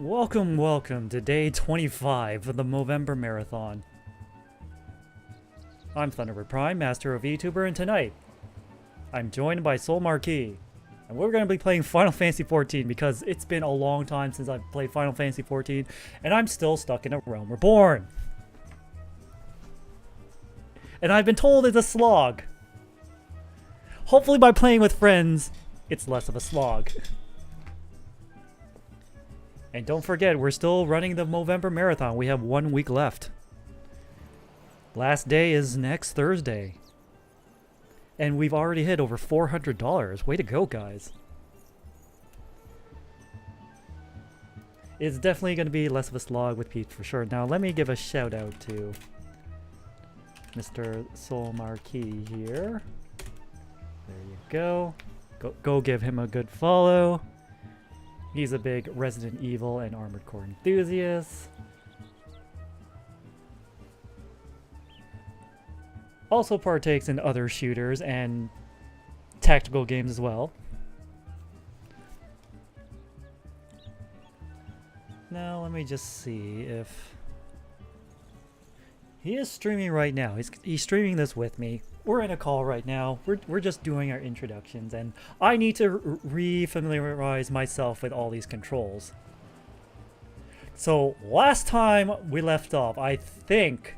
Welcome to day 25 of the Movember Marathon. I'm Thunderbird Prime, Master of VTuber, and tonight I'm joined by Soul Marquis, and we're going to be playing Final Fantasy XIV because it's been a long time since I've played Final Fantasy XIV, and I'm still stuck in A Realm Reborn. And I've been told it's a slog. Hopefully by playing with friends, it's less of a slog. And don't forget, we're still running the Movember Marathon. We have 1 week left. Last day is next Thursday. And we've already hit over $400. Way to go, guys. It's definitely going to be less of a slog with Pete for sure. Now, let me give a shout out to Mr. Soul Marquis here. There you go. Go give him a good follow. He's a big Resident Evil and Armored Core enthusiast. Also partakes in other shooters and tactical games as well. Now let me just see if... He is streaming right now. He's streaming this with me. We're in a call right now. We're just doing our introductions, and I need to re-familiarize myself with all these controls. So last time we left off, I think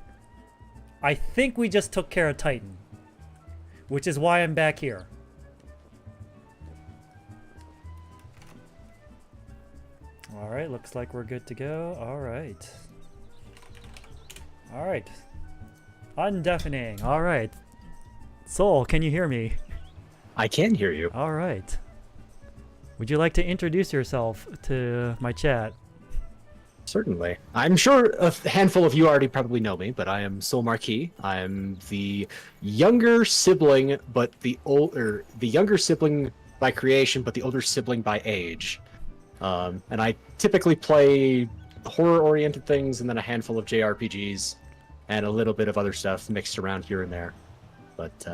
we just took care of Titan, which is why I'm back here. All right, looks like we're good to go. All right. All right. Undeafening. All right. Soul, can you hear me? I can hear you. All right. Would you like to introduce yourself to my chat? Certainly. I'm sure a handful of you already probably know me, but I am Soul Marquis. I'm the younger sibling, but the younger sibling by creation, but the older sibling by age. And I typically play horror-oriented things, and then a handful of JRPGs, and a little bit of other stuff mixed around here and there. But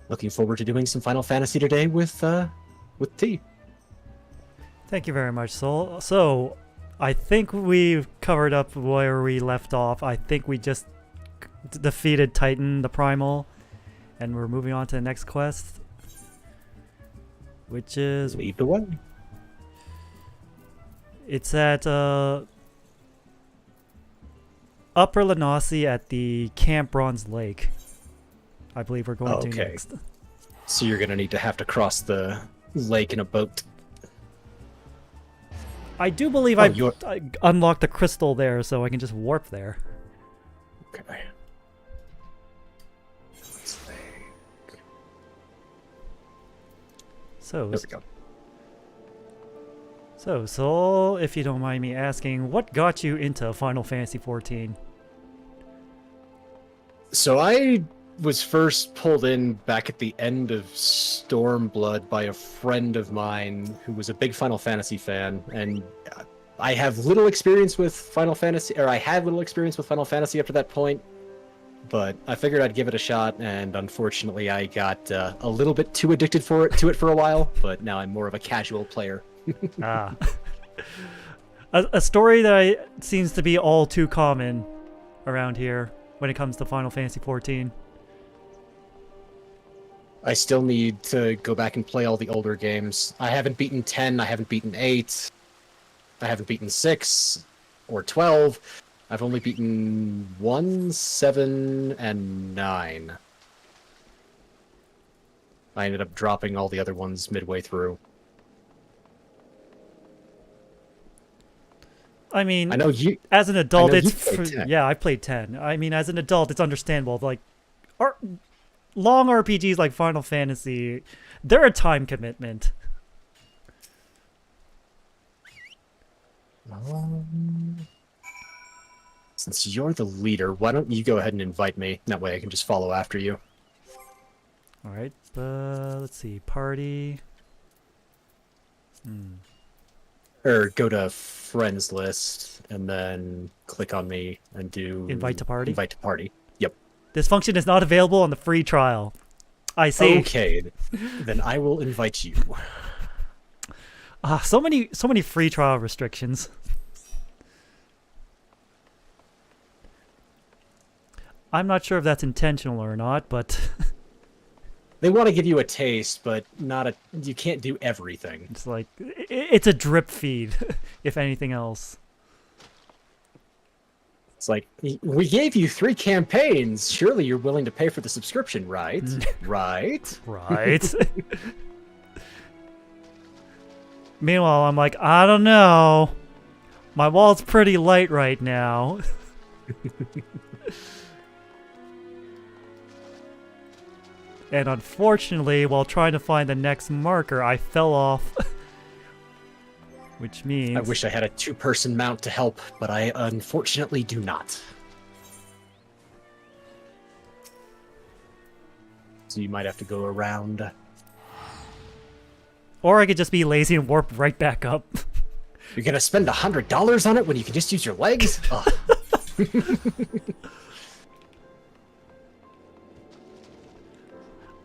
looking forward to doing some Final Fantasy today with T. Thank you very much, Soul. So, I think we've covered up where we left off. I think we just defeated Titan, the Primal, and we're moving on to the next quest, which is... Lead the way. It's at Upper Lanasi at the Camp Bronze Lake. I believe we're going to next. So you're going to have to cross the lake in a boat. I do believe I unlocked the crystal there, so I can just warp there. Okay. Let's think. So, there we go. So, Soul, if you don't mind me asking, what got you into Final Fantasy XIV? So I was first pulled in back at the end of Stormblood by a friend of mine who was a big Final Fantasy fan, and I have little experience with Final Fantasy, or I had little experience with Final Fantasy up to that point, but I figured I'd give it a shot, and unfortunately I got a little bit too addicted to it for a while, but now I'm more of a casual player. Ah. A story that seems to be all too common around here when it comes to Final Fantasy XIV. I still need to go back and play all the older games. I haven't beaten 10, I haven't beaten 8, I haven't beaten 6 or 12. I've only beaten 1, 7, and 9. I ended up dropping all the other ones midway through. I mean, I know you, as an adult, yeah, I played 10. I mean, as an adult, it's understandable. Like, long RPGs like Final Fantasy, they're a time commitment. Since you're the leader, why don't you go ahead and invite me? That way I can just follow after you. Alright, let's see. Party. Or go to friends list, and then click on me and do... Invite to party? Invite to party. Yep. This function is not available on the free trial. I see. Okay, then I will invite you. So many free trial restrictions. I'm not sure if that's intentional or not, but They want to give you a taste, but not a. You can't do everything. it's like it's a drip feed, if anything else. It's like, we gave you 3 campaigns. Surely you're willing to pay for the subscription, right? Right? Right. Meanwhile, I'm like, I don't know. My wall's pretty light right now. And unfortunately, while trying to find the next marker, I fell off. Which means... I wish I had a 2-person mount to help, but I unfortunately do not. So you might have to go around. Or I could just be lazy and warp right back up. You're gonna spend $100 on it when you can just use your legs? Ugh.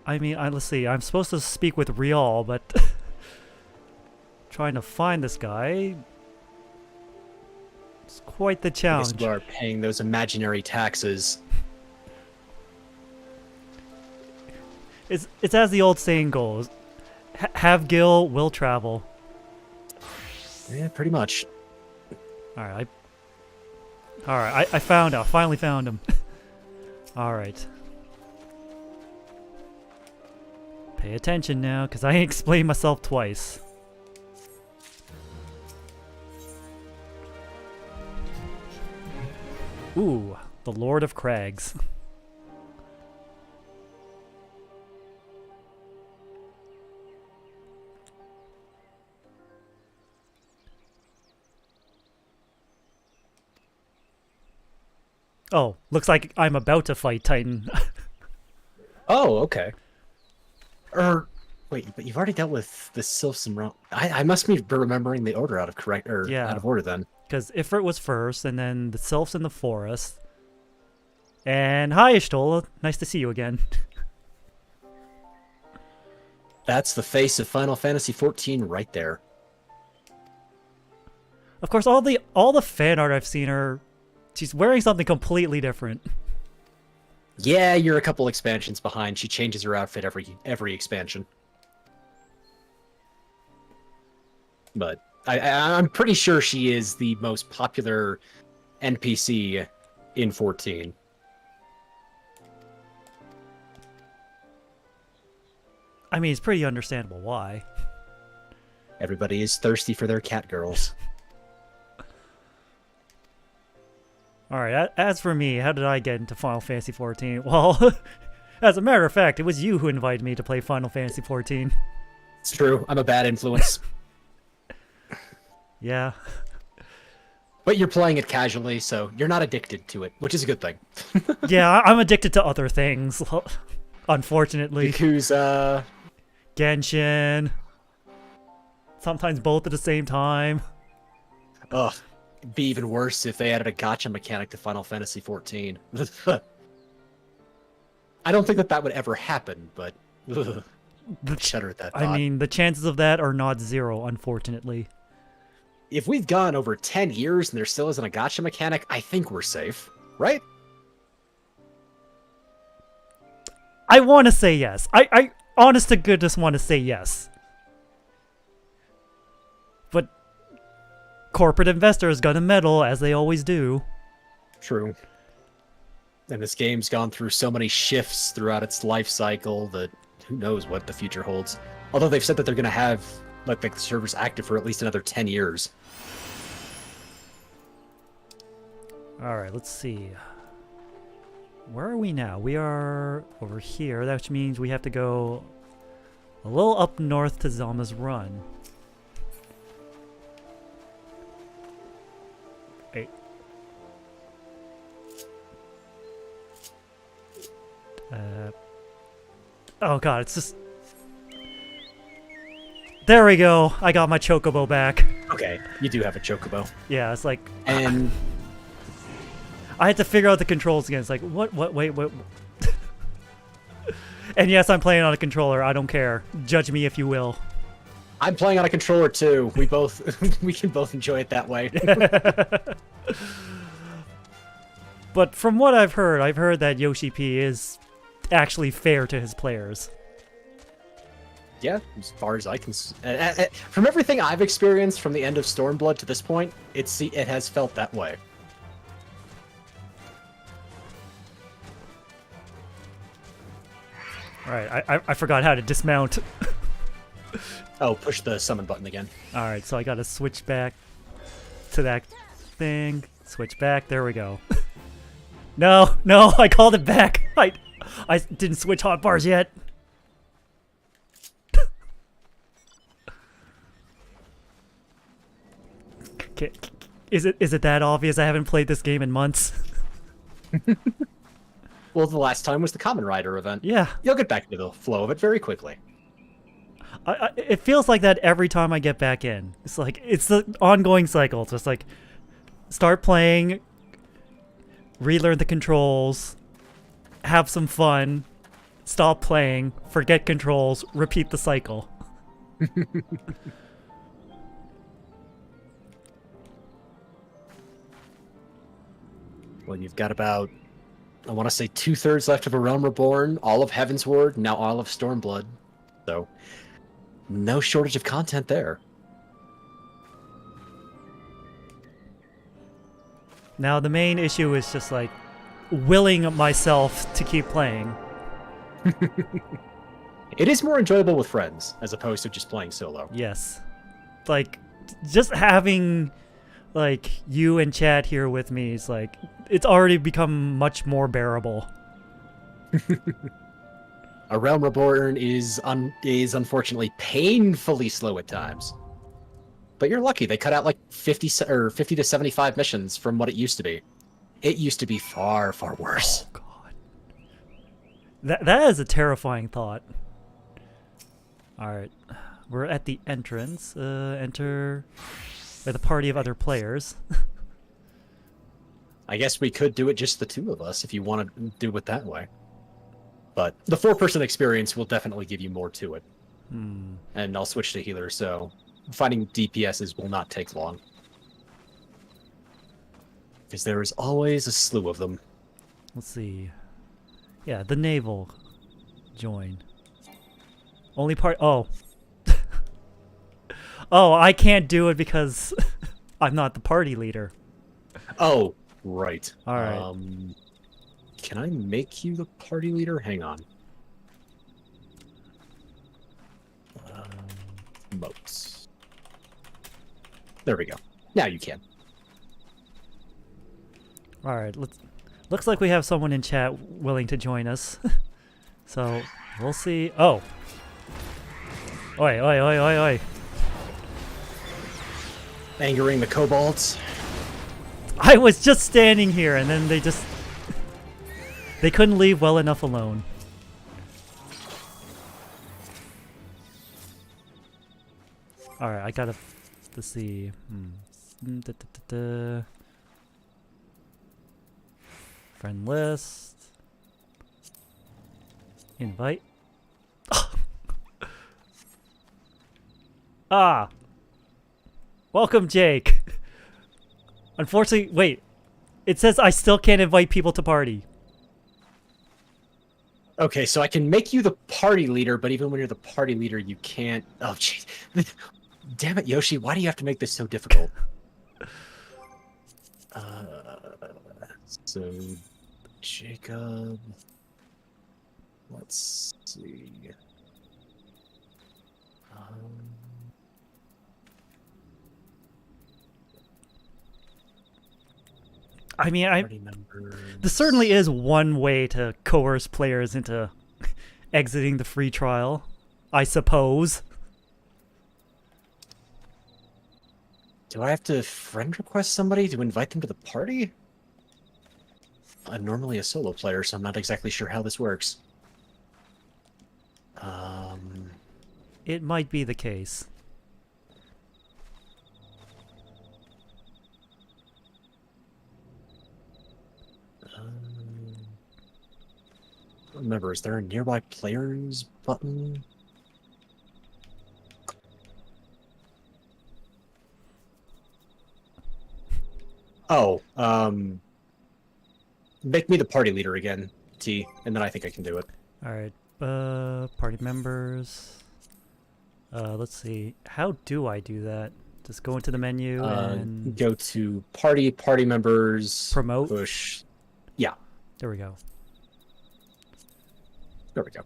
I mean, let's see. I'm supposed to speak with Rial, but trying to find this guy, it's quite the I guess challenge. you are paying those imaginary taxes. It's as the old saying goes: have Gil, will travel. Yeah, pretty much. All right, I found him. I finally found him. All right. Pay attention now, because I explained myself twice. Ooh, the Lord of Crags. Oh, looks like I'm about to fight Titan. Oh, okay. Wait, but you've already dealt with the Sylphs and Realm. I must be remembering the order out of Yeah. out of order then. Because Ifrit was first, and then the Sylphs in the forest. And hi, Ishtola. Nice to see you again. That's the face of Final Fantasy XIV right there. Of course, all the fan art I've seen her, she's wearing something completely different. Yeah, you're a couple expansions behind. She changes her outfit every expansion. But I'm pretty sure she is the most popular NPC in 14. I mean, it's pretty understandable why. Everybody is thirsty for their cat girls. Alright, as for me, how did I get into Final Fantasy XIV? Well, as a matter of fact, it was you who invited me to play Final Fantasy XIV. It's true. I'm a bad influence. Yeah. But you're playing it casually, so you're not addicted to it, which is a good thing. Yeah, I'm addicted to other things, unfortunately. Yakuza. Genshin. Sometimes both at the same time. Ugh. It'd be even worse if they added a gacha mechanic to Final Fantasy XIV. I don't think that would ever happen, but shudder at that thought. I mean, the chances of that are not zero, unfortunately. If we've gone over 10 years and there still isn't a gacha mechanic, I think we're safe, right? I want to say yes. I honest to goodness want to say yes. But corporate investors gonna meddle, as they always do. True. And this game's gone through so many shifts throughout its life cycle that who knows what the future holds. Although they've said that they're going to have like the servers active for at least another 10 years. Alright, let's see. Where are we now? We are over here, which means we have to go a little up north to Zelma's Run. Wait. Oh god, it's just... There we go! I got my Chocobo back. Okay, you do have a chocobo. Yeah, it's like... And I had to figure out the controls again. It's like, wait. And yes, I'm playing on a controller. I don't care. Judge me if you will. I'm playing on a controller too. We we can both enjoy it that way. But from what I've heard that Yoshi P is actually fair to his players. Yeah, as far as I can, from everything I've experienced from the end of Stormblood to this point, it has felt that way. All right, I forgot how to dismount. Oh, push the summon button again. All right, so I gotta switch back to that thing. Switch back. There we go. No, I called it back. I didn't switch hotbars yet. Is it that obvious? I haven't played this game in months. Well, the last time was the Kamen Rider event. Yeah. You'll get back into the flow of it very quickly. It feels like that every time I get back in. It's like, it's the ongoing cycle. It's just like, start playing, relearn the controls, have some fun, stop playing, forget controls, repeat the cycle. Well, you've got about, I want to say 2/3 left of A Realm Reborn, all of Heaven's Ward, now all of Stormblood. So, no shortage of content there. Now the main issue is just like willing myself to keep playing. It is more enjoyable with friends as opposed to just playing solo. Yes. Like, just having like you and chat here with me is like, it's already become much more bearable. A Realm Reborn is unfortunately painfully slow at times. But you're lucky. They cut out like 50 to 75 missions from what it used to be. It used to be far, far worse. Oh, God. That is a terrifying thought. Alright. We're at the entrance. Enter with a party of other players. I guess we could do it just the two of us if you want to do it that way. But the 4-person experience will definitely give you more to it. And I'll switch to healer, so finding DPSs will not take long. Because there is always a slew of them. Let's see. Yeah, the naval. Join. Only part. Oh. Oh, I can't do it because I'm not the party leader. Oh, right. All right. Can I make you the party leader? Hang on. Motes. There we go. Now you can. All right. Looks like we have someone in chat willing to join us. So we'll see. Oh. Oi, oi, oi, oi, oi. Angering the kobolds. I was just standing here and then they just... They couldn't leave well enough alone. Alright, I gotta to see. Friend list. Invite. Ah! Welcome, Jake. Unfortunately, wait. It says I still can't invite people to party. Okay, so I can make you the party leader, but even when you're the party leader, you can't... Oh, jeez. Damn it, Yoshi, why do you have to make this so difficult? So... Jacob... Let's see... I mean, this certainly is one way to coerce players into exiting the free trial, I suppose. Do I have to friend request somebody to invite them to the party? I'm normally a solo player, so I'm not exactly sure how this works. It might be the case. Remember, is there a nearby players button? Oh, Make me the party leader again, T, and then I think I can do it. Alright, party members. Let's see. How do I do that? Just go into the menu and... Go to party members... Promote? Push. Yeah. There we go. There we go.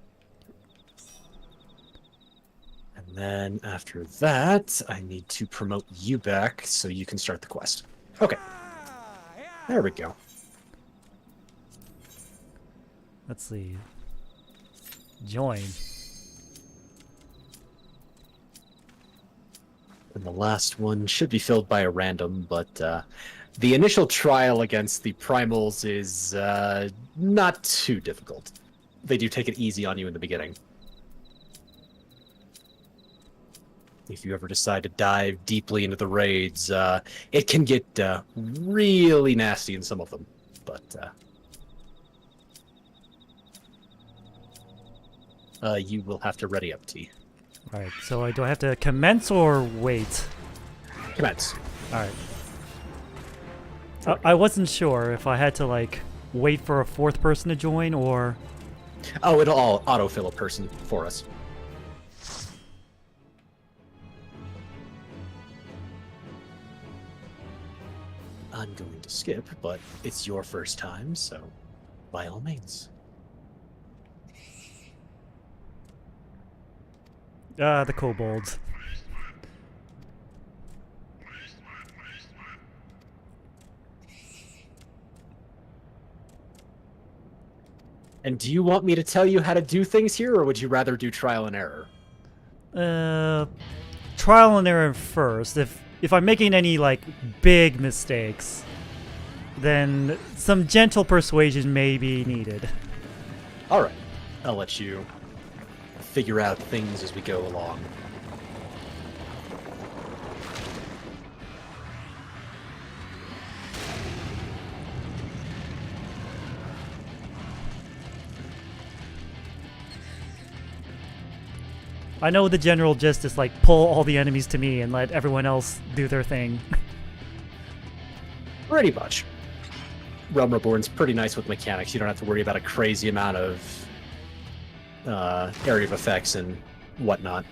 And then after that, I need to promote you back so you can start the quest. Okay. There we go. Let's see. Join. And the last one should be filled by a random, but the initial trial against the primals is not too difficult. They do take it easy on you in the beginning. If you ever decide to dive deeply into the raids, it can get really nasty in some of them, but you will have to ready up, T. Alright, so do I have to commence or wait? Commence. Alright. I wasn't sure if I had to, like, wait for a fourth person to join, or... Oh, it'll all autofill a person for us. I'm going to skip, but it's your first time, so by all means. The kobolds. And do you want me to tell you how to do things here, or would you rather do trial and error? Trial and error first. If I'm making any, like, big mistakes, then some gentle persuasion may be needed. Alright, I'll let you figure out things as we go along. I know the general gist is, like, pull all the enemies to me and let everyone else do their thing. Pretty much. Realm Reborn's pretty nice with mechanics. You don't have to worry about a crazy amount of area of effects and whatnot.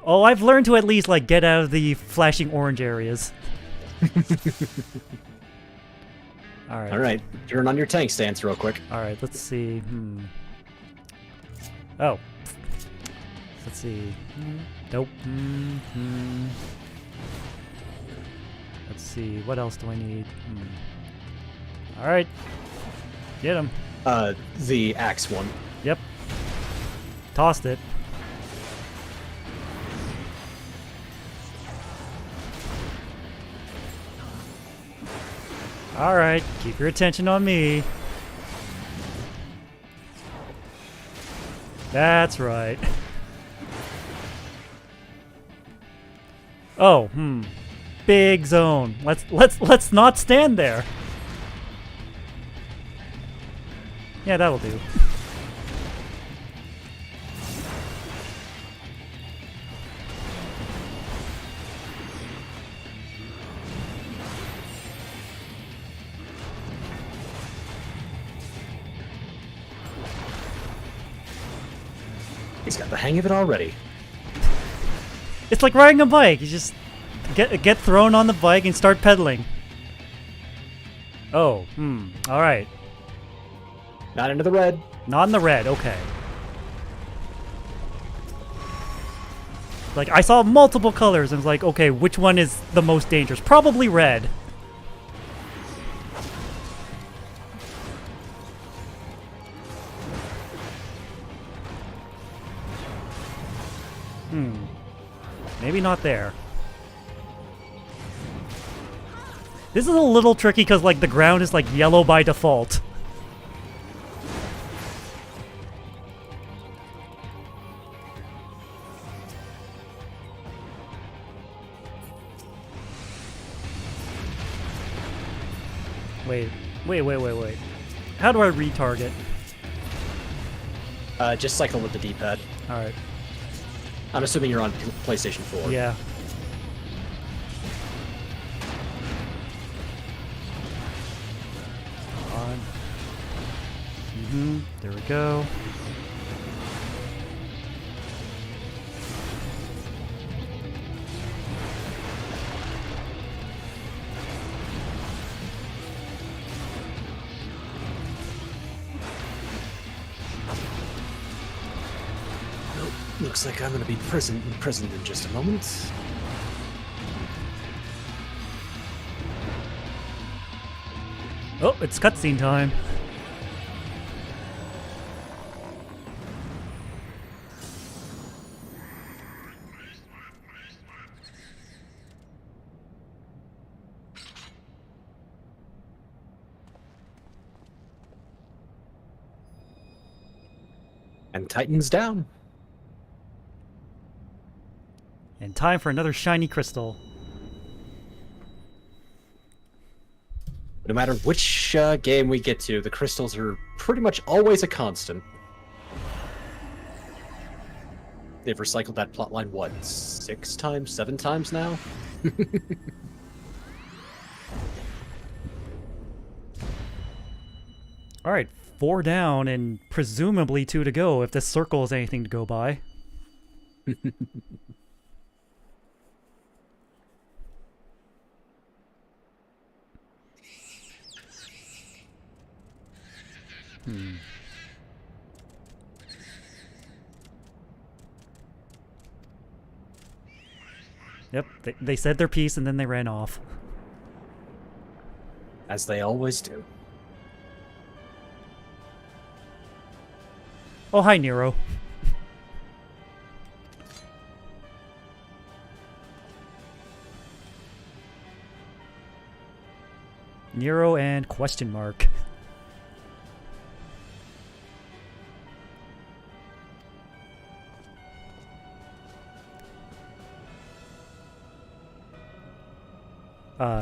Oh, I've learned to at least, like, get out of the flashing orange areas. Alright. Alright, turn on your tank stance real quick. Alright, let's see. Oh. Let's see. Nope. Let's see. What else do I need? Alright. Get him. The axe one. Yep. Tossed it. Alright, keep your attention on me. That's right. Oh, big zone. Let's not stand there. Yeah, that'll do. He's got the hang of it already. It's like riding a bike. You just get thrown on the bike and start pedaling. Oh, all right. Not into the red. Not in the red. Okay. Like, I saw multiple colors and was like, okay, which one is the most dangerous? Probably red. Maybe not there. This is a little tricky because, like, the ground is, like, yellow by default. Wait. How do I retarget? Just cycle with the D-pad. Alright. I'm assuming you're on PlayStation 4. Yeah. There we go. Looks like I'm gonna be imprisoned in just a moment. Oh, it's cutscene time. And Titan's down. And time for another shiny crystal. No matter which game we get to, the crystals are pretty much always a constant. They've recycled that plotline, what, 6 times, 7 times now? Alright, 4 down and presumably 2 to go if this circle is anything to go by. Yep, they said their piece and then they ran off. As they always do. Oh, hi, Nero. Nero and question mark.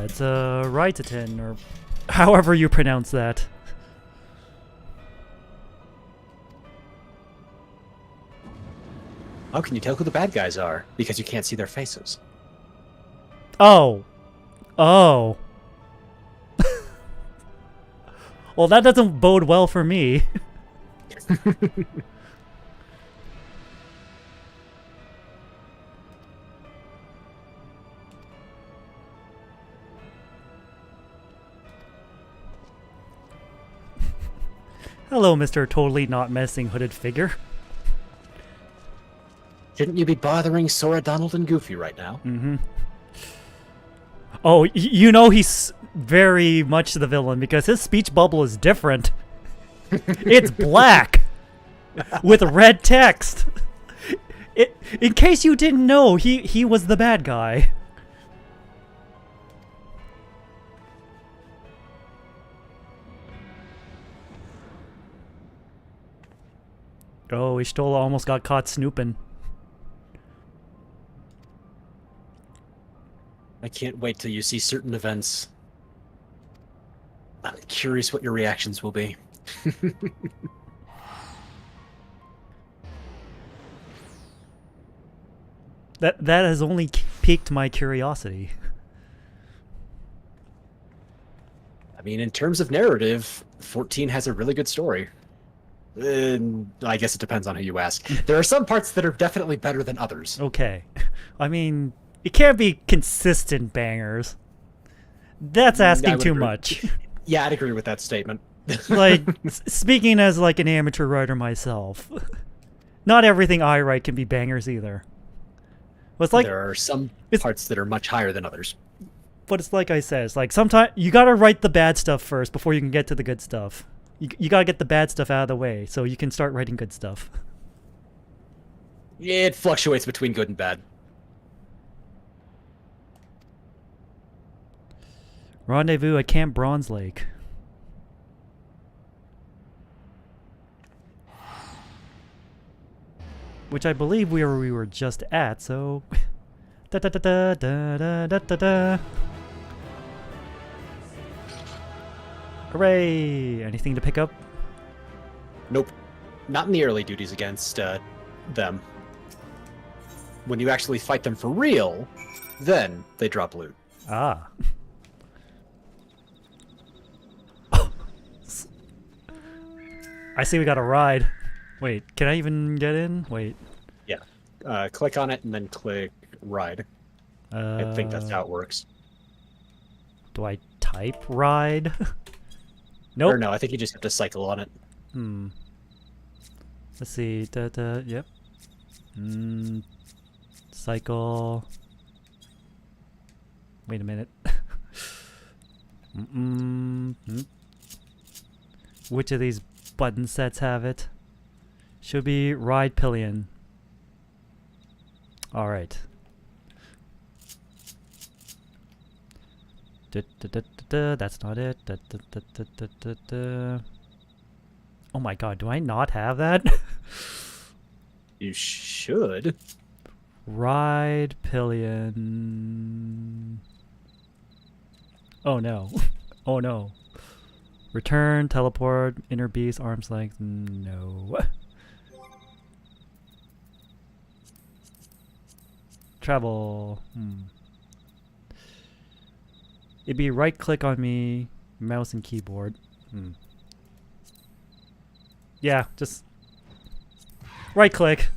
It's a Raitatin, or however you pronounce that. How can you tell who the bad guys are? Because you can't see their faces. Oh. Oh. Well, that doesn't bode well for me. Hello, Mr. Totally Not Messing Hooded Figure. Shouldn't you be bothering Sora, Donald, and Goofy right now? Mm-hmm. Oh, you know he's very much the villain because his speech bubble is different. It's black with red text. In case you didn't know, he was the bad guy. Oh, Ishtola almost got caught snooping. I can't wait till you see certain events. I'm curious what your reactions will be. That has only piqued my curiosity. I mean, in terms of narrative, 14 has a really good story. I guess it depends on who you ask. There are some parts that are definitely better than others. Okay. I mean, it can't be consistent bangers. That's asking too much. Yeah, I'd agree with that statement. Like, speaking as like an amateur writer myself, not everything I write can be bangers either. But it's like, there are some parts that are much higher than others. But it's like I said, it's like sometimes you gotta write the bad stuff first before you can get to the good stuff. You gotta get the bad stuff out of the way so you can start writing good stuff. It fluctuates between good and bad. Rendezvous at Camp Bronze Lake. Which I believe we were just at, so... da da da da da da da da. Hooray! Anything to pick up? Nope. Not in the early duties against them. When you actually fight them for real, then they drop loot. Ah. I see we got a ride. Wait, can I even get in? Wait. Yeah. Click on it and then click ride. I think that's how it works. Do I type ride? Nope. Or no, I think you just have to cycle on it. Let's see. Yep. Cycle. Wait a minute. Which of these button sets have it? Should be ride pillion. All right. That's not it. Oh my god, do I not have that? You should. Ride pillion. Oh no. Oh no. Return, teleport, inner beast, arm's length. No. Travel. It'd be right click on me, mouse and keyboard. Yeah, just right click.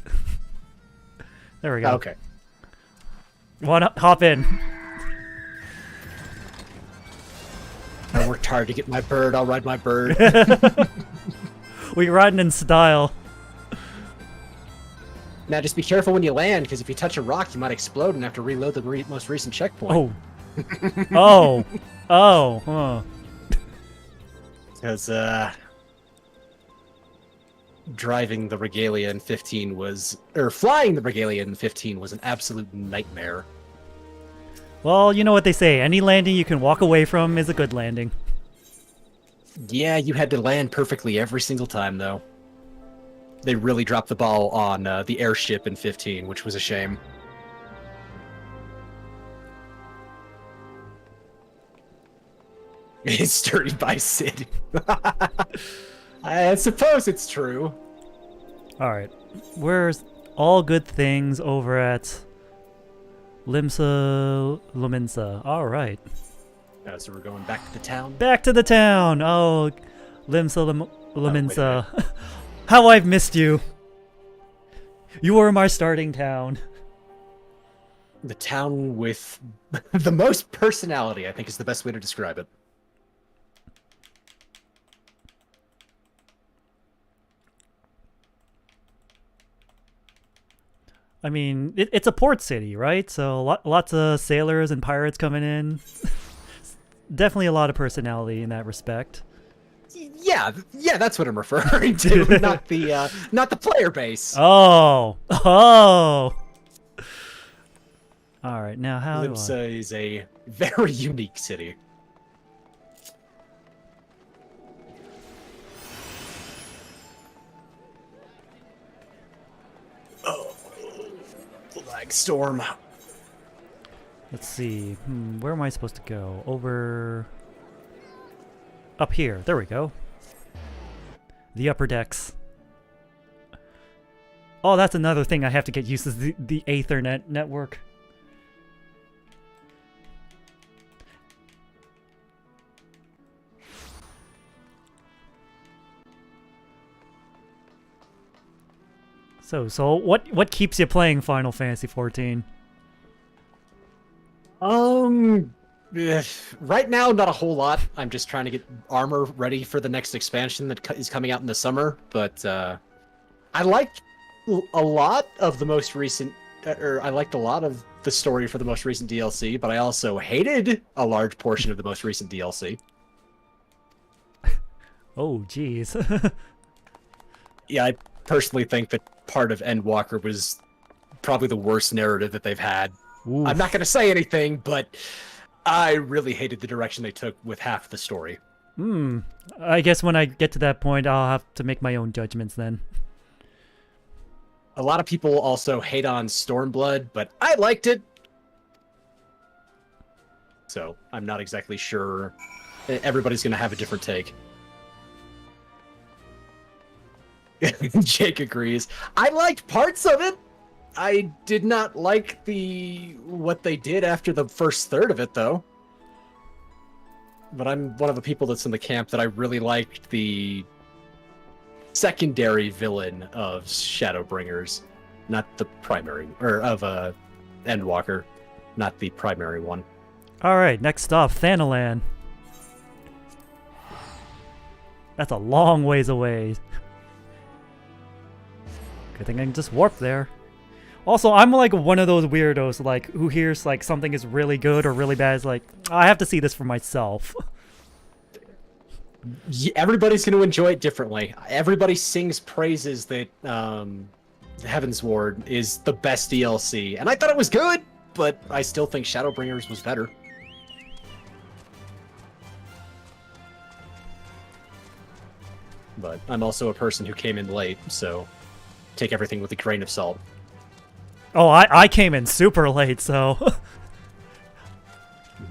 There we go. Okay. Wanna hop in? I worked hard to get my bird. I'll ride my bird. We riding in style. Now just be careful when you land, because if you touch a rock, you might explode and have to reload the most recent checkpoint. Oh. Oh. Huh. Because driving the Regalia in 15 was, or flying the Regalia in 15 was an absolute nightmare. Well, you know what they say. Any landing you can walk away from is a good landing. Yeah, you had to land perfectly every single time, though. They really dropped the ball on the airship in 15, which was a shame. It's started by Sid. I suppose it's true. Alright. Where's all good things over at Limsa Luminsa? Alright. So we're going back to the town? Back to the town! Oh, Limsa Luminsa. How I've missed you. You were my starting town. The town with the most personality, I think, is the best way to describe it. I mean, it's a port city, right? So lots of sailors and pirates coming in. Definitely a lot of personality in that respect. Yeah, that's what I'm referring to, not the player base. Oh. All right, now how do I... Limsa is a very unique city. Oh, lag storm. Let's see. Where am I supposed to go? Over... Up here. There we go. The upper decks. Oh, that's another thing I have to get used to, the Ethernet network. So what keeps you playing Final Fantasy XIV? Right now, not a whole lot. I'm just trying to get armor ready for the next expansion that is coming out in the summer. But I liked a lot of the most recent, or I liked a lot of the story for the most recent DLC. But I also hated a large portion of the most recent DLC. Oh, jeez. Yeah, I personally think that part of Endwalker was probably the worst narrative that they've had. Oof. I'm not going to say anything, but I really hated the direction they took with half the story. I guess when I get to that point, I'll have to make my own judgments then. A lot of people also hate on Stormblood, but I liked it. So I'm not exactly sure. Everybody's going to have a different take. Jake agrees. I liked parts of it. I did not like what they did after the first third of it, though. But I'm one of the people that's in the camp that I really liked the secondary villain of Shadowbringers, not the primary, or of Endwalker, not the primary one. All right, next up, Thanalan. That's a long ways away. Good thing I can just warp there. Also, I'm like one of those weirdos like who hears like something is really good or really bad. Is like, I have to see this for myself. Everybody's going to enjoy it differently. Everybody sings praises that Heavensward is the best DLC, and I thought it was good, but I still think Shadowbringers was better. But I'm also a person who came in late, so take everything with a grain of salt. Oh, I came in super late, so...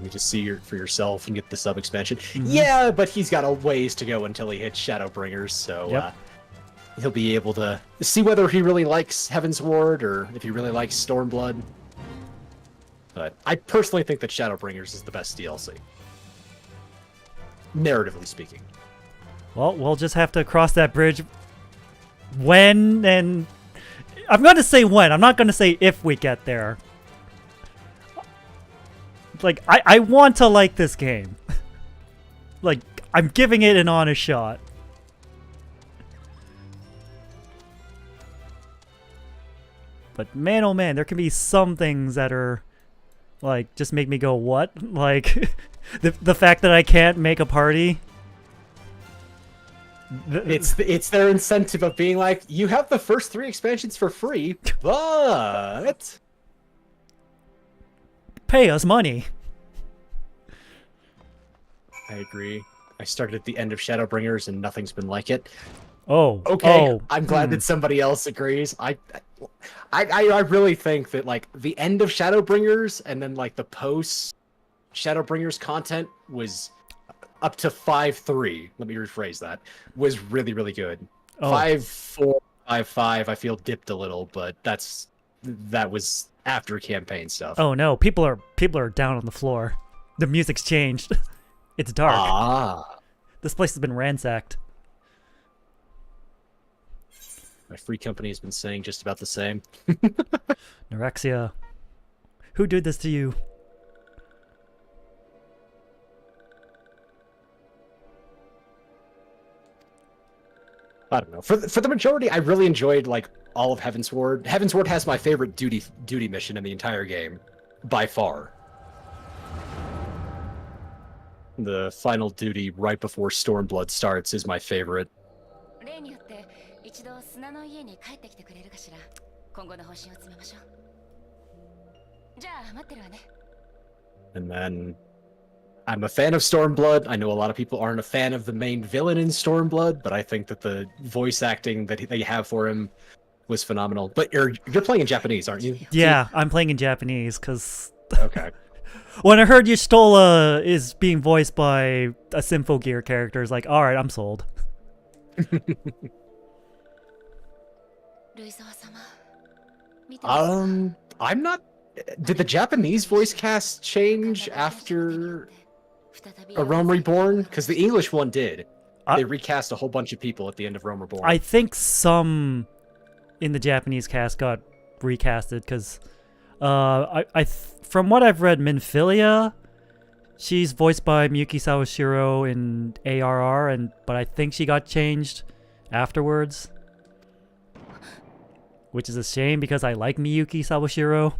You just see for yourself and get the sub expansion. Yeah, but he's got a ways to go until he hits Shadowbringers, so he'll be able to see whether he really likes Heavensward or if he really likes Stormblood. But I personally think that Shadowbringers is the best DLC. Narratively speaking. Well, we'll just have to cross that bridge when, and I'm going to say when. I'm not going to say if we get there. Like, I want to like this game. Like, I'm giving it an honest shot. But man, oh man, there can be some things that are, like, just make me go, what? Like, the fact that I can't make a party. It's their incentive of being like, you have the first 3 expansions for free, but... Pay us money. I agree. I started at the end of Shadowbringers and nothing's been like it. Oh. Okay, oh, I'm glad that somebody else agrees. I really think that, like, the end of Shadowbringers and then, like, the post Shadowbringers content was up to 5.3. Let me rephrase that. Was really, really good. 5.4, 5.5, I feel dipped a little, but that was after campaign stuff. Oh no, people are down on the floor. The music's changed. It's dark. Ah. This place has been ransacked. My free company has been saying just about the same. Neurexia. Who did this to you? I don't know. For the majority, I really enjoyed, like, all of Heavensward. Heavensward has my favorite duty mission in the entire game, by far. The final duty right before Stormblood starts is my favorite. And then I'm a fan of Stormblood. I know a lot of people aren't a fan of the main villain in Stormblood, but I think that the voice acting that they have for him was phenomenal. But you're playing in Japanese, aren't you? Yeah, I'm playing in Japanese because... Okay. When I heard Y'shtola is being voiced by a Symphogear character, it's like, alright, I'm sold. I'm not... Did the Japanese voice cast change after A Realm Reborn? Because the English one did. They recast a whole bunch of people at the end of Realm Reborn. I think some in the Japanese cast got recasted, because from what I've read, Minfilia, she's voiced by Miyuki Sawashiro in ARR, but I think she got changed afterwards. Which is a shame, because I like Miyuki Sawashiro.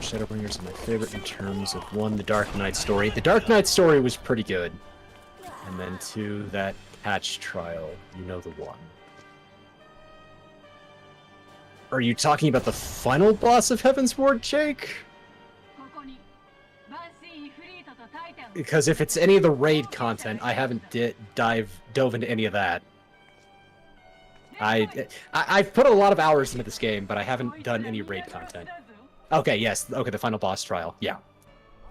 Shadowbringers are my favorite in terms of 1, the Dark Knight story. The Dark Knight story was pretty good. And then 2, that patch trial. You know the one. Are you talking about the final boss of Heavensward, Jake? Because if it's any of the raid content, I haven't dove into any of that. I've put a lot of hours into this game, but I haven't done any raid content. Okay, yes. Okay, the final boss trial. Yeah.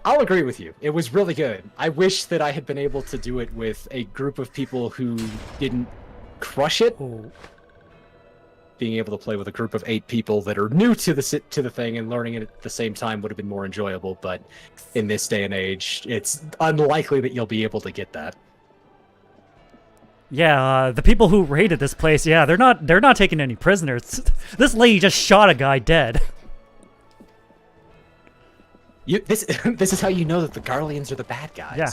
I'll agree with you. It was really good. I wish that I had been able to do it with a group of people who didn't crush it. Oh. Being able to play with a group of 8 people that are new to the thing and learning it at the same time would have been more enjoyable, but in this day and age, it's unlikely that you'll be able to get that. Yeah, the people who raided this place, yeah, they're not taking any prisoners. This lady just shot a guy dead. This is how you know that the Garleans are the bad guys. Yeah.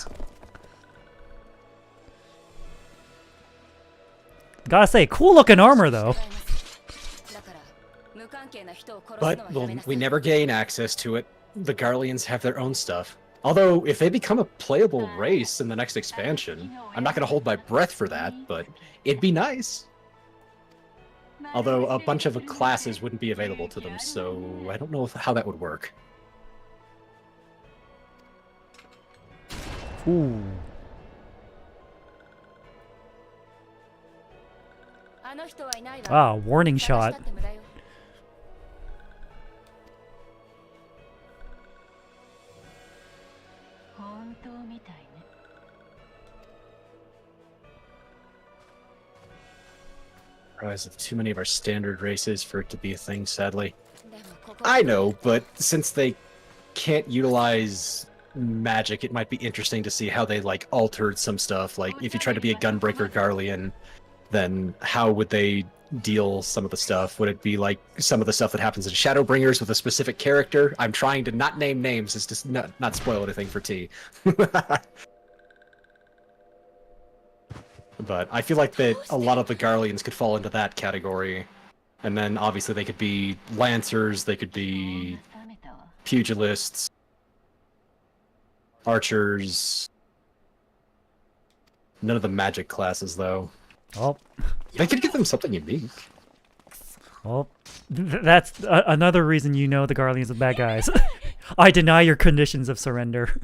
Gotta say, cool looking armor though. But we never gain access to it. The Garleans have their own stuff. Although, if they become a playable race in the next expansion, I'm not going to hold my breath for that, but it'd be nice. Although, a bunch of classes wouldn't be available to them, so I don't know how that would work. Ooh. Ah, warning shot. Rise of too many of our standard races for it to be a thing, sadly. I know, but since they can't utilize magic, it might be interesting to see how they, like, altered some stuff. Like, if you try to be a Gunbreaker Garlean, then how would they deal some of the stuff? Would it be like some of the stuff that happens in Shadowbringers with a specific character? I'm trying to not name names, just to not spoil anything for T. But I feel like that a lot of the Garleans could fall into that category. And then obviously they could be Lancers, they could be Pugilists, Archers. None of the magic classes, though. Oh. They could give them something unique. Well, that's another reason you know the Garleans are bad guys. I deny your conditions of surrender.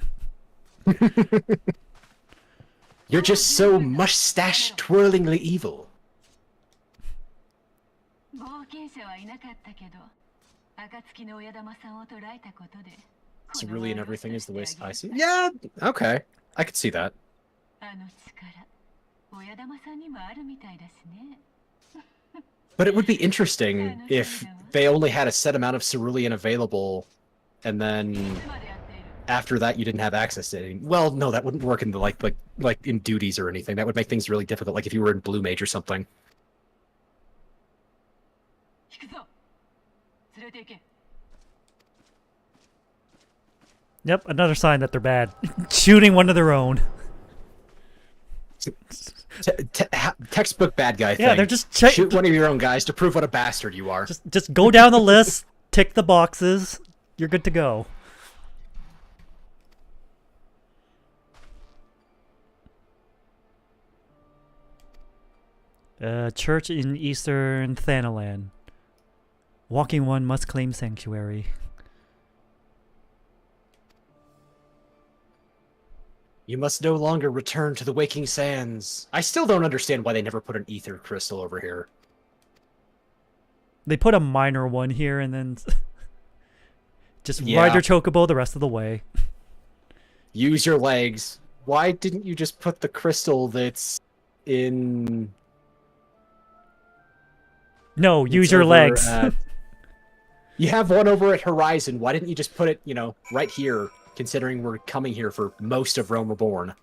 You're just so mustache-twirlingly evil. Cerulean everything is the way I see. Yeah, okay. I could see that. But it would be interesting if they only had a set amount of cerulean available, and then after that you didn't have access to any. Well, no, that wouldn't work in the like in duties or anything. That would make things really difficult, like if you were in Blue Mage or something. Yep, another sign that they're bad. Shooting one of their own. Textbook bad guy thing. Yeah, they're just shoot one of your own guys to prove what a bastard you are. Just go down the list, tick the boxes, you're good to go. Church in Eastern Thanalan. Walking one must claim sanctuary. You must no longer return to the waking sands. I still don't understand why they never put an ether crystal over here. They put a minor one here and then just ride your chocobo the rest of the way. Use your legs. Why didn't you just put the crystal that's in... No, use your legs. You have one over at Horizon. Why didn't you just put it, you know, right here? Considering we're coming here for most of Rome Reborn.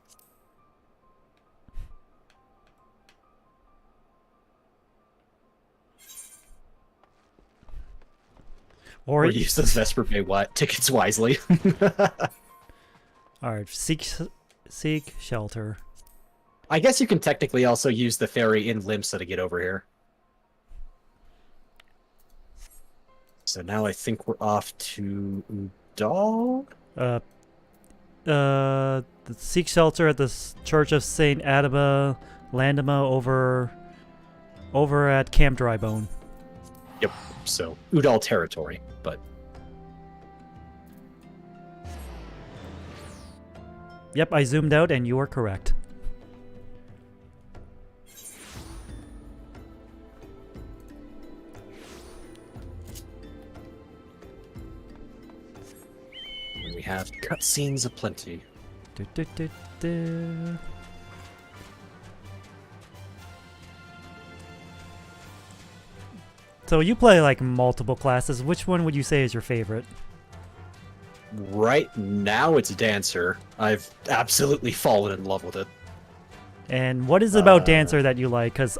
Or use those Vesper Bay tickets wisely. Alright, seek shelter. I guess you can technically also use the ferry in Limsa to get over here. So now I think we're off to Udal? The seek shelter at the Church of Saint Adama Landama over at Camp Drybone. Yep. So Udal territory, but yep, I zoomed out and you are correct. We have cutscenes aplenty. So you play like multiple classes. Which one would you say is your favorite? Right now it's Dancer. I've absolutely fallen in love with it. And what is it about Dancer that you like? Because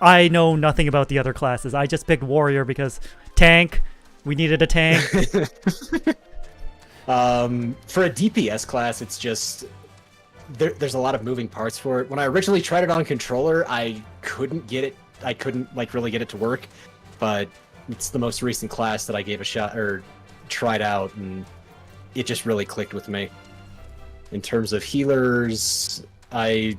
I know nothing about the other classes. I just picked Warrior because tank. We needed a tank. For a DPS class, it's just there's a lot of moving parts for it. When I originally tried it on controller, I couldn't get it. I couldn't like really get it to work, but it's the most recent class that I gave a shot or tried out, and it just really clicked with me. In terms of healers, I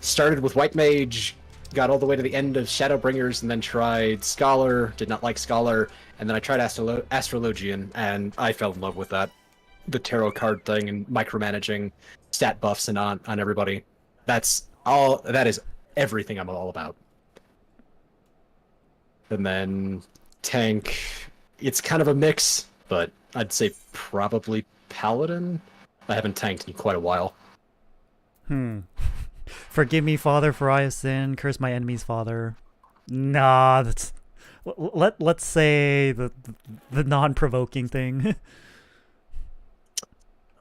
started with White Mage, got all the way to the end of Shadowbringers, and then tried Scholar, did not like Scholar, and then I tried Astrologian, and I fell in love with that. The tarot card thing and micromanaging stat buffs and on everybody. That is everything I'm all about. And then tank, it's kind of a mix, but I'd say probably Paladin. I haven't tanked in quite a while. Forgive me, Father, for I have sinned. Curse my enemy's father. Nah, that's... Let's say the non-provoking thing.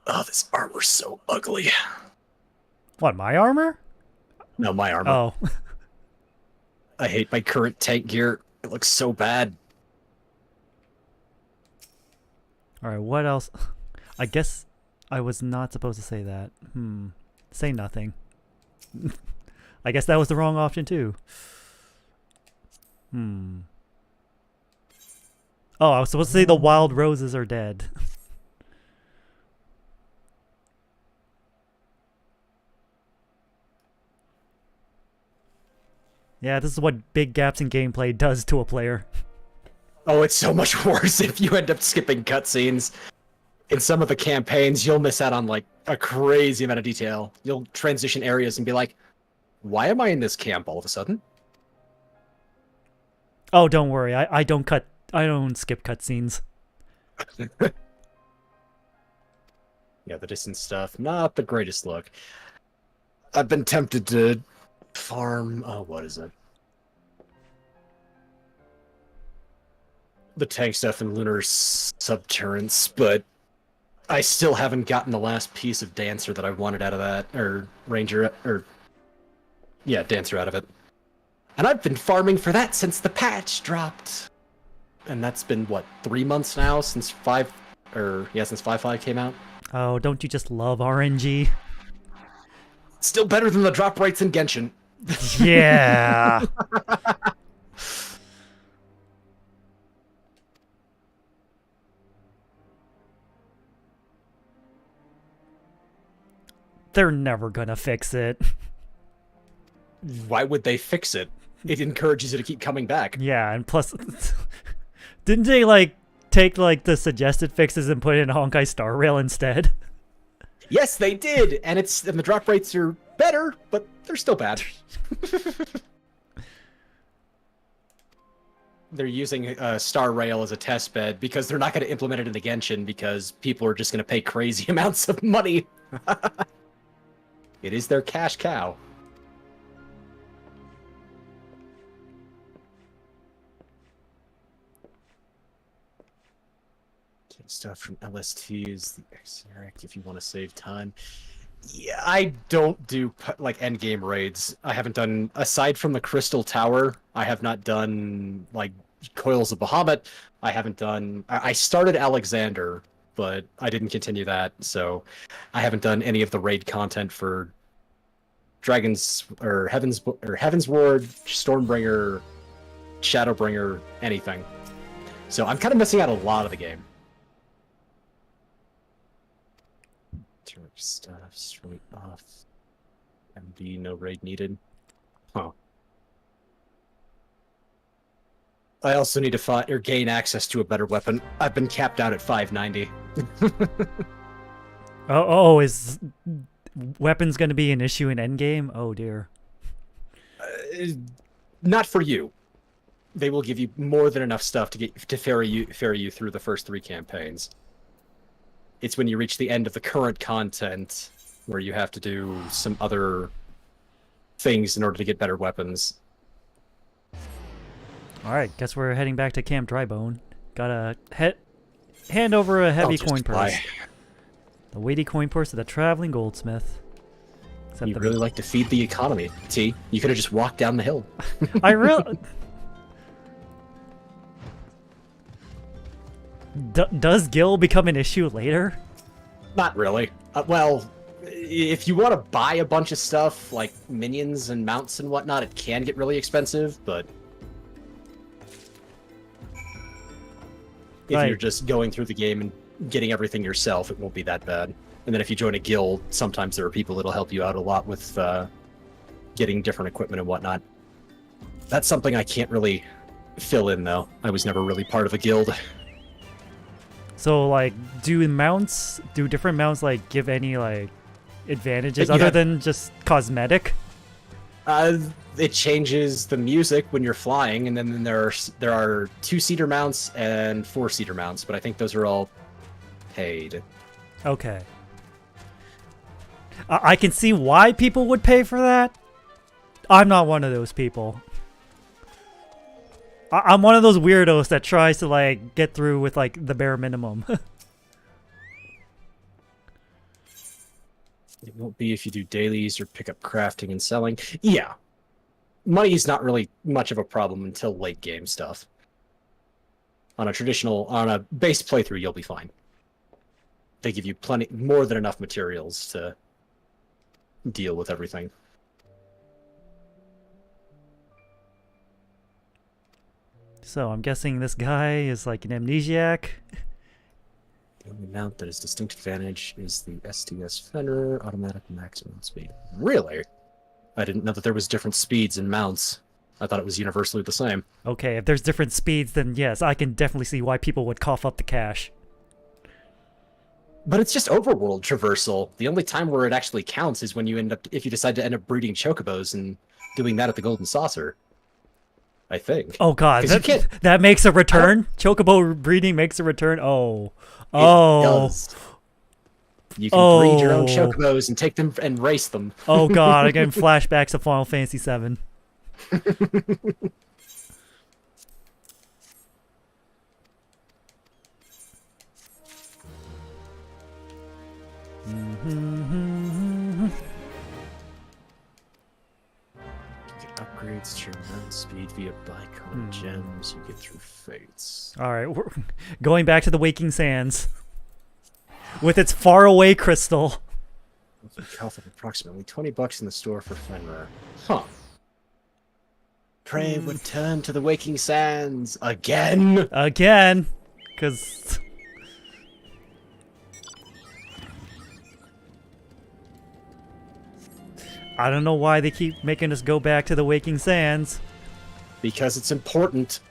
Oh, this armor's so ugly. What, my armor? No, my armor. Oh. I hate my current tank gear. It looks so bad. Alright, what else? I guess I was not supposed to say that. Say nothing. I guess that was the wrong option too. Oh, I was supposed to say the wild roses are dead. Yeah, this is what big gaps in gameplay does to a player. Oh, it's so much worse if you end up skipping cutscenes. In some of the campaigns, you'll miss out on like a crazy amount of detail. You'll transition areas and be like, why am I in this camp all of a sudden? Oh, don't worry. I don't skip cutscenes. Yeah, the distance stuff, not the greatest look. I've been tempted to farm... Oh, what is it? The tank stuff in Lunar Subterrance, but I still haven't gotten the last piece of Dancer that I wanted out of that, or Ranger, or... Yeah, Dancer out of it. And I've been farming for that since the patch dropped. And that's been, what, 3 months now since since 5.5 came out? Oh, don't you just love RNG? Still better than the drop rates in Genshin. Yeah. They're never gonna fix it. Why would they fix it? It encourages you to keep coming back. Yeah, and plus, didn't they like take like the suggested fixes and put in Honkai Star Rail instead? Yes, they did, and the drop rates are better, but they're still bad. They're using Star Rail as a test bed because they're not going to implement it in the Genshin because people are just going to pay crazy amounts of money. It is their cash cow. Take stuff from LSTs, the Xeric if you want to save time. Yeah, I don't do like endgame raids. I haven't done, aside from the Crystal Tower, I have not done like Coils of Bahamut. I haven't done, I started Alexander, but I didn't continue that, so I haven't done any of the raid content for Heaven's Ward, Stormbringer, Shadowbringer, anything. So I'm kind of missing out a lot of the game. Stuff straight off. MB, no raid needed. Huh. I also need to find or gain access to a better weapon. I've been capped out at 590. Oh, is weapons going to be an issue in endgame? Oh dear. Not for you. They will give you more than enough stuff to ferry you through the first 3 campaigns. It's when you reach the end of the current content where you have to do some other things in order to get better weapons. Alright, guess we're heading back to Camp Drybone. Gotta hand over a heavy coin purse. The weighty coin purse to the traveling goldsmith. except You really like to feed the economy, T. You could have just walked down the hill. I really. Does Gil become an issue later? Not really. Well, if you want to buy a bunch of stuff, like minions and mounts and whatnot, it can get really expensive, but... If you're just going through the game and getting everything yourself, it won't be that bad. And then if you join a guild, sometimes there are people that'll help you out a lot with getting different equipment and whatnot. That's something I can't really fill in, though. I was never really part of a guild. So, like, do different mounts, like, give any, like, advantages other than just cosmetic? It changes the music when you're flying, and then there are 2-seater mounts and 4-seater mounts, but I think those are all paid. Okay. I can see why people would pay for that. I'm not one of those people. I'm one of those weirdos that tries to, like, get through with, like, the bare minimum. It won't be if you do dailies or pick up crafting and selling. Yeah. Money's not really much of a problem until late game stuff. On a base playthrough, you'll be fine. They give you more than enough materials to deal with everything. So I'm guessing this guy is like an amnesiac. The only mount that is distinct advantage is the STS Fender automatic maximum speed. Really? I didn't know that there was different speeds in mounts. I thought it was universally the same. Okay, if there's different speeds, then yes, I can definitely see why people would cough up the cash. But it's just overworld traversal. The only time where it actually counts is when you if you decide to end up breeding chocobos and doing that at the Golden Saucer. I think. Oh god, that makes a return? Chocobo breeding makes a return? Oh. It does. You can breed your own chocobos and take them and race them. Oh god, I'm getting flashbacks to Final Fantasy VII. Upgrades to your mount speed via bicon gems you get through fates. Alright, we're going back to the Waking Sands. With its faraway crystal. Health of approximately $20 in the store for Fenrir. Huh. Pray return to the Waking Sands again? Again? Because... I don't know why they keep making us go back to the Waking Sands. Because it's important.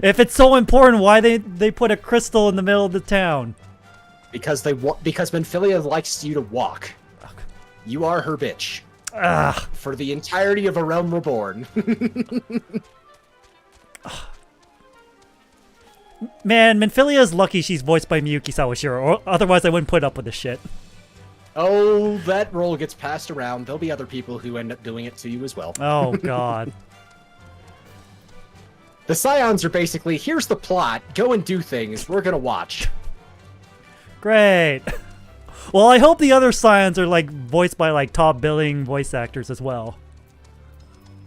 If it's so important, why they put a crystal in the middle of the town? Because Menphilia likes you to walk. You are her bitch. Ugh. For the entirety of A Realm Reborn. Man, Menphilia is lucky she's voiced by Miyuki Sawashiro, or otherwise I wouldn't put up with this shit. Oh, that role gets passed around. There'll be other people who end up doing it to you as well. Oh, God. The Scions are basically, here's the plot, go and do things, we're gonna watch. Great. Well, I hope the other Scions are, like, voiced by, like, top billing voice actors as well.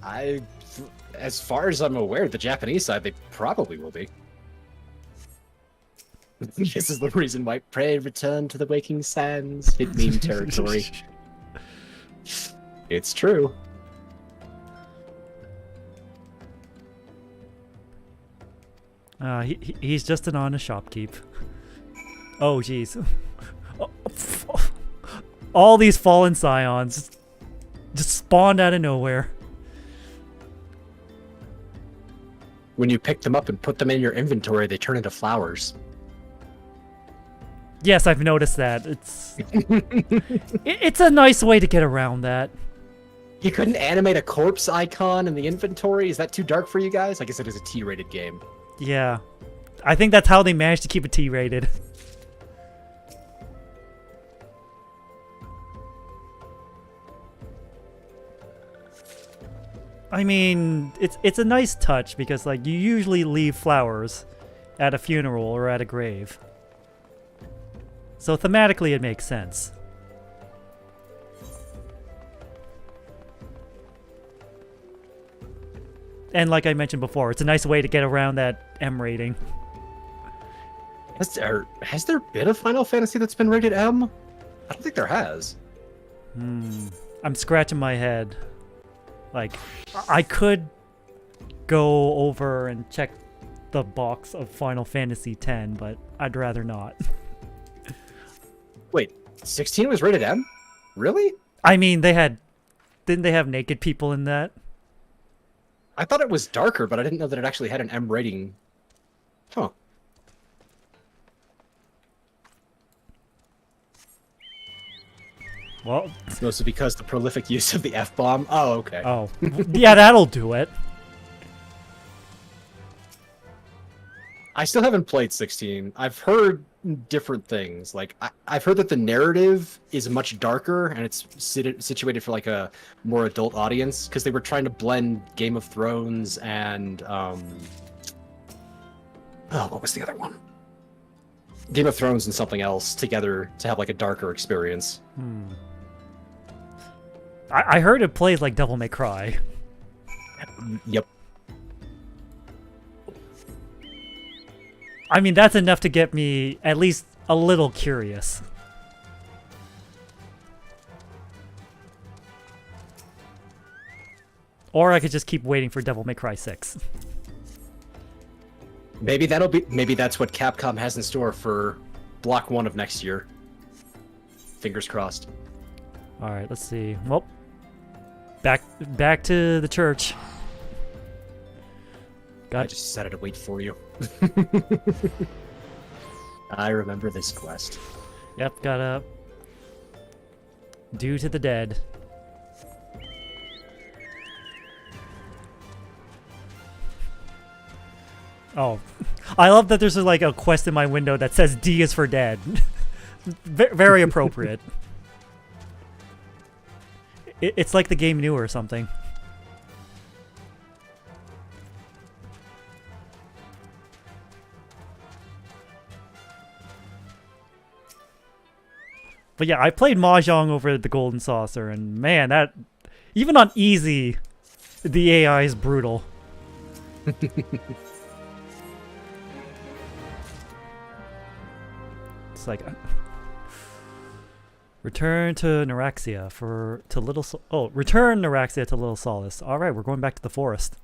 As far as I'm aware, the Japanese side, they probably will be. This is the reason why Pray return to the Waking Sands hit meme territory. It's true. He's just an honest shopkeep. Oh, jeez. All these fallen Scions just spawned out of nowhere. When you pick them up and put them in your inventory, they turn into flowers. Yes, I've noticed that. It's a nice way to get around that. You couldn't animate a corpse icon in the inventory? Is that too dark for you guys? I guess it is a T-rated game. Yeah. I think that's how they managed to keep it T-rated. I mean, it's a nice touch because, like, you usually leave flowers at a funeral or at a grave. So thematically it makes sense. And like I mentioned before, it's a nice way to get around that M rating. Has there been a Final Fantasy that's been rated M? I don't think there has. I'm scratching my head. Like, I could go over and check the box of Final Fantasy X, but I'd rather not. Wait, 16 was rated M? Really? I mean, didn't they have naked people in that? I thought it was darker, but I didn't know that it actually had an M rating. Huh. Well, Mostly because the prolific use of the F-bomb. Oh, okay. oh, yeah, that'll do it. I still haven't played 16. I've heard different things. Like, I've heard that the narrative is much darker, and it's situated for, like, a more adult audience, because they were trying to blend Game of Thrones and, what was the other one? Game of Thrones and something else together to have, like, a darker experience. I heard it plays like Devil May Cry. Yep. I mean, that's enough to get me at least a little curious. Or I could just keep waiting for Devil May Cry 6. Maybe that's what Capcom has in store for Block 1 of next year. Fingers crossed. Alright, let's see. Well, back to the church. I just decided to wait for you. I remember this quest. Yep, gotta due to the dead. Oh, I love that there's like a quest in my window that says D is for dead. Very appropriate. It's like the game knew or something. But yeah, I played Mahjong over the Golden Saucer, and man, that even on easy, the AI is brutal. It's like return to Neuraxia return Neuraxia to Little Solace. All right, we're going back to the forest,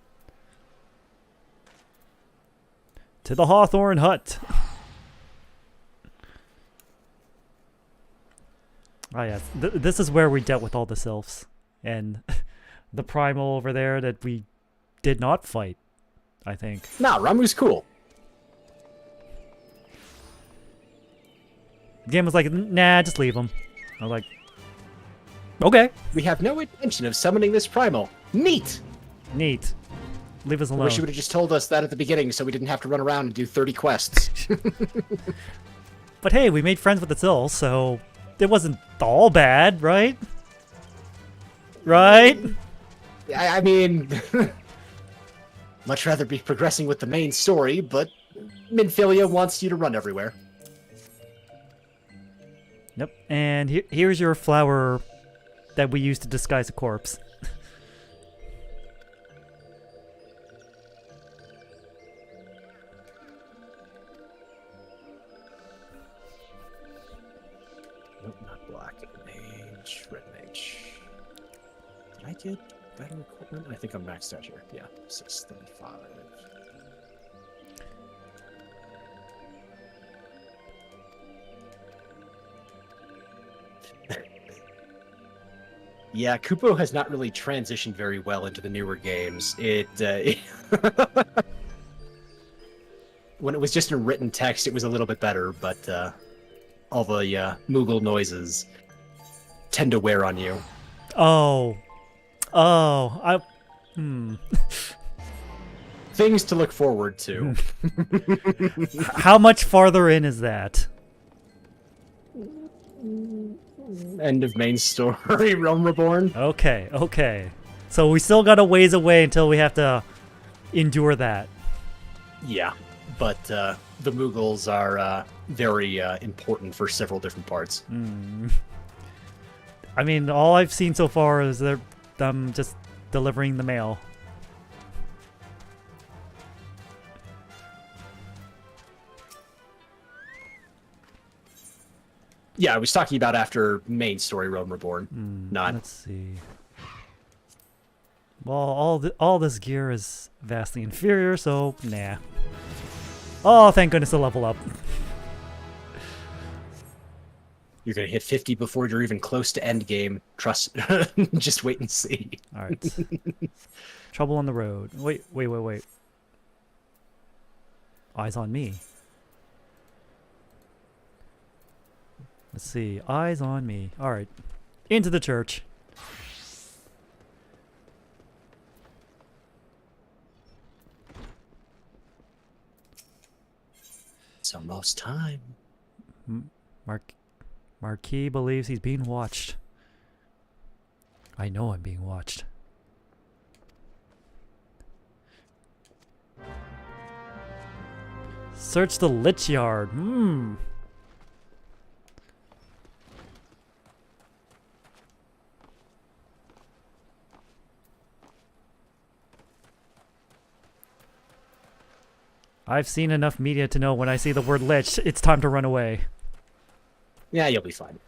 to the Hawthorne Hut. Oh yes, this is where we dealt with all the sylphs and the primal over there that we did not fight, I think. Nah, Ramu's cool. The game was like, nah, just leave him. I was like, okay. We have no intention of summoning this primal. Neat! Neat. Leave us I alone. wish you would have just told us that at the beginning so we didn't have to run around and do 30 quests. But hey, we made friends with the sylphs, so it wasn't all bad, right? Right? I mean, much rather be progressing with the main story, but Minfilia wants you to run everywhere. Yep, and here's your flower that we used to disguise a corpse. Nope, not black. Mage, red mage. Did I get better equipment? I think I'm maxed out here. Yeah, 635. Yeah, Kupo has not really transitioned very well into the newer games. When it was just in written text, it was a little bit better, but all the Moogle noises tend to wear on you. Things to look forward to. How much farther in is that? End of main story, Realm Reborn. Okay. So we still got a ways away until we have to endure that. Yeah, but the Moogles are very important for several different parts. I mean, all I've seen so far is them just delivering the mail. Yeah, I was talking about after main story Realm Reborn. Not. Let's see. Well, all this gear is vastly inferior, so nah. Oh, thank goodness to level up. You're gonna hit 50 before you're even close to end game. Trust. Just wait and see. All right. Trouble on the road. Wait. Eyes on me. Let's see. Eyes on me. All right. Into the church. It's almost time. Marquis believes he's being watched. I know I'm being watched. Search the Lich Yard. I've seen enough media to know when I see the word Lich, it's time to run away. Yeah, you'll be fine.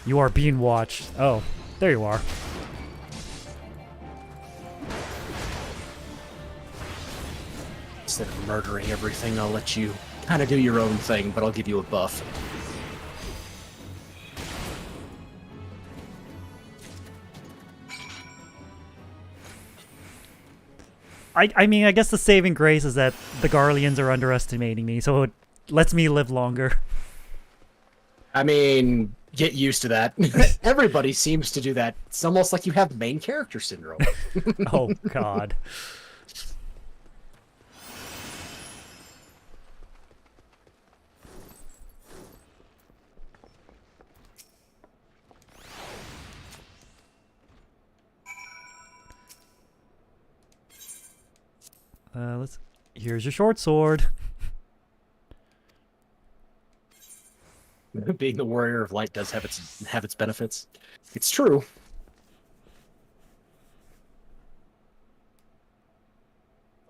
You are being watched. Oh, there you are. Instead of murdering everything, I'll let you kind of do your own thing, but I'll give you a buff. I mean, I guess the saving grace is that the Garleans are underestimating me, so it lets me live longer. I mean, get used to that. Everybody seems to do that. It's almost like you have main character syndrome. Oh, God. Here's your short sword. Being the warrior of light does have its benefits. It's true.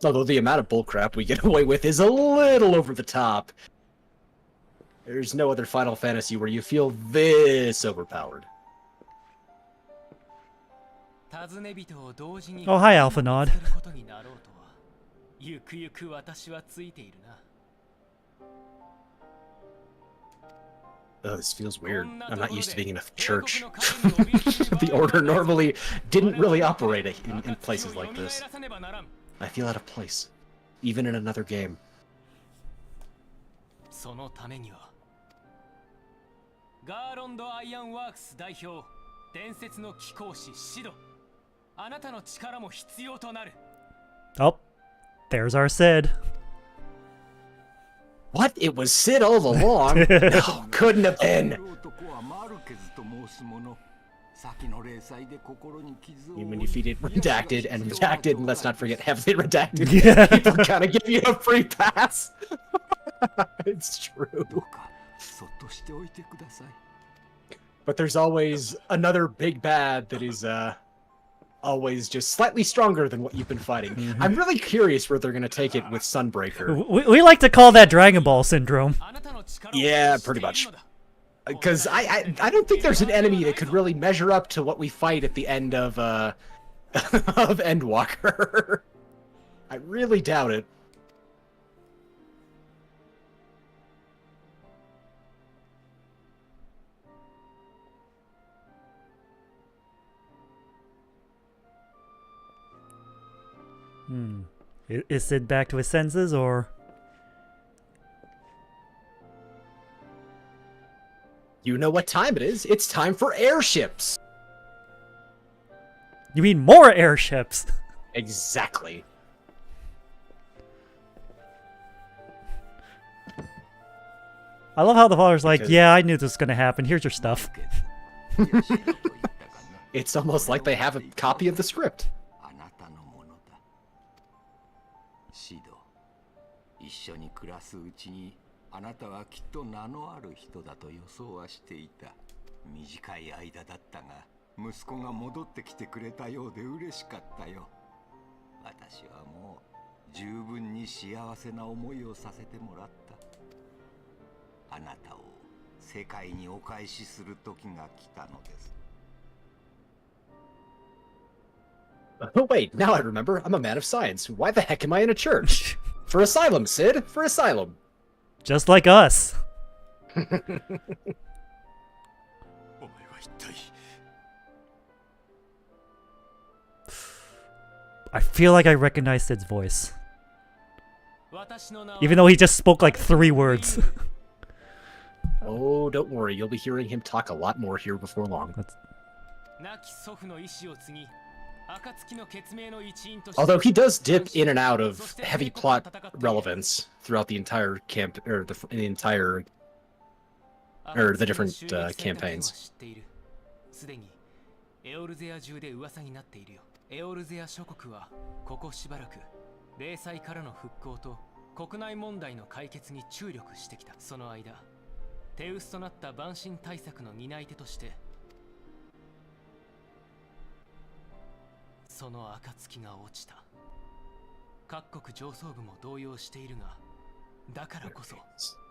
Although the amount of bullcrap we get away with is a little over the top. There's no other Final Fantasy where you feel this overpowered. Oh, hi, Alpha Nod. Oh, this feels weird. I'm not used to being in a church. The Order normally didn't really operate in places like this. I feel out of place, even in another game. Oh, there's our Sid. What? It was Sid all along? No, couldn't have been. When you feed it redacted, and let's not forget heavily redacted. Yeah. People kind of give you a free pass. It's true. But there's always another big bad that is always just slightly stronger than what you've been fighting. I'm really curious where they're going to take it with Sunbreaker. We like to call that Dragon Ball syndrome. Yeah, pretty much. Because I don't think there's an enemy that could really measure up to what we fight at the end of of Endwalker. I really doubt it. Is Sid back to his senses, or? You know what time it is. It's time for airships. You mean more airships? Exactly. I love how the father's like, yeah, I knew this was gonna happen. Here's your stuff. It's almost like they have a copy of the script. 私はもう十分に幸せな思いをさせてもらった。あなたを世界にお返しする時が来たのです。 Oh wait, now I remember. I'm a man of science. Why the heck am I in a church? For asylum, Sid. For asylum. Just like us. I feel like I recognize Sid's voice. Even though he just spoke like 3 words. Oh, don't worry. You'll be hearing him talk a lot more here before long. Although he does dip in and out of heavy plot relevance throughout the entire camp, or the different campaigns. エオルゼア諸国はここしばらく霊災からの復興と国内問題の解決に注力してきた。その間、手薄となった万神対策の担い手としてその暁が落ちた。各国上層部も動揺しているが、だからこそ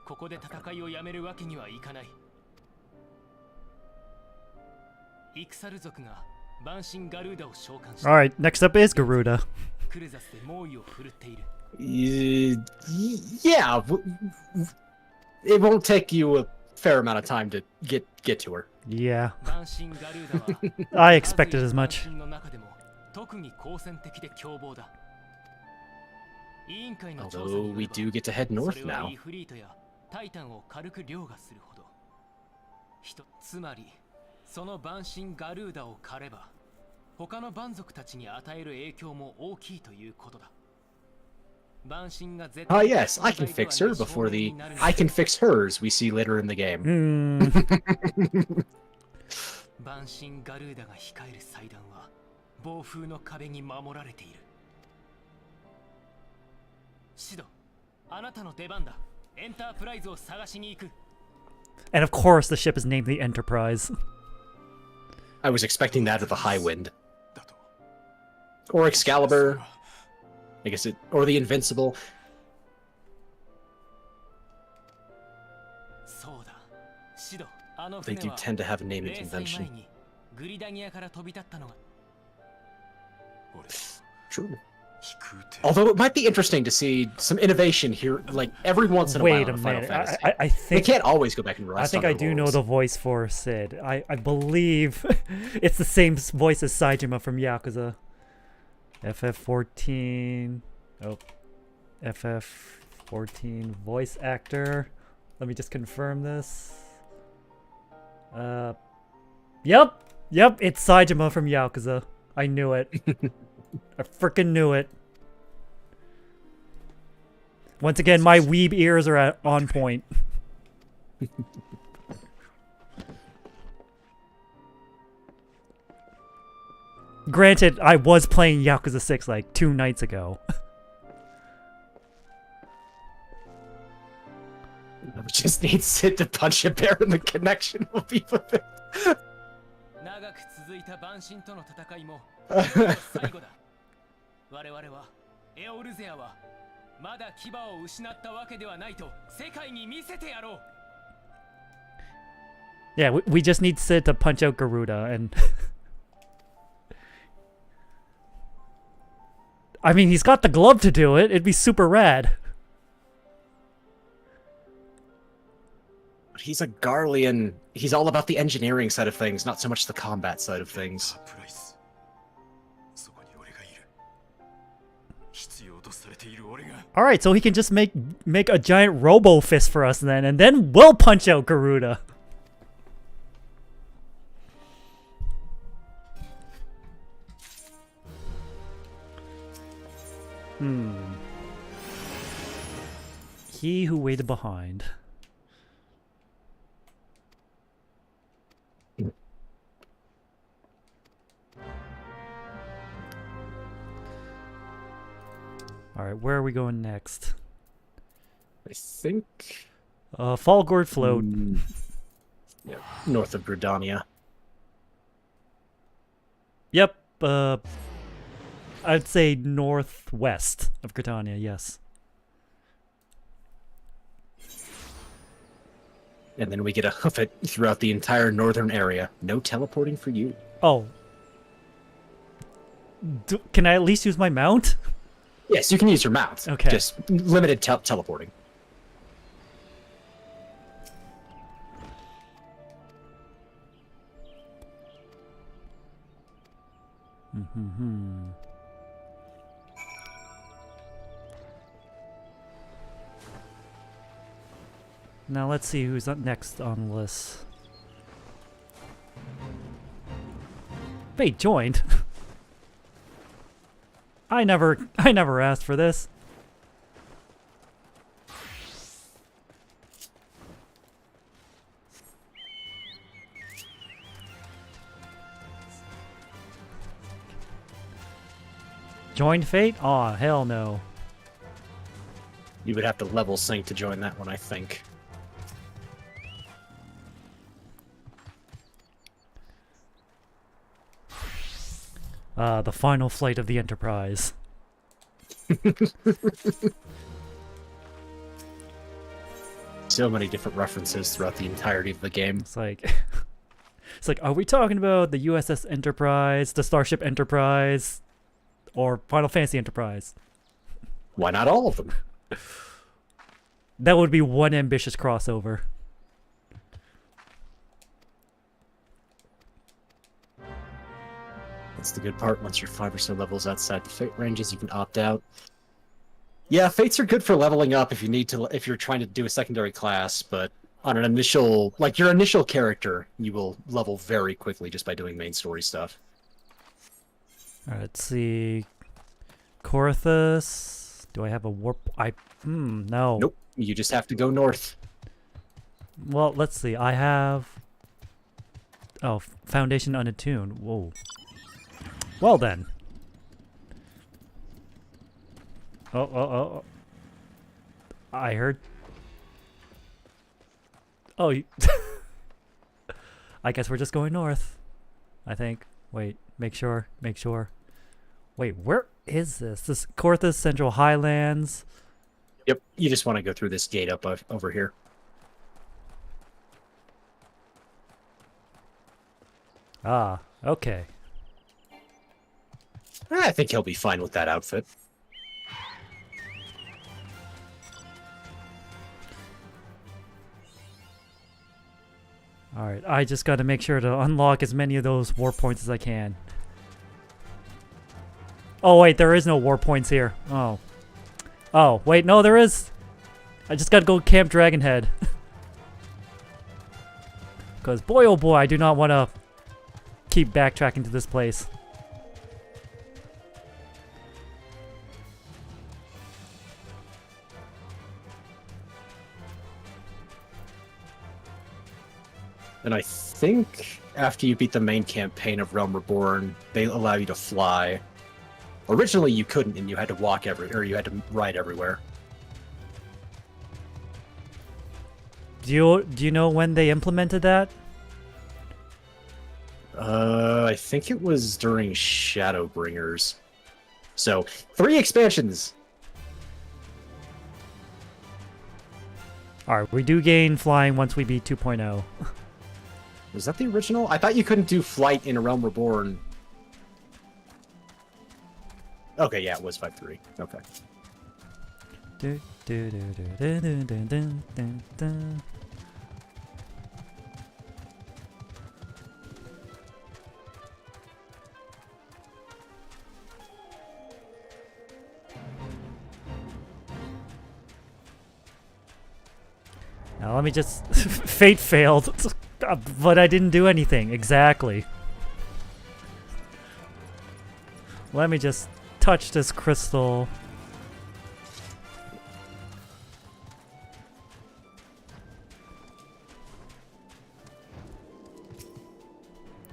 ここで戦いをやめるわけにはいかない。イクサル族が Alright, next up is Garuda. Yeah, it won't take you a fair amount of time to get to her. Yeah. I expected as much. Although we do get to head north now. その万神ガルーダを狩れば他の蛮族たちに与える影響も大きいということだ。 Ah, yes, I can fix her before the I can fix hers we see later in the game. 万神ガルーダが控える祭壇は暴風の壁に守られている。シド、あなたの出番だ。エンタープライズを探しに行く。 And of course the ship is named the Enterprise. I was expecting that at the High Wind. Or Excalibur. I guess it... Or the Invincible. They do tend to have a naming convention. True. Although it might be interesting to see some innovation here, like every once in a while in Final Fantasy. I think they can't always go back and rest. I think I do know the voice for Sid. I believe it's the same voice as Saejima from Yakuza. FF14. Oh, FF14 voice actor. Let me just confirm this. Yep, it's Saejima from Yakuza. I knew it. I freaking knew it. Once again, my weeb ears are on point. Granted, I was playing Yakuza 6 like 2 nights ago. We just need Sid to punch a bear and the connection will be fulfilled. Yeah, we just need Sid to punch out Garuda and... I mean, he's got the glove to do it. It'd be super rad. But he's a Garlean. He's all about the engineering side of things, not so much the combat side of things. Alright, so he can just make a giant robo fist for us then, and then we'll punch out Garuda. He who waited behind. Alright, where are we going next? I think... Fallgord Float. Yeah, north of Gridania. Yep, I'd say northwest of Britannia, yes. And then we get to hoof it throughout the entire northern area. No teleporting for you. Oh. Can I at least use my mount? Yes, you can use your mount. Okay. Just limited teleporting. Mm-hmm. Now let's see who's up next on the list. Fate joined. I never asked for this. Joined Fate? Aw, hell no. You would have to level sync to join that one, I think. The final flight of the Enterprise. So many different references throughout the entirety of the game. It's like, it's like, are we talking about the USS Enterprise, the Starship Enterprise, or Final Fantasy Enterprise? Why not all of them? That would be one ambitious crossover. That's the good part. Once you're 5 or so levels outside the Fate ranges, you can opt out. Yeah, Fates are good for leveling up if you need to, if you're trying to do a secondary class, but on an initial, like your initial character, you will level very quickly just by doing main story stuff. Alright, let's see. Corthus. Do I have a warp? No. Nope. You just have to go north. Well, let's see. I have. Oh, Foundation Unattuned. Whoa. Well then. Oh. I heard. Oh. I guess we're just going north. I think. Wait. Make sure. Wait, where is this? This Corthus Central Highlands. Yep. You just want to go through this gate up over here. Ah, okay. I think he'll be fine with that outfit. Alright, I just gotta make sure to unlock as many of those war points as I can. Oh wait, there is no war points here. Oh. Oh, wait, no there is! I just gotta go Camp Dragonhead. Because boy oh boy, I do not want to keep backtracking to this place. And I think after you beat the main campaign of Realm Reborn, they allow you to fly. Originally you couldn't, and you had to walk or you had to ride everywhere. Do you know when they implemented that? I think it was during Shadowbringers. So, 3 expansions! Alright, we do gain flying once we beat 2.0. Was that the original? I thought you couldn't do flight in a Realm Reborn. Okay, yeah, it was 5.3. Okay. Now let me just... Fate failed, but I didn't do anything. Exactly. Let me just touch this crystal.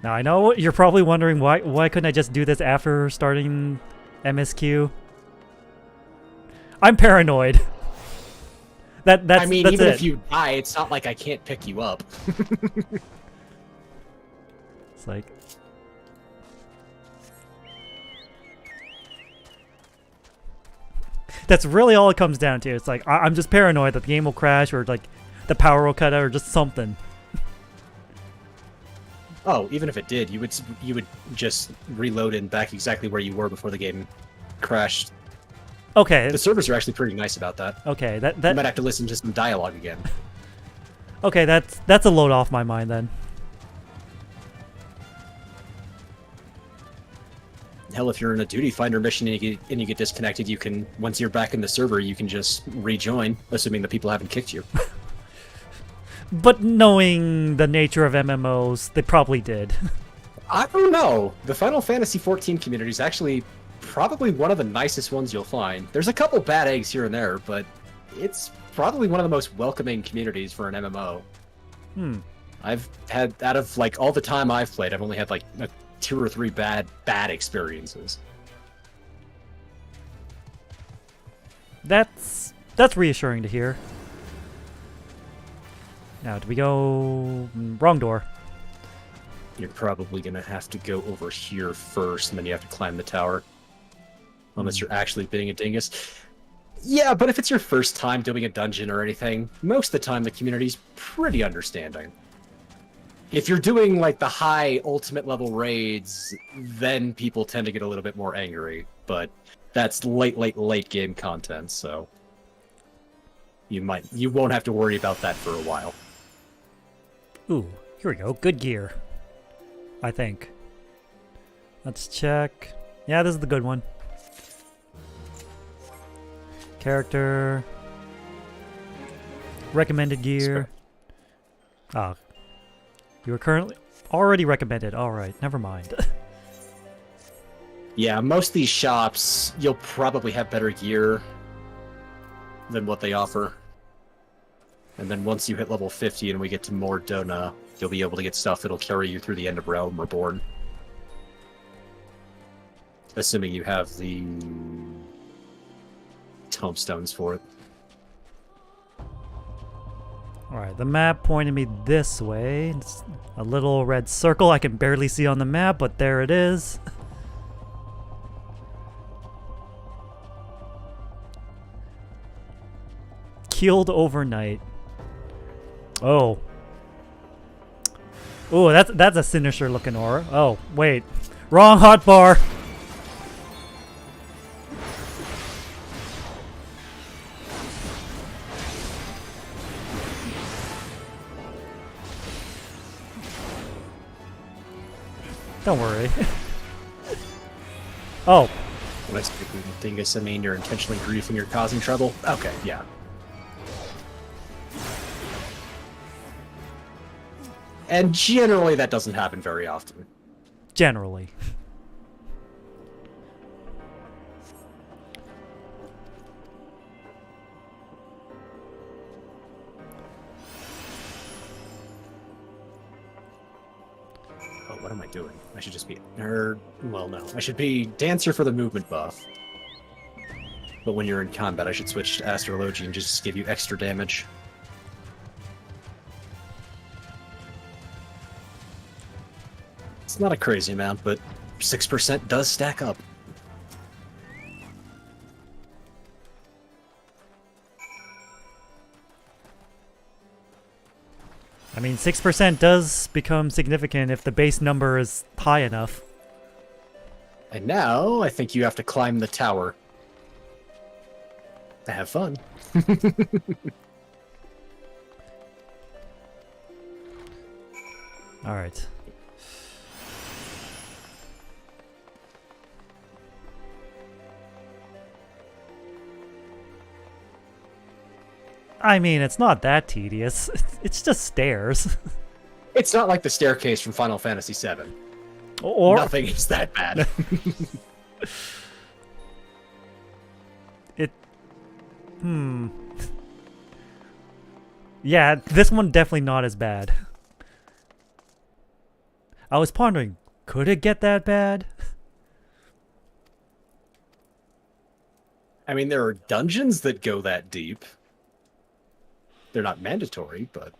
Now I know you're probably wondering why couldn't I just do this after starting MSQ? I'm paranoid. That's I mean, that's even it. if you die, it's not like I can't pick you up. It's like That's really all it comes down to. It's like I'm just paranoid that the game will crash or like the power will cut out or just something. Oh, even if it did, you would just reload and back exactly where you were before the game crashed. Okay. The servers are actually pretty nice about that. Okay, You that might have to listen to some dialogue again. okay, that's a load off my mind then. Hell, if you're in a duty finder mission and you get disconnected, you can, once you're back in the server, you can just rejoin, assuming the people haven't kicked you. But knowing the nature of MMOs, they probably did. I don't know. The Final Fantasy XIV community is actually probably one of the nicest ones you'll find. There's a couple bad eggs here and there, but it's probably one of the most welcoming communities for an MMO. I've had, out of like all the time I've played, I've only had like 2 or 3 bad experiences. That's reassuring to hear. Now, do we go wrong door? You're probably gonna have to go over here first, and then you have to climb the tower. Unless you're actually being a dingus. Yeah, but if it's your first time doing a dungeon or anything, most of the time the community's pretty understanding. If you're doing like the high ultimate level raids, then people tend to get a little bit more angry. But that's late game content, so you won't have to worry about that for a while. Ooh, here we go. Good gear. I think. Let's check. Yeah, this is the good one. Character. Recommended gear. Ah. You were currently already recommended. Alright, never mind. Yeah, most of these shops, you'll probably have better gear than what they offer. And then once you hit level 50 and we get to more Dona, you'll be able to get stuff that'll carry you through the end of Realm Reborn. Assuming you have the tomestones for it. Alright, the map pointed me this way. It's a little red circle I can barely see on the map, but there it is. Keeled overnight. Oh. Oh, that's a sinister looking aura. Oh, wait. Wrong hotbar. Don't worry. Oh. When I speak with dingus, I mean you're intentionally griefing, you're causing trouble? Okay, yeah. And generally that doesn't happen very often. Generally. Oh, what am I doing? I should just be nerd. Well, no. I should be dancer for the movement buff. But when you're in combat, I should switch to astrology and just give you extra damage. It's not a crazy amount, but 6% does stack up. I mean, 6% does become significant if the base number is high enough. And now, I think you have to climb the tower. To have fun. Alright. I mean, it's not that tedious. It's just stairs. It's not like the staircase from Final Fantasy VII. Or Nothing is that bad. Yeah, this one definitely not as bad. I was pondering, could it get that bad? I mean, there are dungeons that go that deep. They're not mandatory, but...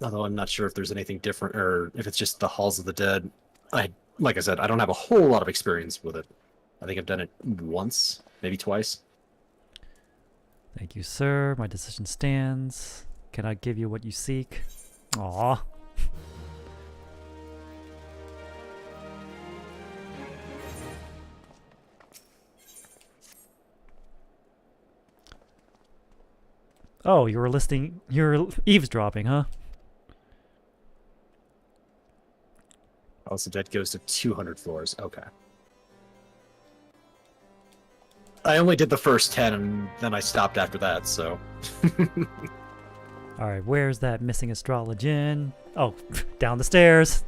Although I'm not sure if there's anything different or if it's just the Halls of the Dead. Like I said, I don't have a whole lot of experience with it. I think I've done it once, maybe twice. Thank you, sir. My decision stands. Can I give you what you seek? Aw. Oh, you were listening. You're eavesdropping, huh? Halls of the Dead goes to 200 floors. Okay. I only did the first 10, and then I stopped after that, so... Alright, where's that missing astrologian? Oh, down the stairs.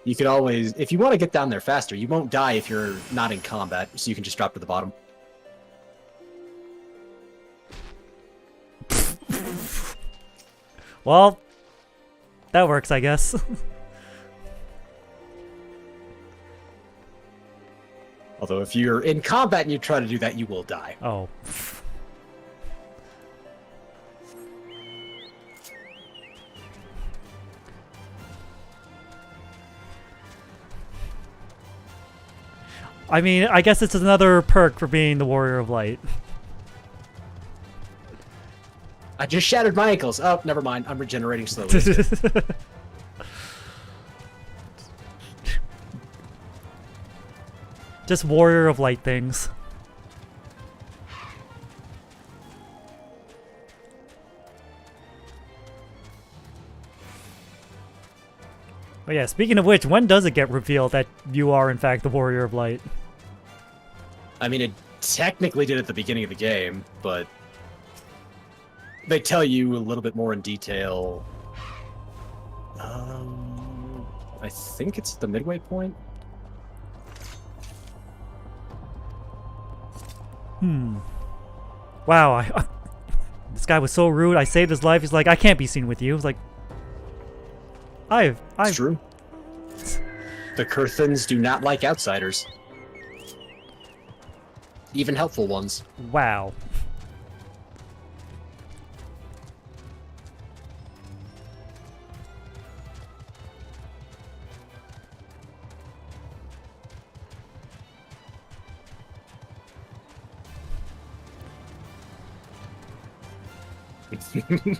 You could always... If you want to get down there faster, you won't die if you're not in combat, so you can just drop to the bottom. Well, that works, I guess. Although if you're in combat and you try to do that, you will die. Oh. I mean, I guess it's another perk for being the Warrior of Light. I just shattered my ankles. Oh, never mind. I'm regenerating slowly. Just Warrior of Light things. Oh yeah, speaking of which, when does it get revealed that you are in fact the Warrior of Light? I mean, it technically did at the beginning of the game, but they tell you a little bit more in detail. I think it's the midway point. Wow, this guy was so rude. I saved his life. He's like, I can't be seen with you. I was like, It's true. The Kurthans do not like outsiders. Even helpful ones. Wow.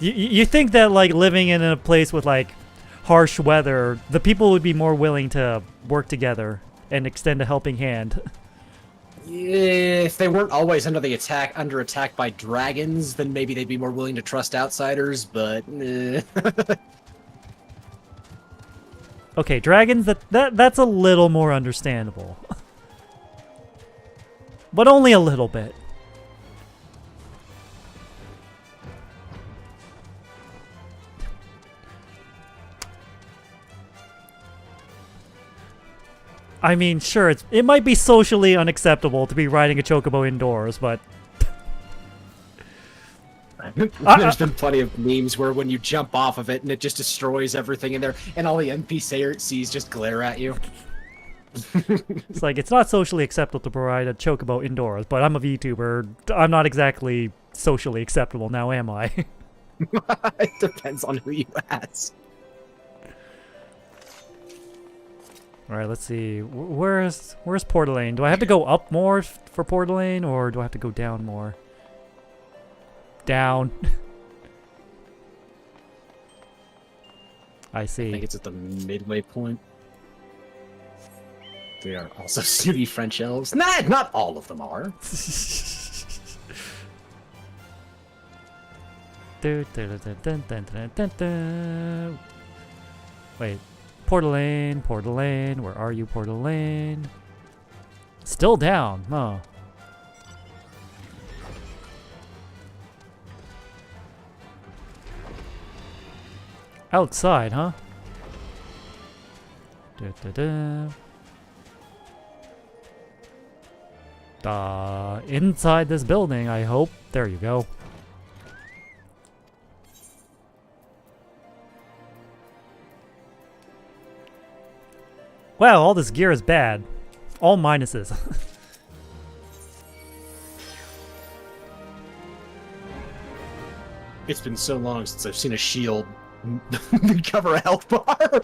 you think that like living in a place with like harsh weather, the people would be more willing to work together and extend a helping hand. If they weren't always under attack by dragons, then maybe they'd be more willing to trust outsiders, but Okay, dragons, that's a little more understandable. But only a little bit. I mean, sure, it might be socially unacceptable to be riding a chocobo indoors, but... There's been plenty of memes where when you jump off of it and it just destroys everything in there, and all the NPCs just glare at you. It's like, it's not socially acceptable to ride a chocobo indoors, but I'm a VTuber. I'm not exactly socially acceptable now, am I? It depends on who you ask. Alright, let's see. Where's Portalane? Do I have to go up more for Portalane, or do I have to go down more? Down. I see. I think it's at the midway point. They are also snooty French elves. Nah, not all of them are. Wait. Portalane, where are you, Portalane? Still down, huh? Outside, huh? Inside this building, I hope. There you go. Wow, all this gear is bad. All minuses. It's been so long since I've seen a shield recover a health bar.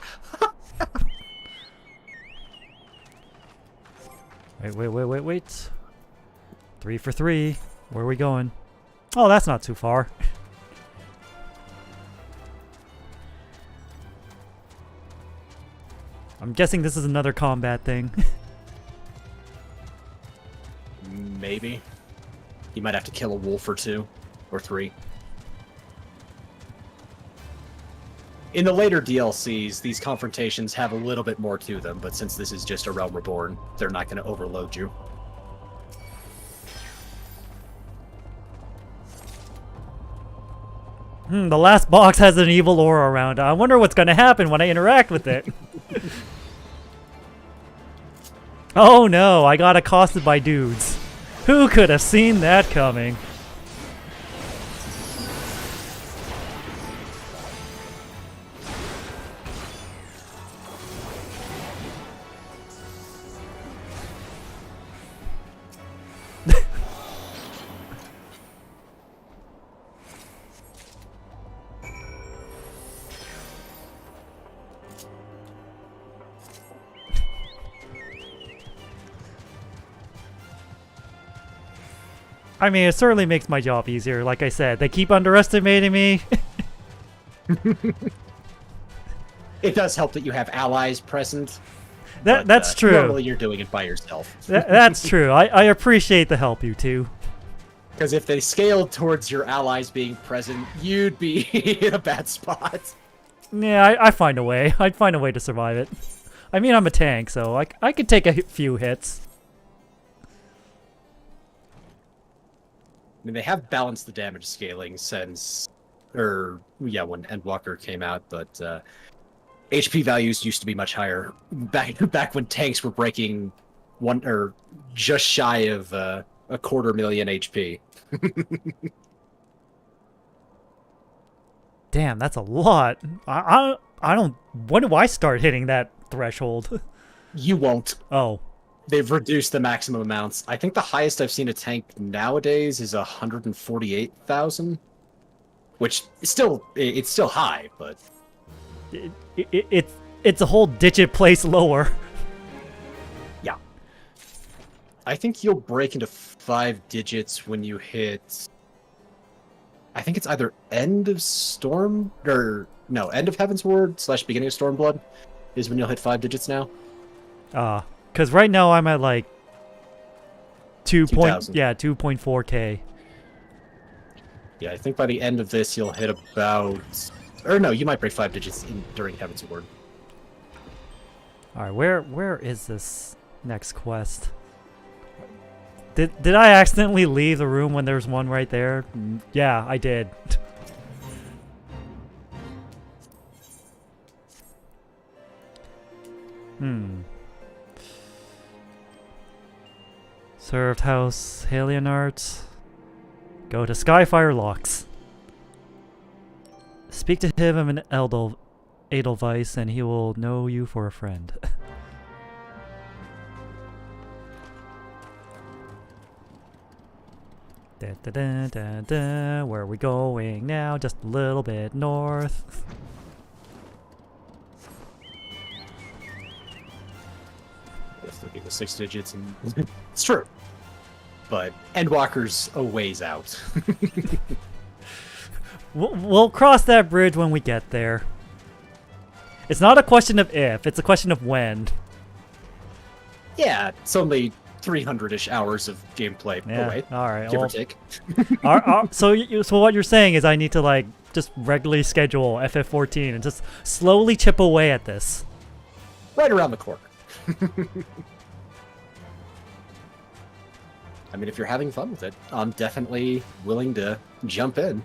Wait. 3 for 3. Where are we going? Oh, that's not too far. I'm guessing this is another combat thing. Maybe. You might have to kill a wolf or 2 or 3. In the later DLCs, these confrontations have a little bit more to them, but since this is just a Realm Reborn, they're not going to overload you. The last box has an evil aura around it. I wonder what's going to happen when I interact with it. Oh no, I got accosted by dudes. Who could have seen that coming? I mean, it certainly makes my job easier. Like I said, they keep underestimating me. It does help that you have allies present. That's true. Normally you're doing it by yourself. That's true. I appreciate the help, you two. Because if they scaled towards your allies being present, you'd be in a bad spot. Yeah, I find a way. I'd find a way to survive it. I mean, I'm a tank, so I could take a few hits. I mean, they have balanced the damage scaling since, when Endwalker came out, but HP values used to be much higher back when tanks were breaking just shy of a 250,000 HP. Damn, that's a lot. I don't. When do I start hitting that threshold? You won't. Oh. They've reduced the maximum amounts. I think the highest I've seen a tank nowadays is 148,000, which is still high, but It's a whole digit place lower. Yeah. I think you'll break into 5 digits when you hit, I think it's either end of Heaven's Ward / beginning of Stormblood is when you'll hit 5 digits now. Because right now I'm at like 2,000. 2.4k. Yeah, I think by the end of this you'll hit about, or no, you might break 5 digits during Heaven's Ward. All right, where is this next quest? Did I accidentally leave the room when there's one right there? Yeah, I did. Served House, Halionart. Go to Skyfire Locks. Speak to him in Edelweiss, and he will know you for a friend. Where are we going now? Just a little bit north. Let's look at the 6 digits, and it's true. But Endwalker's a ways out. We'll cross that bridge when we get there. It's not a question of if, it's a question of when. Yeah, it's only 300-ish hours of gameplay away. Alright. Give or take. So what you're saying is I need to like just regularly schedule FF14 and just slowly chip away at this. Right around the corner. I mean, if you're having fun with it, I'm definitely willing to jump in.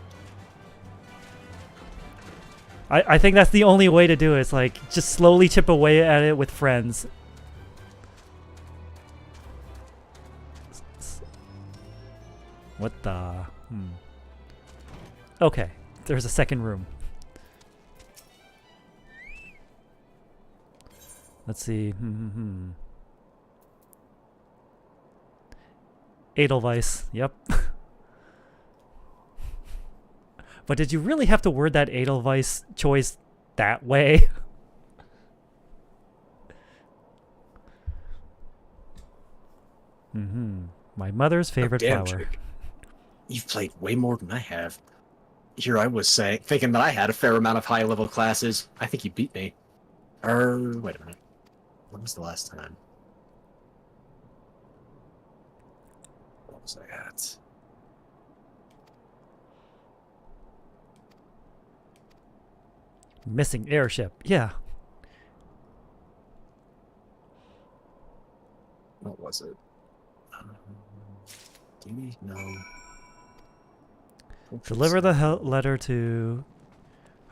I think that's the only way to do it. It's like just slowly chip away at it with friends. What the? Okay, there's a second room. Let's see. Edelweiss. Yep. But did you really have to word that Edelweiss choice that way? My mother's favorite damn, flower. Jake. You've played way more than I have. Here I was thinking that I had a fair amount of high-level classes. I think you beat me. Wait a minute. When was the last time? What was I at? Missing airship. Yeah. What was it? Do we know? Deliver the letter to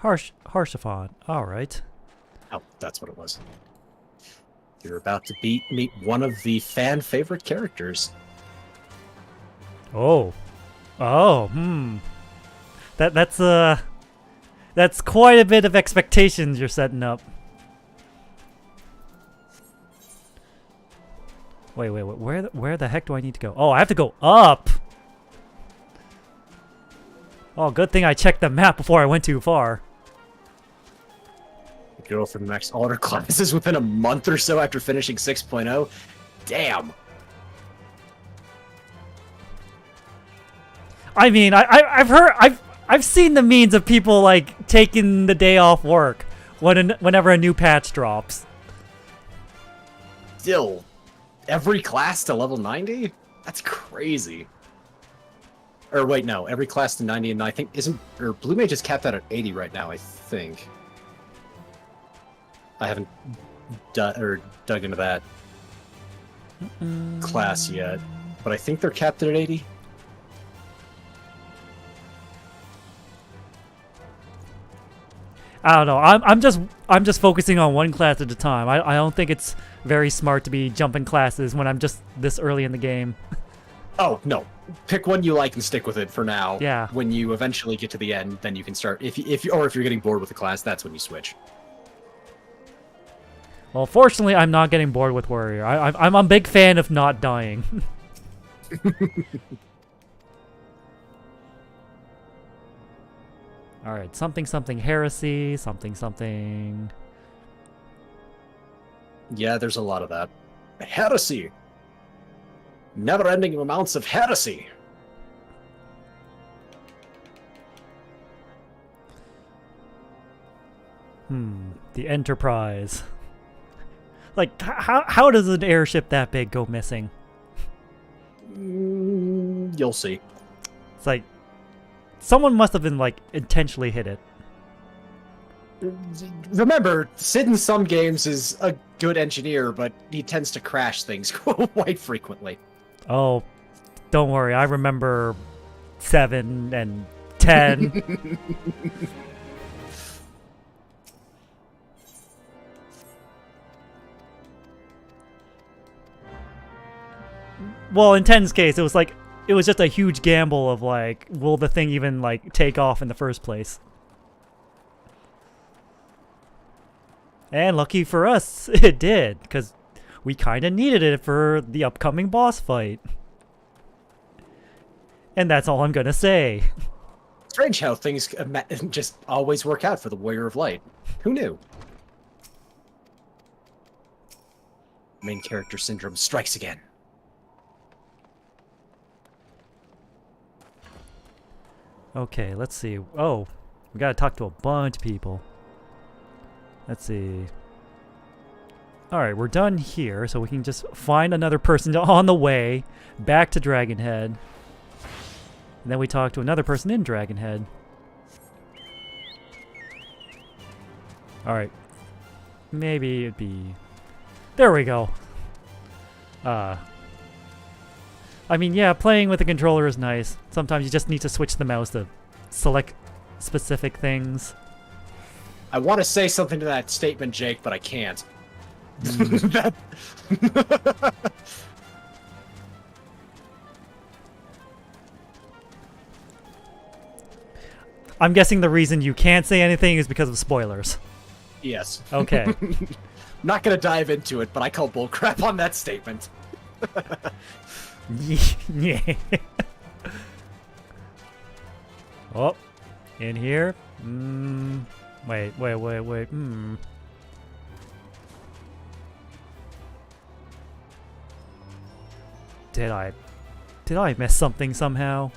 Harshafon. All right. Oh, that's what it was. You're about to meet one of the fan favorite characters. Oh. That's quite a bit of expectations you're setting up. Wait. Where the heck do I need to go? Oh, I have to go up. Oh, good thing I checked the map before I went too far. Go for the next altar classes within a month or so after finishing 6.0. Damn. I mean, I've seen the means of people like taking the day off work whenever a new patch drops. Still, every class to level 90? That's crazy. Or wait, no, every class to 90, and I think Blue Mage is capped out at 80 right now, I think. I haven't dug into that class yet, but I think they're capped at 80. I don't know. I'm just focusing on one class at a time. I don't think it's very smart to be jumping classes when I'm just this early in the game. Oh no! Pick one you like and stick with it for now. Yeah. When you eventually get to the end, then you can start. If you're getting bored with the class, that's when you switch. Well, fortunately, I'm not getting bored with Warrior. I'm a big fan of not dying. All right, something heresy, something. Yeah, there's a lot of that. Heresy. Never-ending amounts of heresy. The Enterprise. Like, how does an airship that big go missing? You'll see. It's like someone must have been like intentionally hit it. Remember, Sid in some games is a good engineer, but he tends to crash things quite frequently. Oh, don't worry. I remember 7 and 10. Well, in 10's case, it was just a huge gamble of like, will the thing even like take off in the first place? And lucky for us, it did, because we kind of needed it for the upcoming boss fight. And that's all I'm gonna say. Strange how things just always work out for the Warrior of Light. Who knew? Main character syndrome strikes again. Okay, let's see. Oh, we gotta talk to a bunch of people. Let's see. Alright, we're done here, so we can just find another person on the way back to Dragonhead. And then we talk to another person in Dragonhead. Alright. Maybe it'd be... There we go. I mean, yeah, playing with the controller is nice. Sometimes you just need to switch the mouse to select specific things. I want to say something to that statement, Jake, but I can't. I'm guessing the reason you can't say anything is because of spoilers. Yes. Okay. Not gonna dive into it, but I call bullcrap on that statement. Yeah. Oh, In here? Wait. Did I miss something somehow?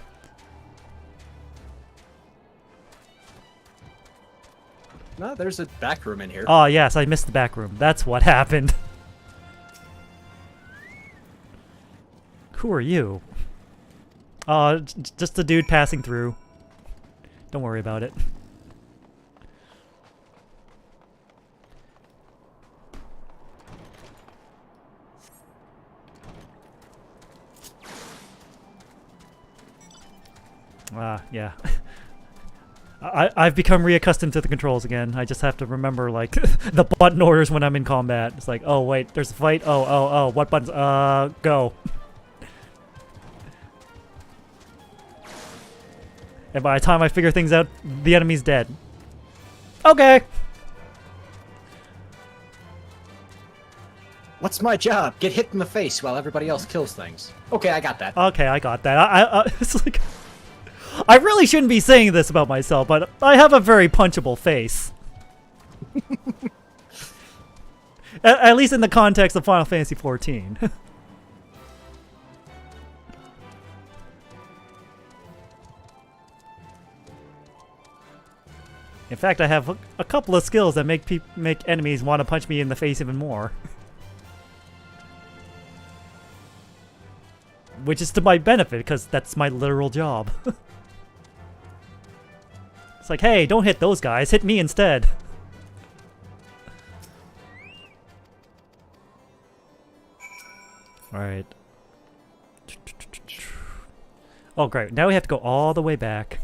No, there's a back room in here. Oh, yes, I missed the back room. That's what happened. Who are you? Just a dude passing through. Don't worry about it. Yeah. I've become reaccustomed to the controls again. I just have to remember, like, the button orders when I'm in combat. It's like, oh, wait, there's a fight. Oh, what buttons? Go. And by the time I figure things out, the enemy's dead. Okay. What's my job? Get hit in the face while everybody else kills things. Okay, I got that. Okay, I got that. It's like, I really shouldn't be saying this about myself, but I have a very punchable face. At least in the context of Final Fantasy XIV. In fact, I have a couple of skills that make enemies want to punch me in the face even more. Which is to my benefit, because that's my literal job. It's like, hey, don't hit those guys, hit me instead. Alright. Oh, great. Now we have to go all the way back.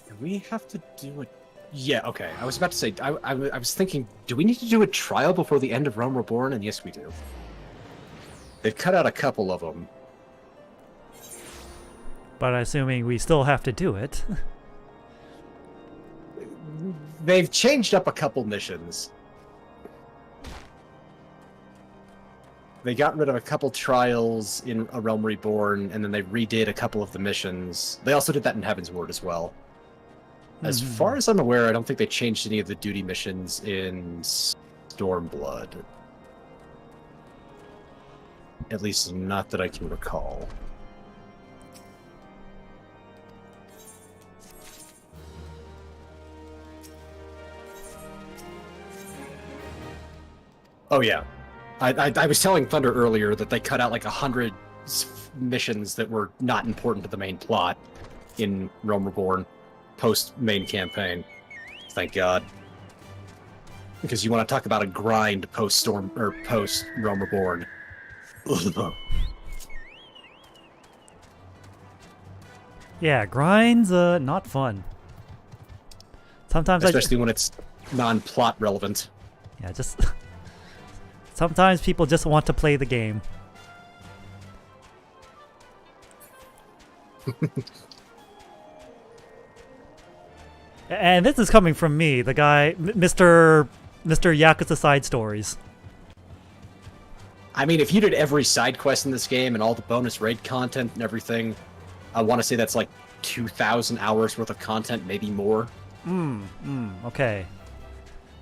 Do we have to do it? Yeah, okay. I was about to say, I was thinking, do we need to do a trial before the end of Realm Reborn? And yes, we do. They've cut out a couple of them. But assuming we still have to do it. They've changed up a couple missions. They got rid of a couple trials in A Realm Reborn, and then they redid a couple of the missions. They also did that in Heaven's Word as well. As far as I'm aware, I don't think they changed any of the duty missions in Stormblood. At least not that I can recall. Oh yeah. I was telling Thunder earlier that they cut out like 100 missions that were not important to the main plot in Realm Reborn post-main campaign. Thank God. Because you want to talk about a grind post-Storm or post-Realm Reborn. Yeah, grinds, not fun. Sometimes especially when it's non-plot relevant. Yeah, just sometimes people just want to play the game. And this is coming from me, the guy, Mr. Yakuza Side Stories. I mean, if you did every side quest in this game and all the bonus raid content and everything, I want to say that's like 2,000 hours worth of content, maybe more. Okay.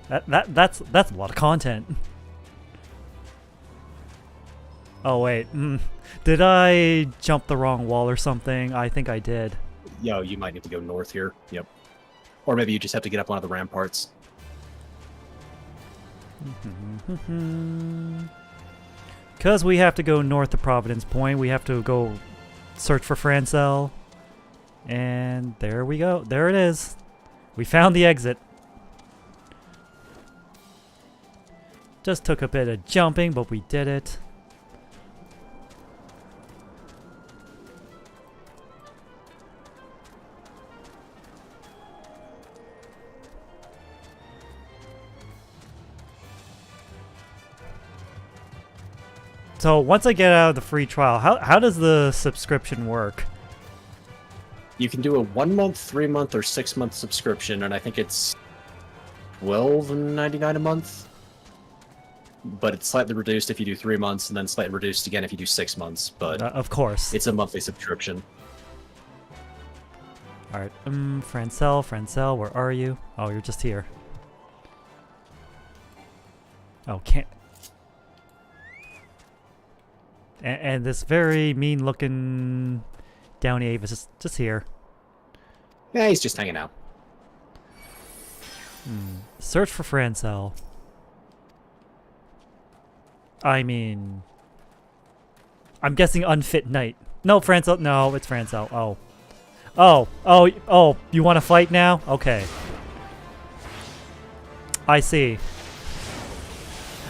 That's a lot of content. Oh wait, did I jump the wrong wall or something? I think I did. Yo, you might need to go north here. Yep. Or maybe you just have to get up one of the ramparts. Because we have to go north to Providence Point, we have to go search for Francel. And there we go. There it is. We found the exit. Just took a bit of jumping, but we did it. So once I get out of the free trial, how does the subscription work? You can do a 1 month, 3 month, or 6 month subscription, and I think it's $12.99 a month. But it's slightly reduced if you do 3 months, and then slightly reduced again if you do 6 months. But of course, it's a monthly subscription. Alright, Francel, where are you? Oh, you're just here. Oh, can't... And this very mean-looking Downey Avis is just here. Yeah, he's just hanging out. Search for Francel. I mean... I'm guessing unfit knight. No, Francel. No, it's Francel. Oh. Oh, you want to fight now? Okay. I see.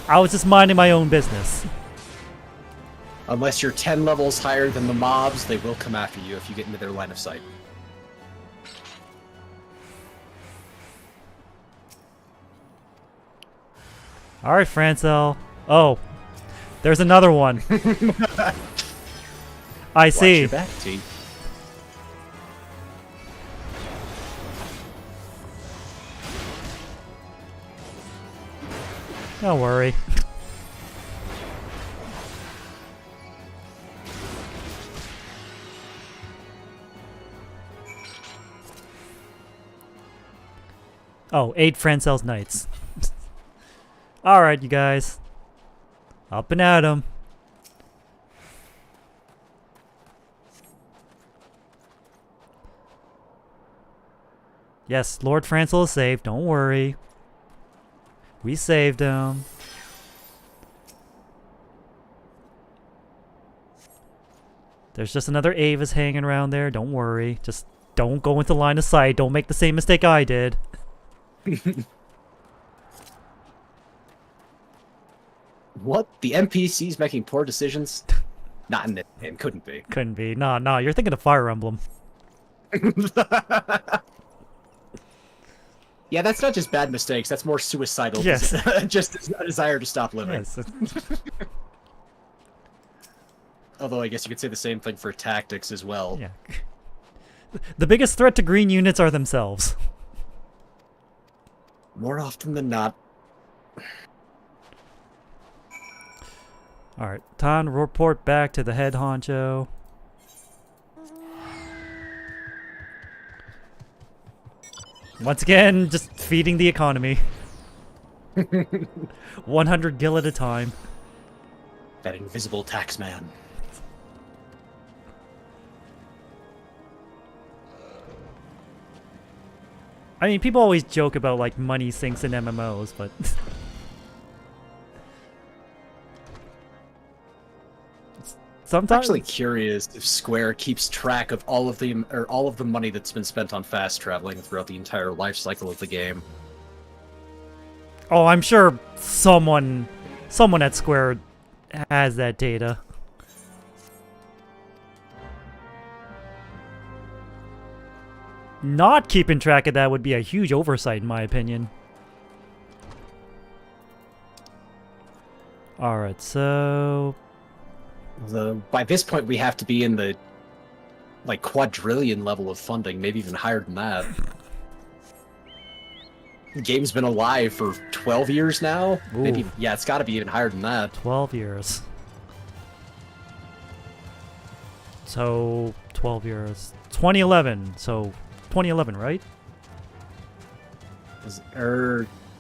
I was just minding my own business. Unless you're 10 levels higher than the mobs, they will come after you if you get into their line of sight. Alright, Francel. Oh. There's another one. I see. Watch your back, T. Don't worry. Oh, 8 Francel's knights. Alright, you guys. Up and at 'em. Yes, Lord Francel is safe. Don't worry. We saved him. There's just another Avis hanging around there. Don't worry. Just don't go into line of sight. Don't make the same mistake I did. What? The NPC's making poor decisions? Not in it. It couldn't be. Couldn't be. Nah. You're thinking of Fire Emblem. Yeah, that's not just bad mistakes. That's more suicidal. Yes. Just a desire to stop living. Yes. Although I guess you could say the same thing for tactics as well. Yeah. The biggest threat to green units are themselves. More often than not. Alright, time to report back to the head honcho. Once again, just feeding the economy. 100 gil at a time. That invisible tax man. I mean, people always joke about, like, money sinks in MMOs, but... I'm Sometimes... actually curious if Square keeps track of all of the money that's been spent on fast traveling throughout the entire life cycle of the game. Oh, I'm sure someone at Square has that data. Not keeping track of that would be a huge oversight, in my opinion. Alright, so... By this point, we have to be in the, like, quadrillion level of funding, maybe even higher than that. The game's been alive for 12 years now? Ooh. Maybe, yeah, it's gotta be even higher than that. 12 years. So, 12 years. 2011, so 2011, right?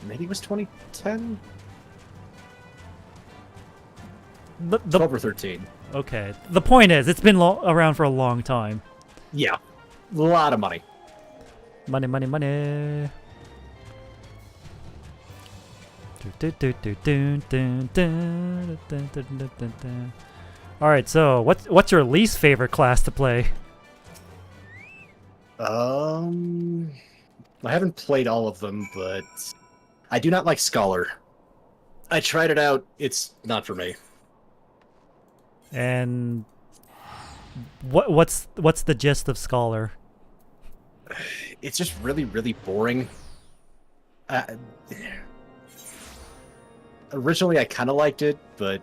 Maybe it was 2010? The 12 or 13. Okay. The point is, it's been around for a long time. Yeah. A lot of money. Money. Alright, so what's your least favorite class to play? I haven't played all of them, but I do not like Scholar. I tried it out. It's not for me. And what's the gist of Scholar? It's just really, really boring. Originally, I kind of liked it, but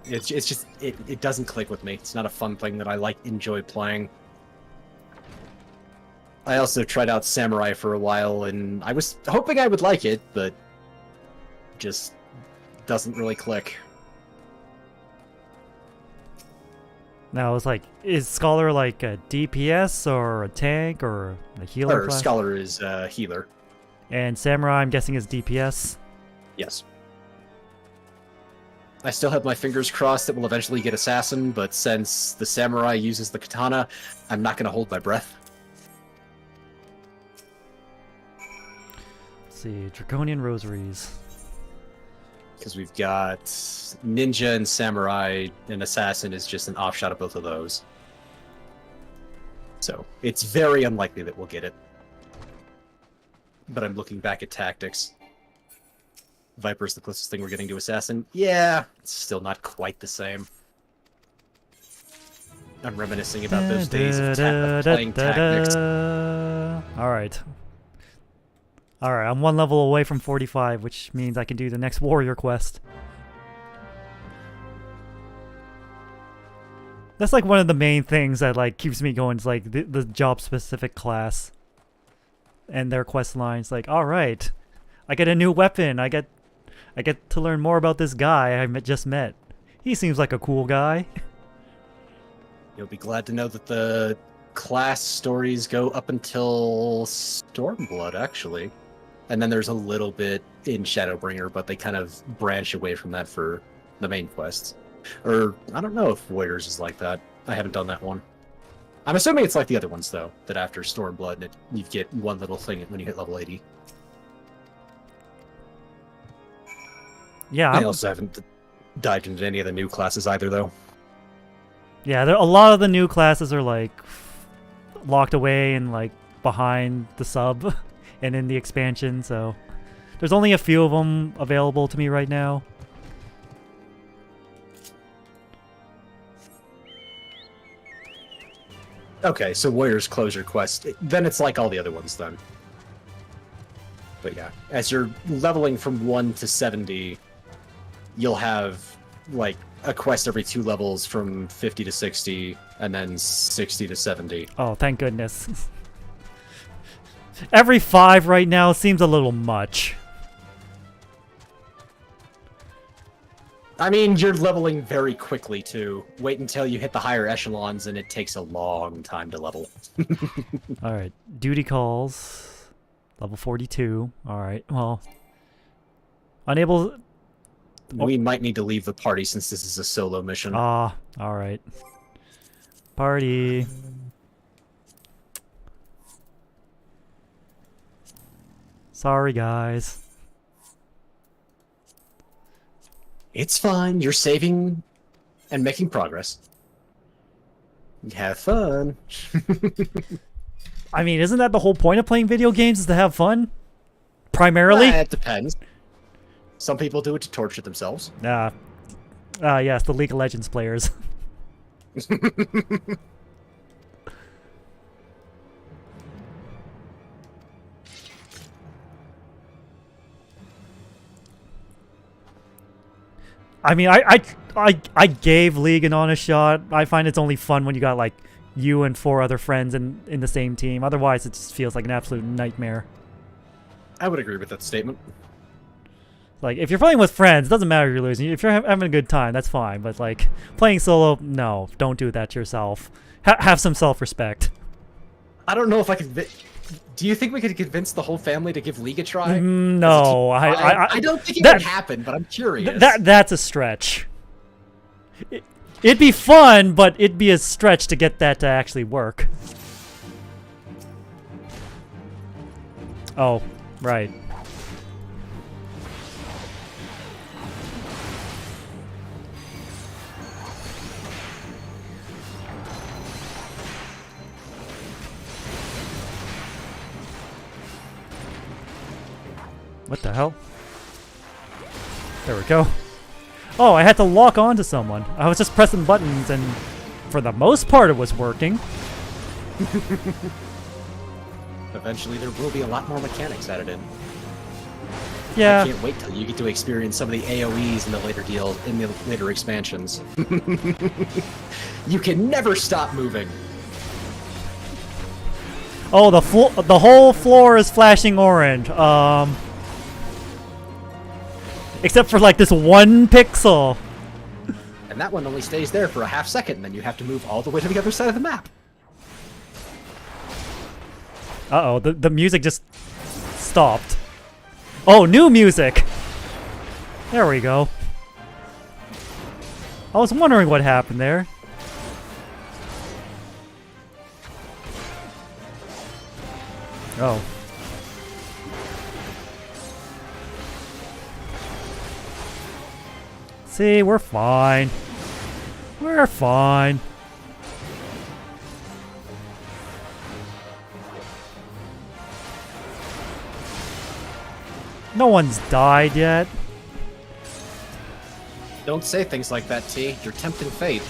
it's just it doesn't click with me. It's not a fun thing that I enjoy playing. I also tried out Samurai for a while, and I was hoping I would like it, but just doesn't really click. Now it's like, is Scholar like a DPS or a tank or a healer Or class? Scholar is healer. And Samurai, I'm guessing, is DPS. Yes. I still have my fingers crossed that we'll eventually get Assassin, but since the Samurai uses the katana, I'm not going to hold my breath. Let's see, Draconian Rosaries. Because we've got Ninja and Samurai, and Assassin is just an offshot of both of those. So, it's very unlikely that we'll get it. But I'm looking back at tactics. Viper's the closest thing we're getting to Assassin. Yeah, it's still not quite the same. I'm reminiscing about those days of playing tactics. Alright. Alright, I'm 1 level away from 45, which means I can do the next warrior quest. That's like one of the main things that like keeps me going, is like the job-specific class. And their quest lines, like, alright, I get a new weapon, I get to learn more about this guy I just met. He seems like a cool guy. You'll be glad to know that the class stories go up until Stormblood, actually. And then there's a little bit in Shadowbringer, but they kind of branch away from that for the main quests. Or, I don't know if Warriors is like that. I haven't done that one. I'm assuming it's like the other ones, though, that after Stormblood, you get one little thing when you hit level 80. Yeah, I also haven't dived into any of the new classes either, though. yeah. A lot of the new classes are like locked away and like behind the sub and in the expansion. So there's only a few of them available to me right now. Okay, so Warriors Closure Quest. Then it's like all the other ones, then. But yeah, as you're leveling from 1 to 70, you'll have, like, a quest every 2 levels from 50 to 60, and then 60 to 70. Oh, thank goodness. Every 5 right now seems a little much. I mean, you're leveling very quickly, too. Wait until you hit the higher echelons, and it takes a long time to level. Alright, duty calls. Level 42. Alright, well. Unable... We might need to leave the party since this is a solo mission. Ah, alright. Party. Sorry, guys. It's fine. You're saving and making progress. Have fun. I mean, isn't that the whole point of playing video games, is to have fun? Primarily? It depends. Some people do it to torture themselves. Yes, the League of Legends players. I mean, I gave League an honest shot. I find it's only fun when you got like you and 4 other friends in the same team. Otherwise, it just feels like an absolute nightmare. I would agree with that statement. Like, if you're playing with friends, it doesn't matter if you're losing. If you're having a good time, that's fine. But like, playing solo, no, don't do that to yourself. Have some self-respect. I don't know if I could. Do you think we could convince the whole family to give League a try? No, I don't think it would happen, but I'm curious. That's a stretch. It'd be fun, but it'd be a stretch to get that to actually work. Oh, right. What the hell? There we go. Oh, I had to lock onto someone. I was just pressing buttons, and for the most part, it was working. Eventually, there will be a lot more mechanics added in. Yeah. I can't wait till you get to experience some of the AoEs in the later expansions. You can never stop moving. Oh, the whole floor is flashing orange. Except for like this 1 pixel. And that one only stays there for a half second, and then you have to move all the way to the other side of the map. Uh-oh, the music just stopped. Oh, new music! There we go. I was wondering what happened there. Oh. See, we're fine. We're fine. No one's died yet. Don't say things like that, T. You're tempting fate.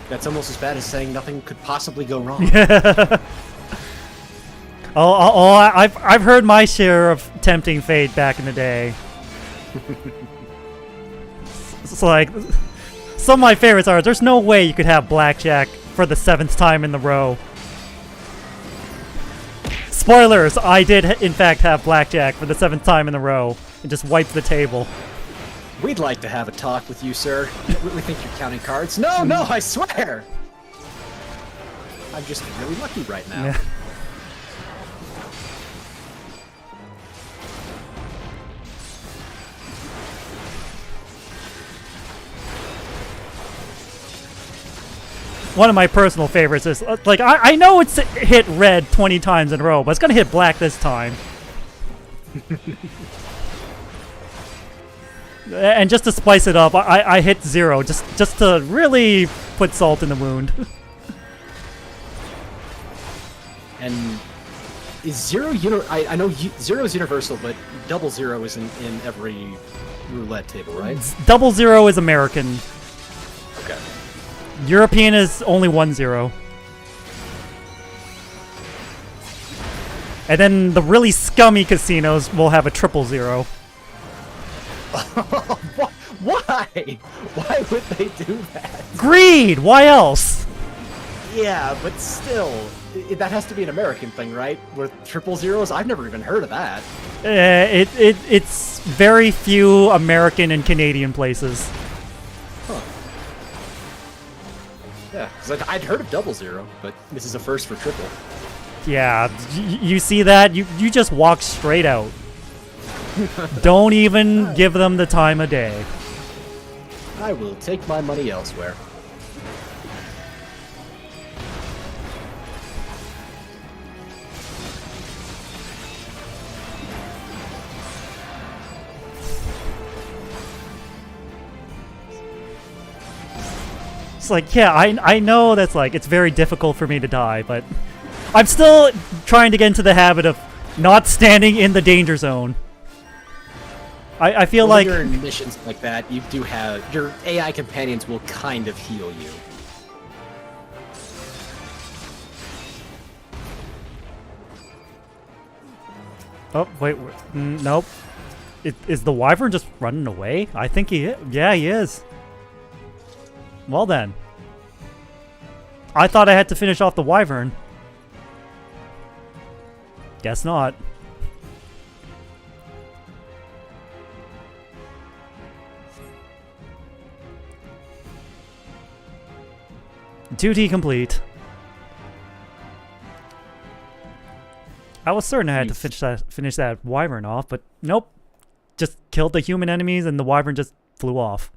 That's almost as bad as saying nothing could possibly go wrong. I've heard my share of tempting fate back in the day. It's like some of my favorites are. There's no way you could have blackjack for the 7th time in the row. Spoilers! I did in fact have blackjack for the 7th time in a row and just wiped the table. We'd like to have a talk with you, sir. We think you're counting cards. No, no, I swear! I'm just really lucky right now. Yeah. One of my personal favorites is, like, I know it's hit red 20 times in a row, but it's gonna hit black this time. And just to spice it up, I hit 0, just to really put salt in the wound. And is 0 I know 0 is universal, but 00 isn't in every roulette table, right? 00 is American. Okay. European is only 10. And then the really scummy casinos will have a 000. Why? Why would they do that? Greed! Why else? Yeah, but still, that has to be an American thing, right? With 000s? I've never even heard of that. It's very few American and Canadian places. Huh. Yeah, because I'd heard of 00, but this is a first for triple. Yeah, you see that? You just walk straight out. Don't even give them the time of day. I will take my money elsewhere. It's like, yeah, I know that's like, it's very difficult for me to die, but I'm still trying to get into the habit of not standing in the danger zone. I feel well, like when you're in missions like that, you do have your AI companions will kind of heal you. Oh wait, nope. Is the wyvern just running away? I think he is. Yeah, he is. Well then, I thought I had to finish off the wyvern. Guess not. Duty complete. I was certain I had to finish that wyvern off, but nope. Just killed the human enemies and the wyvern just flew off.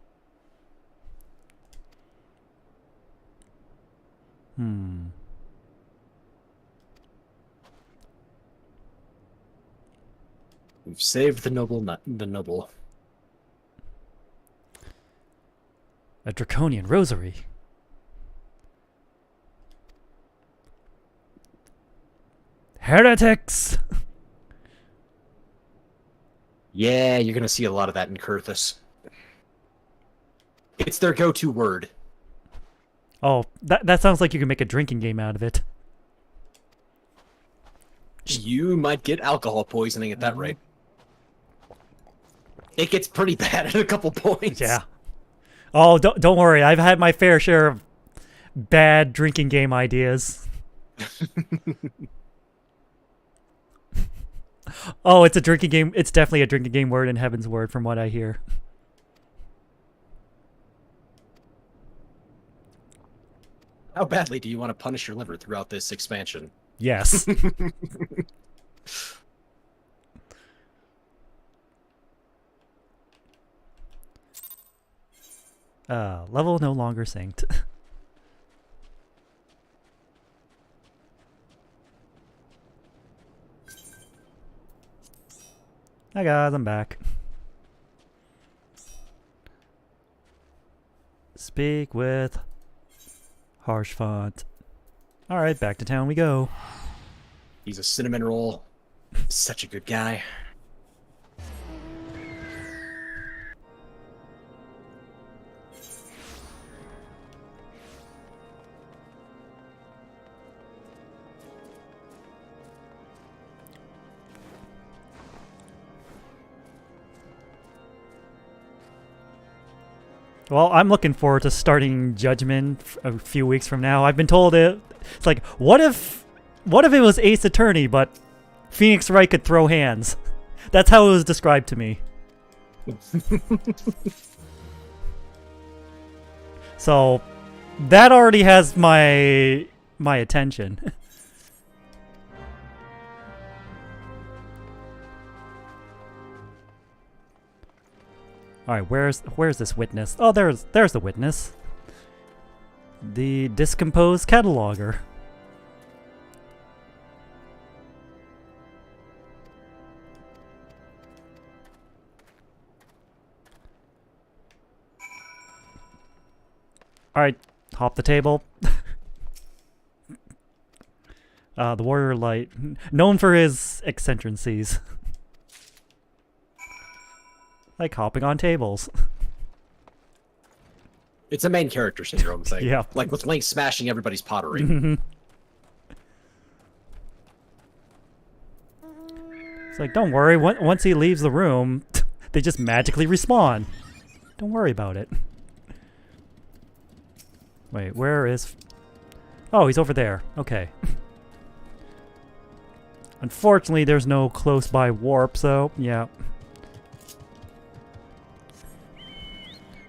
We've saved the noble. A draconian rosary. Heretics! Yeah, you're gonna see a lot of that in Kurthus. It's their go-to word. Oh, that sounds like you can make a drinking game out of it. You might get alcohol poisoning at that rate. It gets pretty bad at a couple points. Yeah. Oh, don't worry. I've had my fair share of bad drinking game ideas. Oh, it's a drinking game. It's definitely a drinking game word in Heaven's Word from what I hear. How badly do you want to punish your liver throughout this expansion? Yes. Level no longer synced. Hi guys, I'm back. Speak with harsh font. Alright, back to town we go. He's a cinnamon roll. Such a good guy. Well, I'm looking forward to starting Judgment a few weeks from now. I've been told it's like, what if it was Ace Attorney, but Phoenix Wright could throw hands? That's how it was described to me. So, that already has my attention. All right, where's this witness? Oh, there's the witness. The discomposed cataloger. All right, hop the table. The warrior light, known for his eccentricities. Like hopping on tables. It's a main character syndrome thing. Yeah. Like with Link smashing everybody's pottery. It's like, don't worry, once he leaves the room, they just magically respawn. Don't worry about it. Wait, where is... Oh, he's over there. Okay. Unfortunately, there's no close-by warp, so, yeah.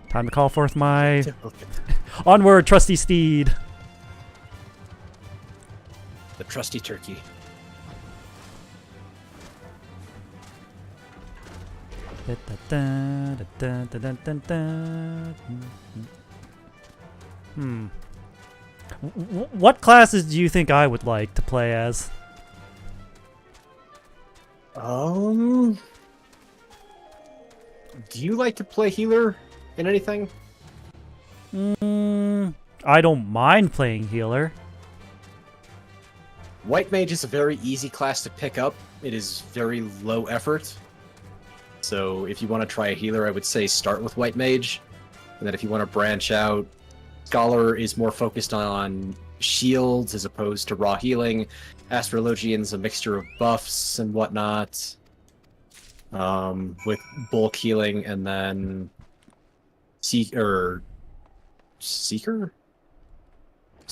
Time to call forth my... Onward, trusty steed! The trusty turkey. What classes do you think I would like to play as? Do you like to play healer in anything? I don't mind playing healer. White Mage is a very easy class to pick up. It is very low effort. So if you want to try a healer, I would say start with White Mage. And then if you want to branch out, Scholar is more focused on shields as opposed to raw healing. Astrologian's a mixture of buffs and whatnot. With bulk healing, and then Seeker?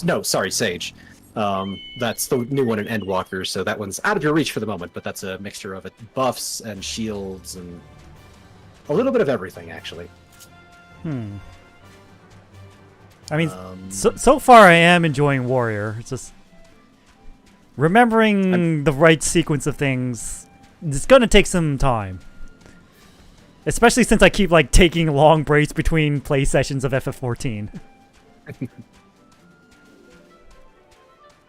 No, sorry, Sage. That's the new one in Endwalker, so that one's out of your reach for the moment, but that's a mixture of buffs and shields and a little bit of everything, actually. I mean, so far I am enjoying Warrior. It's just remembering the right sequence of things. It's gonna take some time. Especially since I keep, like, taking long breaks between play sessions of FF14.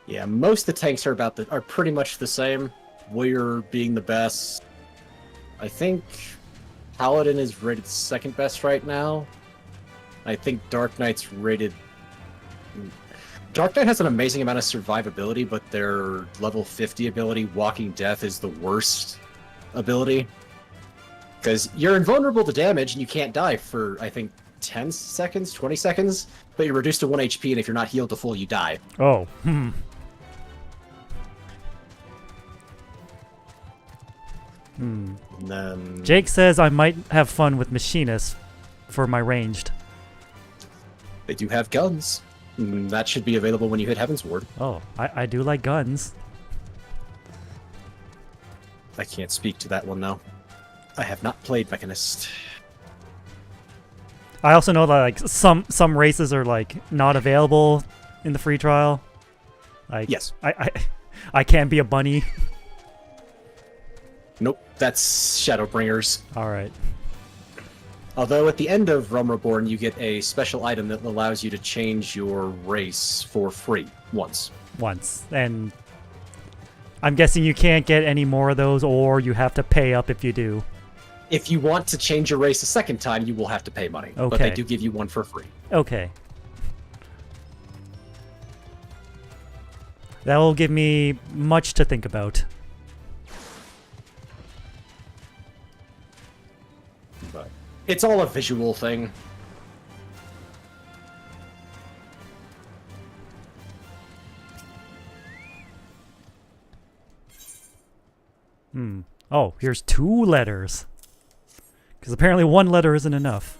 Yeah, most of the tanks are pretty much the same. Warrior being the best. I think Paladin is rated second best right now. I think Dark Knight's rated... Dark Knight has an amazing amount of survivability, but their level 50 ability, Walking Death, is the worst ability. Because you're invulnerable to damage and you can't die for, I think, 10 seconds, 20 seconds, but you're reduced to 1 HP, and if you're not healed to full, you die. Oh, And then... Jake says I might have fun with Machinists for my ranged. They do have guns. That should be available when you hit Heaven's Ward. Oh, I do like guns. I can't speak to that one, though. I have not played Mechanist. I also know that, like, some races are, like, not available in the free trial? Like, Yes. I can't be a bunny. Nope, that's Shadowbringers. All right. Although at the end of Realm Reborn, you get a special item that allows you to change your race for free once. Once, and I'm guessing you can't get any more of those, or you have to pay up if you do. If you want to change your race a second time, you will have to pay money. Okay. But they do give you one for free. Okay. That will give me much to think about. But it's all a visual thing. Oh, here's 2 letters. Because apparently 1 letter isn't enough.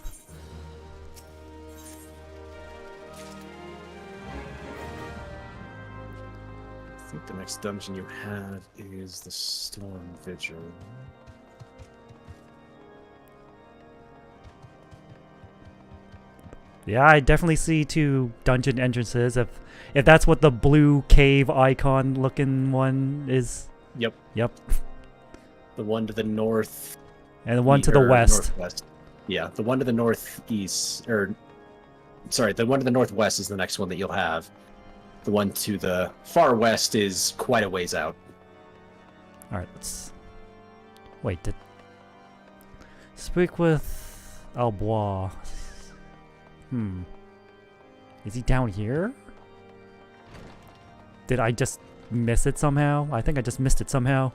I think the next dungeon you have is the Storm Vigil. Yeah, I definitely see 2 dungeon entrances. If that's what the blue cave icon looking one is. Yep. Yep. The one to the north. And the one to the west. Northwest. Yeah, the one to the northeast, or sorry, the one to the northwest is the next one that you'll have. The one to the far west is quite a ways out. Alright, let's... Wait, did... Speak with Albois. Is he down here? Did I just miss it somehow? I think I just missed it somehow.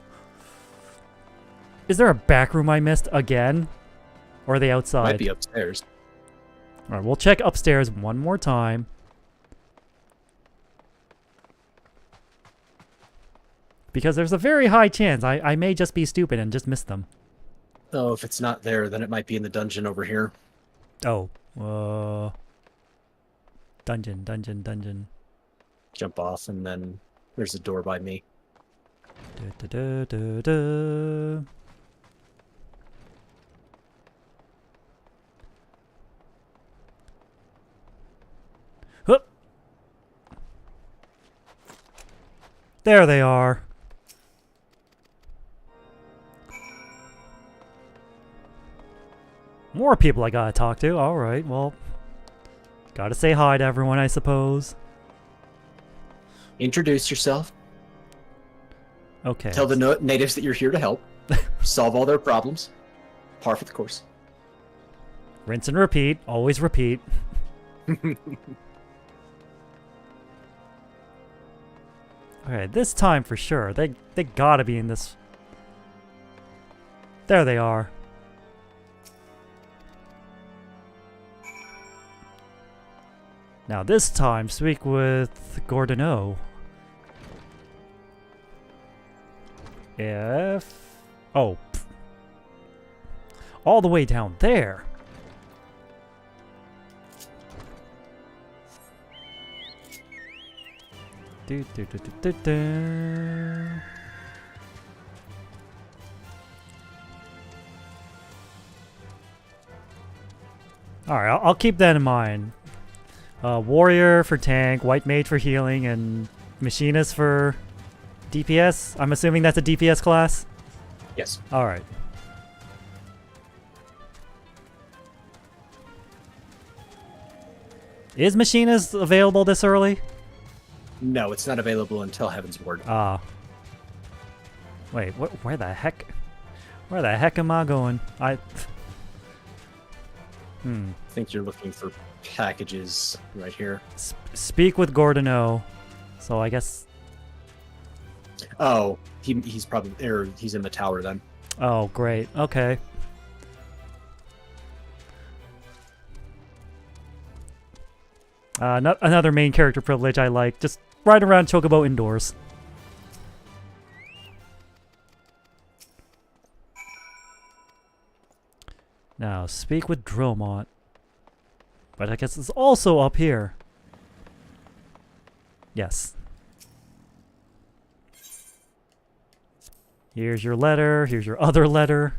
Is there a back room I missed again? Or are they outside? Might be upstairs. Alright, we'll check upstairs one more time. Because there's a very high chance I may just be stupid and just miss them. Oh, if it's not there, then it might be in the dungeon over here. Oh, dungeon. Jump off, and then there's a door by me. Hup. There they are. More people I gotta talk to. Alright, well. Gotta say hi to everyone, I suppose. Introduce yourself. Okay. Tell the natives that you're here to help. Solve all their problems. Par for the course. Rinse and repeat. Always repeat. Okay, this time for sure. They gotta be in this. There they are. Now this time, speak with Gordon-O. If... Oh. Pff. All the way down there. Alright, I'll keep that in mind. Warrior for tank, white mage for healing, and machinist for DPS. I'm assuming that's a DPS class? Yes. Alright. Is machinist available this early? No, it's not available until Heaven's Ward. Ah. Wait, where the heck? Where the heck am I going? I think you're looking for packages right here. Speak with Gordon-O. So I guess... Oh, he's probably... Or he's in the tower then. Oh, great. Okay. Another main character privilege I like. Just ride around Chocobo indoors. Now, speak with Dromont. But I guess it's also up here. Yes. Here's your letter. Here's your other letter.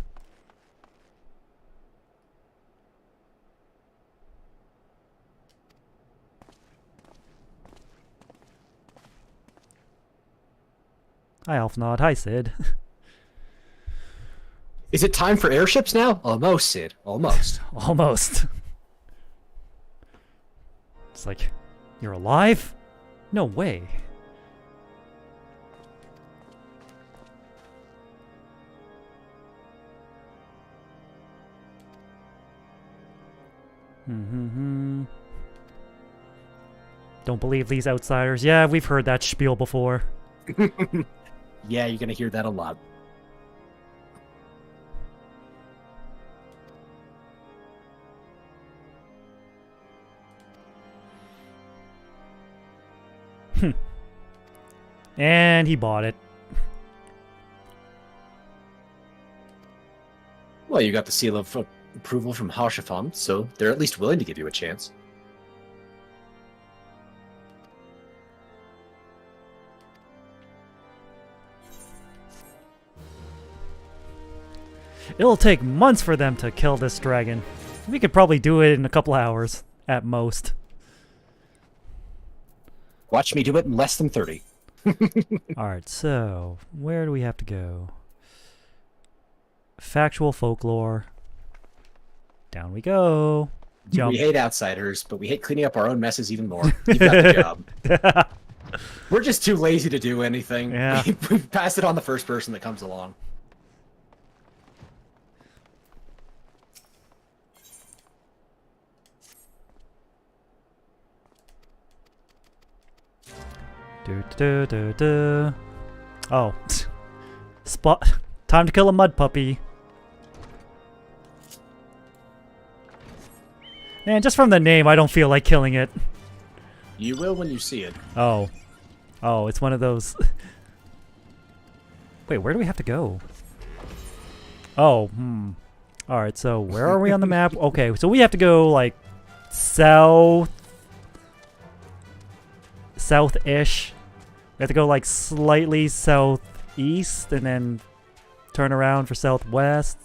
Hi, Alfnod. Hi, Sid. Is it time for airships now? Almost, Sid. Almost. Almost. It's like, you're alive? No way. Don't believe these outsiders. Yeah, we've heard that spiel before. Yeah, you're gonna hear that a lot. And he bought it. Well, you got the seal of approval from Harshafon, so they're at least willing to give you a chance. It'll take months for them to kill this dragon. We could probably do it in a couple hours, at most. Watch me do it in less than 30. Alright, so, where do we have to go? Factual folklore. Down we go. Jump. We hate outsiders, but we hate cleaning up our own messes even more. You've got the job. We're just too lazy to do anything. Yeah. We pass it on the first person that comes along. Oh. Spot. Time to kill a mud puppy. And just from the name, I don't feel like killing it. You will when you see it. Oh. Oh, it's one of those... Wait, where do we have to go? Oh, Alright, so where are we on the map? Okay, so we have to go, like, south... south-ish. We have to go, like, slightly southeast, and then turn around for southwest.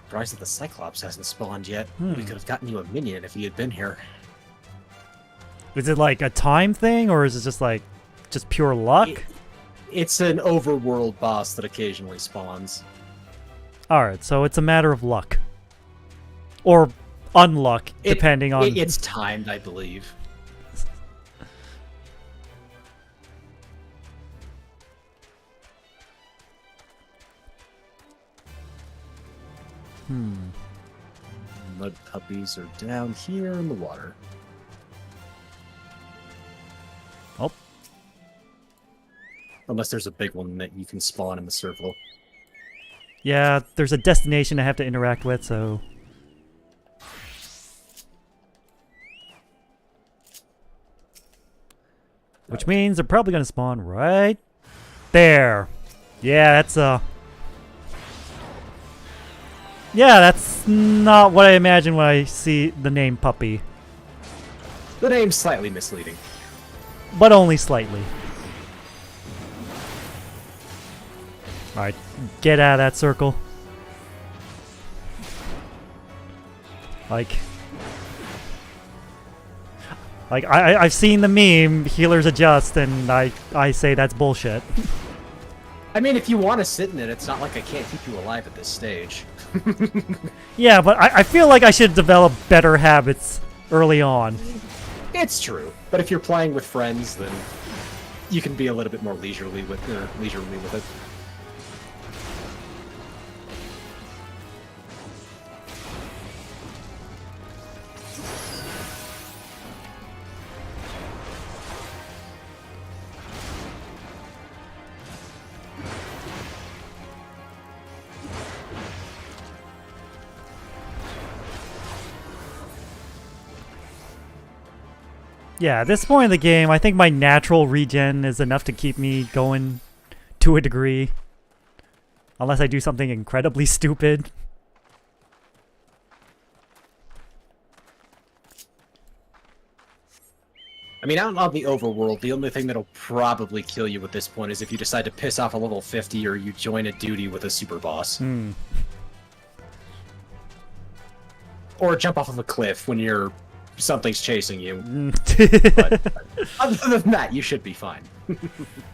Surprised that the Cyclops hasn't spawned yet. We could have gotten you a minion if he had been here. Is it like a time thing, or is it just like just pure luck? It's an overworld boss that occasionally spawns. Alright, so it's a matter of luck. Or unluck, depending on... It's timed, I believe. Mud puppies are down here in the water. Oh. Unless there's a big one that you can spawn in the circle. Yeah, there's a destination I have to interact with, so... Which means they're probably gonna spawn right there. Yeah, that's yeah, that's not what I imagine when I see the name Puppy. The name's slightly misleading. But only slightly. Alright, get out of that circle. Like I've seen the meme, healers adjust, and I say that's bullshit. I mean, if you want to sit in it, it's not like I can't keep you alive at this stage. Yeah, but I feel like I should develop better habits early on. It's true, but if you're playing with friends, then you can be a little bit more leisurely with it. Yeah, at this point in the game, I think my natural regen is enough to keep me going to a degree. Unless I do something incredibly stupid. I mean, out on the overworld, the only thing that'll probably kill you at this point is if you decide to piss off a level 50 or you join a duty with a super boss. Or jump off of a cliff when you're something's chasing you. Mm. But other than that, you should be fine.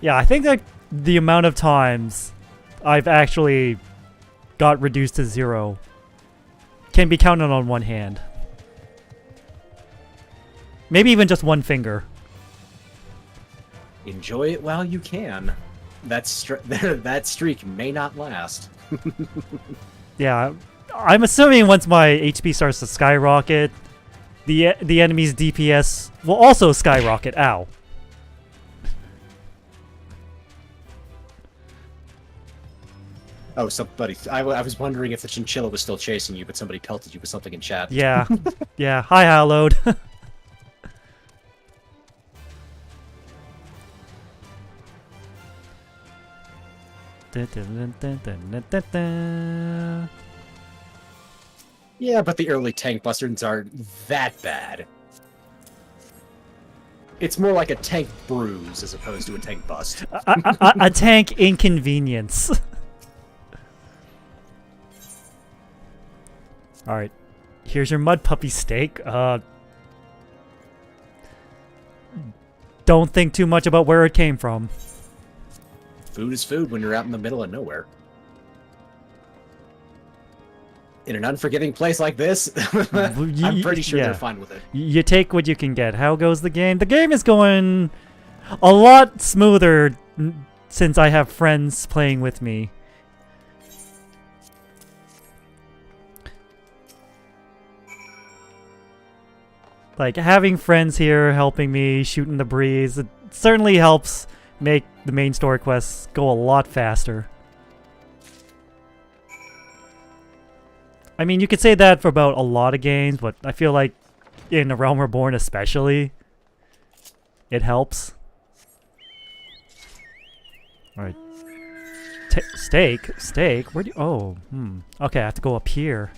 Yeah, I think that the amount of times I've actually got reduced to 0 can be counted on one hand. Maybe even just one finger. Enjoy it while you can. That streak may not last. Yeah, I'm assuming once my HP starts to skyrocket, the enemy's DPS will also skyrocket. Ow. Oh, somebody. I was wondering if the chinchilla was still chasing you, but somebody pelted you with something in chat. Yeah. Yeah. Hi, Hallowed. Yeah, but the early tank busters aren't that bad. It's more like a tank bruise as opposed to a tank bust. a tank inconvenience. Alright. Here's your mud puppy steak. Don't think too much about where it came from. Food is food when you're out in the middle of nowhere. In an unforgiving place like this, I'm pretty sure they're fine with it. You take what you can get. How goes the game? The game is going a lot smoother since I have friends playing with me. Like, having friends here helping me, shooting the breeze, it certainly helps make the main story quests go a lot faster. I mean, you could say that for about a lot of games, but I feel like in The Realm Reborn especially, it helps. Alright. Steak? Steak? Where do you... Oh, Okay, I have to go up here.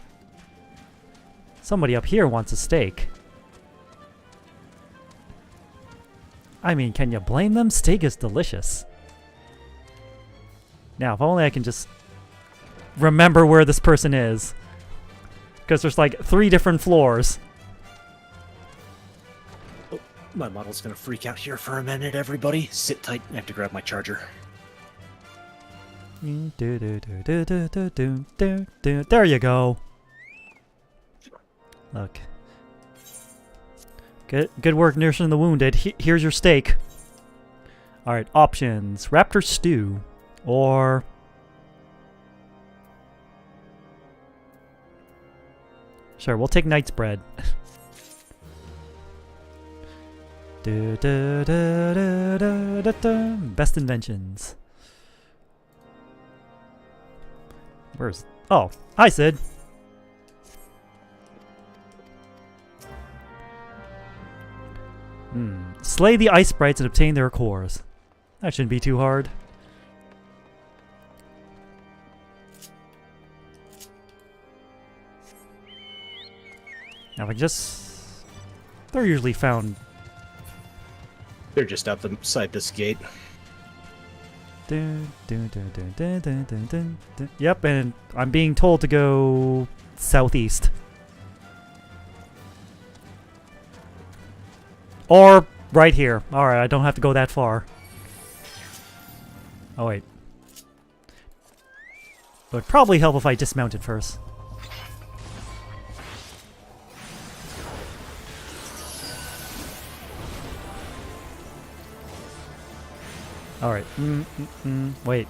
Somebody up here wants a steak. I mean, can you blame them? Steak is delicious. Now, if only I can just remember where this person is. Because there's like 3 different floors. Oh, my model's gonna freak out here for a minute, everybody. Sit tight, I have to grab my charger. There you go. Look. Good work nursing the wounded. Here's your steak. Alright, options. Raptor stew. Or... Sure, we'll take knight's bread. Best inventions. Where's... Oh, hi Sid. Slay the ice sprites and obtain their cores. That shouldn't be too hard. Now I just... They're usually found... They're just outside this gate. Yep, and I'm being told to go southeast. Or right here. Alright, I don't have to go that far. Oh wait. It would probably help if I dismounted first. Alright. Wait.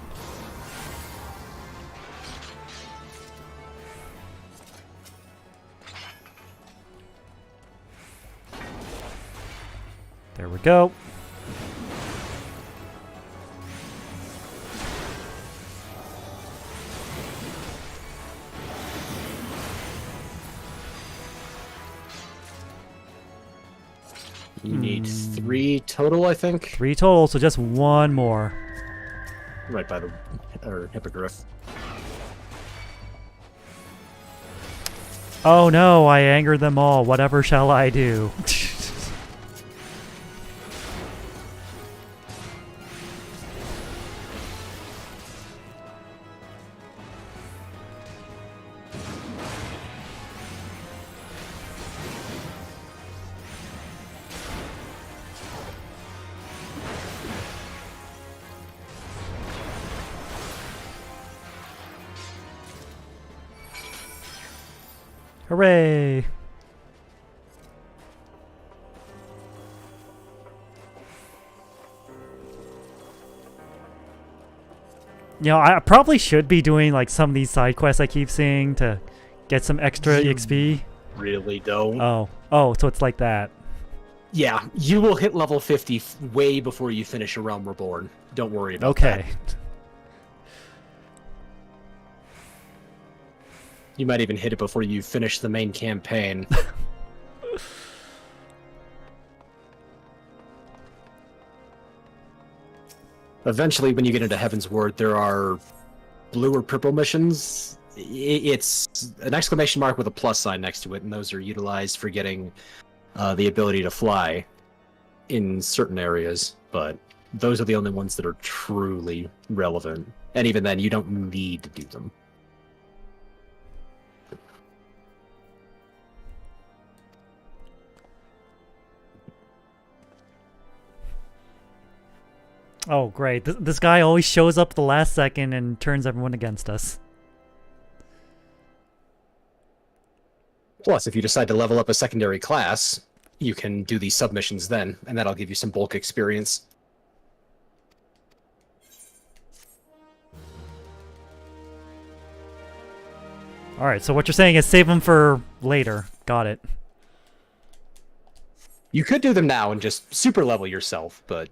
There we go. You need 3 total, I think. 3 total, so just 1 more. Right by the hippogriff. Oh no, I angered them all. Whatever shall I do? Hooray! You know, I probably should be doing like some of these side quests I keep seeing to get some extra You XP. Really don't. Oh, so it's like that. Yeah, you will hit level 50 way before you finish A Realm Reborn. Don't worry about that. Okay. You might even hit it before you finish the main campaign. Eventually, when you get into Heaven's Word, there are blue or purple missions. It's an exclamation mark with a plus sign next to it, and those are utilized for getting the ability to fly in certain areas, but those are the only ones that are truly relevant. And even then, you don't need to do them. Oh, great. This guy always shows up at the last second and turns everyone against us. Plus, if you decide to level up a secondary class, you can do these submissions then, and that'll give you some bulk experience. Alright, so what you're saying is save them for later. Got it. You could do them now and just super level yourself, but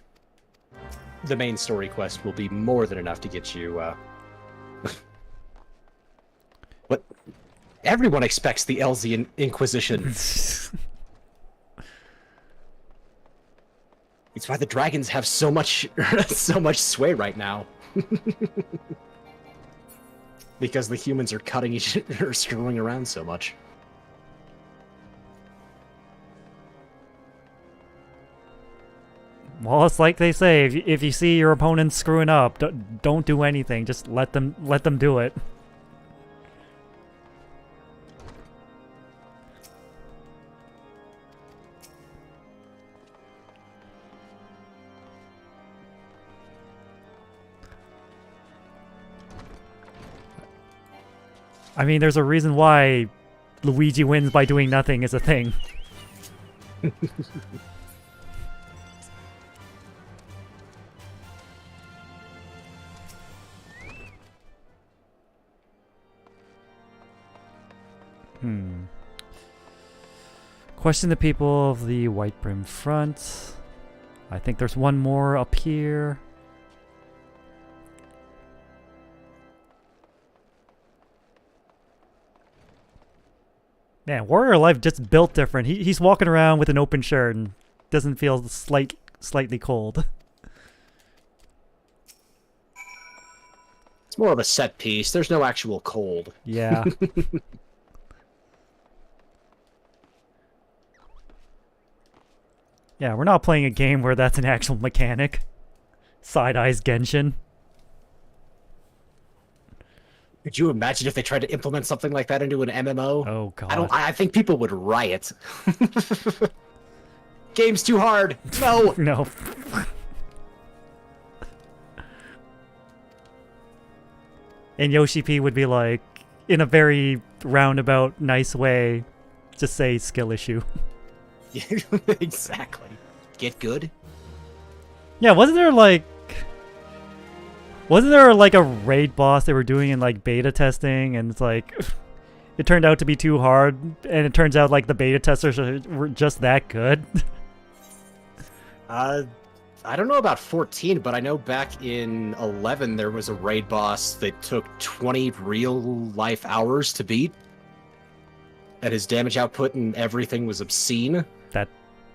the main story quest will be more than enough to get you, What? Everyone expects the Elsian Inquisition. It's why the dragons have so much sway right now. Because the humans are cutting each or screwing around so much. Well, it's like they say, if you see your opponent screwing up, don't do anything. Just let them do it. I mean, there's a reason why Luigi wins by doing nothing is a thing. Question the people of the White Brim Front. I think there's one more up here. Man, Warrior Life just built different. He's walking around with an open shirt and doesn't feel slightly cold. It's more of a set piece. There's no actual cold. Yeah. Yeah, we're not playing a game where that's an actual mechanic. Side Eyes Genshin. Could you imagine if they tried to implement something like that into an MMO? Oh god. I think people would riot. Game's too hard. No. No. And Yoshi P would be like, in a very roundabout, nice way, just say skill issue. Exactly. Get good. Yeah, wasn't there like a raid boss they were doing in like beta testing, and it's like it turned out to be too hard, and it turns out like the beta testers were just that good? I don't know about 14, but I know back in 11 there was a raid boss that took 20 real life hours to beat. And his damage output and everything was obscene.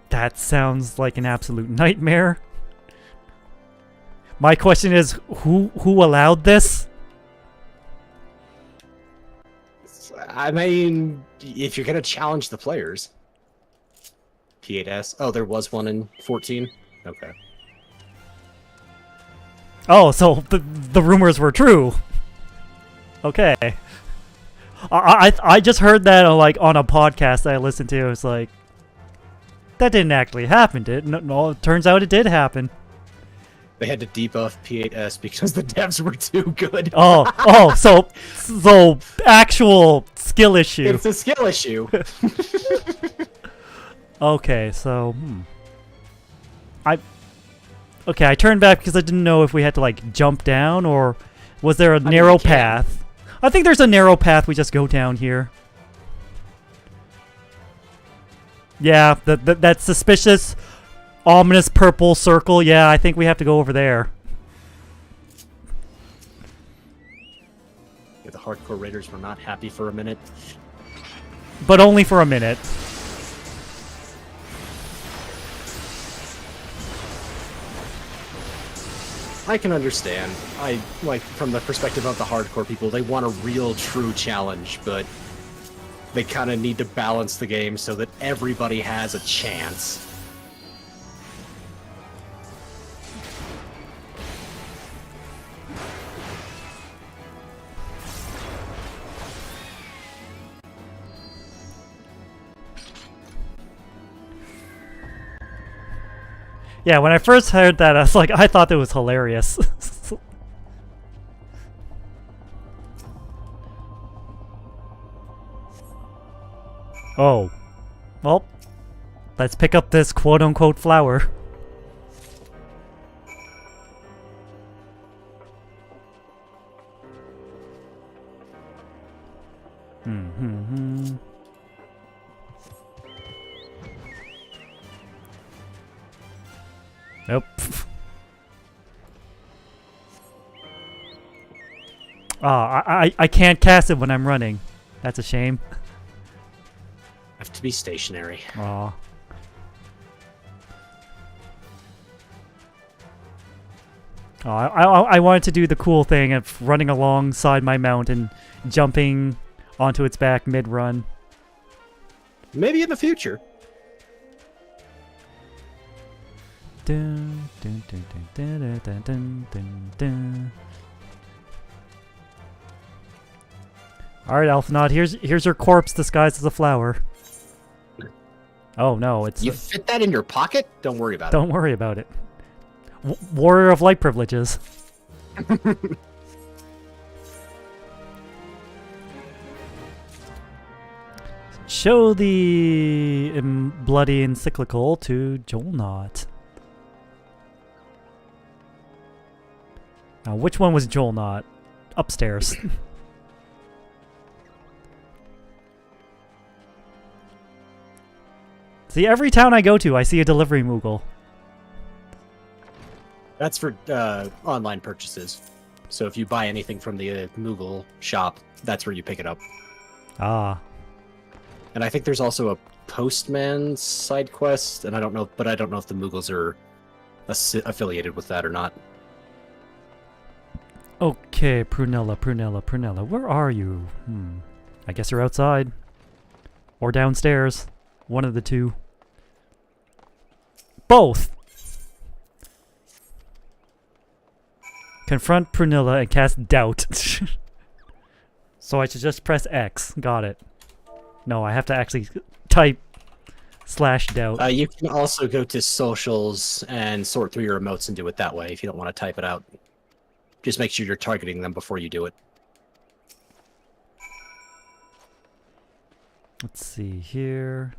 That sounds like an absolute nightmare. My question is, who allowed this? I mean, if you're gonna challenge the players. P8S. Oh, there was one in 14? Okay. Oh, so the rumors were true. Okay. I just heard that on a podcast I listened to. It's like, that didn't actually happen, did it? No, it turns out it did happen. They had to debuff P8S because the devs were too good. So actual skill issue. It's a skill issue. Okay, so I turned back because I didn't know if we had to like jump down or was there a narrow we can. path. I think there's a narrow path. We just go down here. Yeah, that suspicious, ominous purple circle. Yeah, I think we have to go over there. Yeah, the hardcore raiders were not happy for a minute. But only for a minute. I can understand. I like from the perspective of the hardcore people, they want a real true challenge, but they kind of need to balance the game so that everybody has a chance. Yeah, when I first heard that, I was like, I thought that was hilarious. Oh. Well, let's pick up this quote-unquote flower. Nope. I can't cast it when I'm running. That's a shame. Have to be stationary. Aw. Oh, I wanted to do the cool thing of running alongside my mount and jumping onto its back mid-run. Maybe in the future. Dun, dun, dun, dun, dun, dun, dun, dun, dun. All right, Alphanod, here's your corpse disguised as a flower. Oh no, it's You fit that in your pocket? Don't worry about don't worry about it. Warrior of light privileges. Show the bloody encyclical to Jolnot. Now, which one was Jolnot? Upstairs. See, every town I go to, I see a delivery Moogle. That's for online purchases. So if you buy anything from the Moogle shop, that's where you pick it up. Ah. And I think there's also a postman side quest, and I don't know, but I don't know if the Moogles are affiliated with that or not. Okay, Prunella, where are you? I guess you're outside. Or downstairs. One of the two. Both! Confront Prunella and cast Doubt. So I should just press X. Got it. No, I have to actually type /doubt. You can also go to socials and sort through your emotes and do it that way if you don't want to type it out. Just make sure you're targeting them before you do it. Let's see here.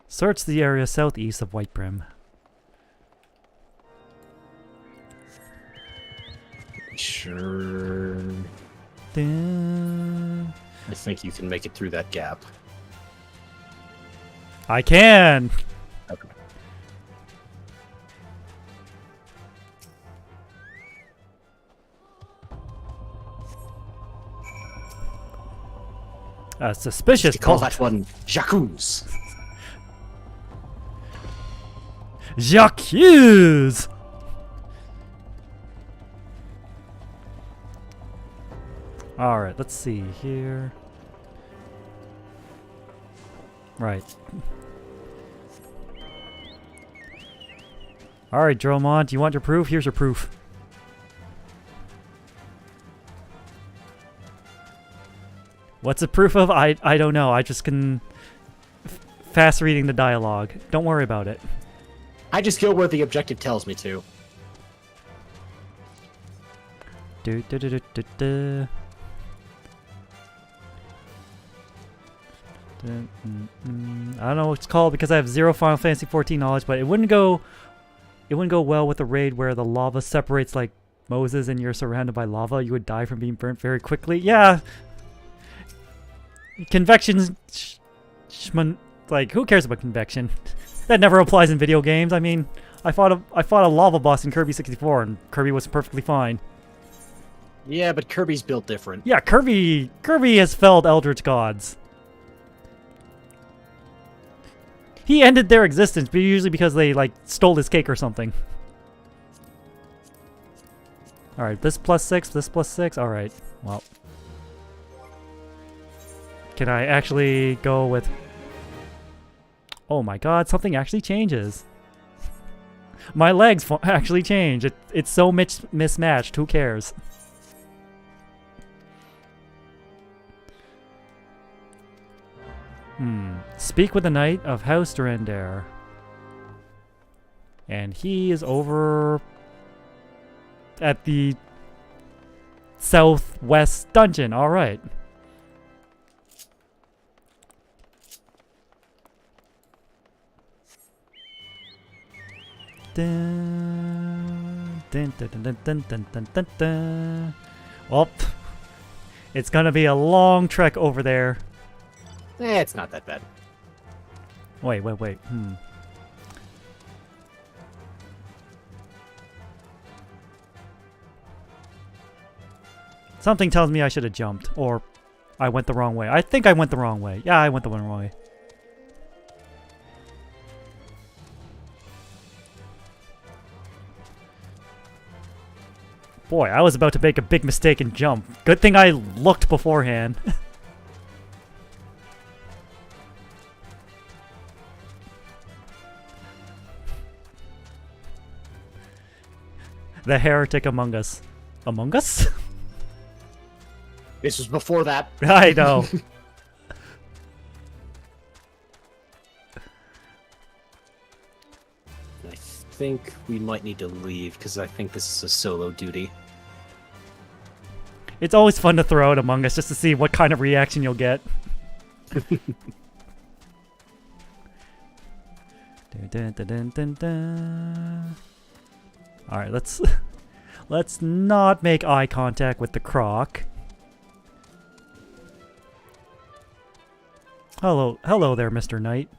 Search the area southeast of White Brim. Sure. Dun. I think you can make it through that gap. I can! Okay. Suspicious. You call that one Jacques. Jacques! Alright, let's see here. Right. Alright, Dromont, you want your proof? Here's your proof. What's the proof of? I don't know. I just can fast reading the dialogue. Don't worry about it. I just go where the objective tells me to. I don't know what it's called because I have zero Final Fantasy 14 knowledge, but it wouldn't go well with a raid where the lava separates like Moses and you're surrounded by lava. You would die from being burnt very quickly. Yeah. Convection, like who cares about convection? That never applies in video games. I mean, I fought a lava boss in Kirby 64 and Kirby was perfectly fine. Yeah, but Kirby's built different. Yeah, Kirby has felled Eldritch gods. He ended their existence, but usually because they like stole his cake or something. All right, this +6, this +6. All right, well, can I actually go with? Oh my God, something actually changes. My legs actually change. It's so mismatched. Who cares? Speak with the Knight of House Durandare. And he is over at the southwest dungeon. All right. Dun, dun, dun, dun, dun, dun, dun, dun, dun. Well, it's gonna be a long trek over there. It's not that bad. Wait. Something tells me I should have jumped, or I went the wrong way. I think I went the wrong way. Yeah, I went the wrong way. Boy, I was about to make a big mistake and jump. Good thing I looked beforehand. The heretic among us. Among us? This was before that. I know. I think we might need to leave because I think this is a solo duty. It's always fun to throw out Among Us just to see what kind of reaction you'll get. Dun, dun, dun, dun, dun. All right, let's not make eye contact with the croc. Hello there, Mr. Knight.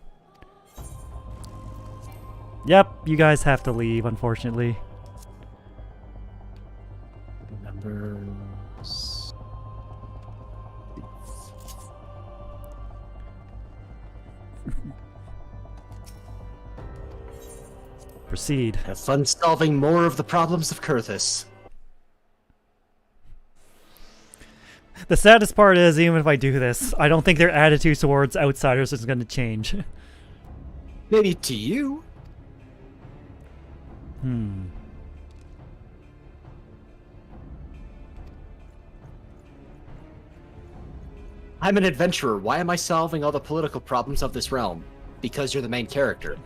Yep, you guys have to leave, unfortunately. Proceed. Have fun solving more of the problems of Kurthus. The saddest part is, even if I do this, I don't think their attitude towards outsiders is going to change. Maybe to you. I'm an adventurer. Why am I solving all the political problems of this realm? Because you're the main character.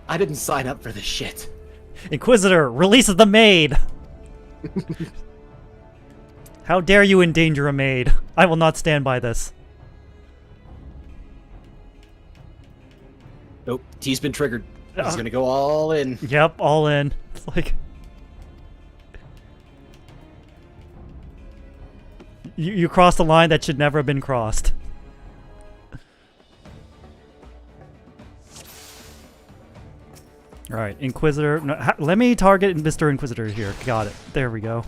I didn't sign up for this shit. Inquisitor, release the maid! How dare you endanger a maid? I will not stand by this. Nope, T's been triggered. He's gonna go all in. Yep, all in. It's like... You crossed a line that should never have been crossed. Alright, Inquisitor. No, let me target Mr. Inquisitor here. Got it. There we go.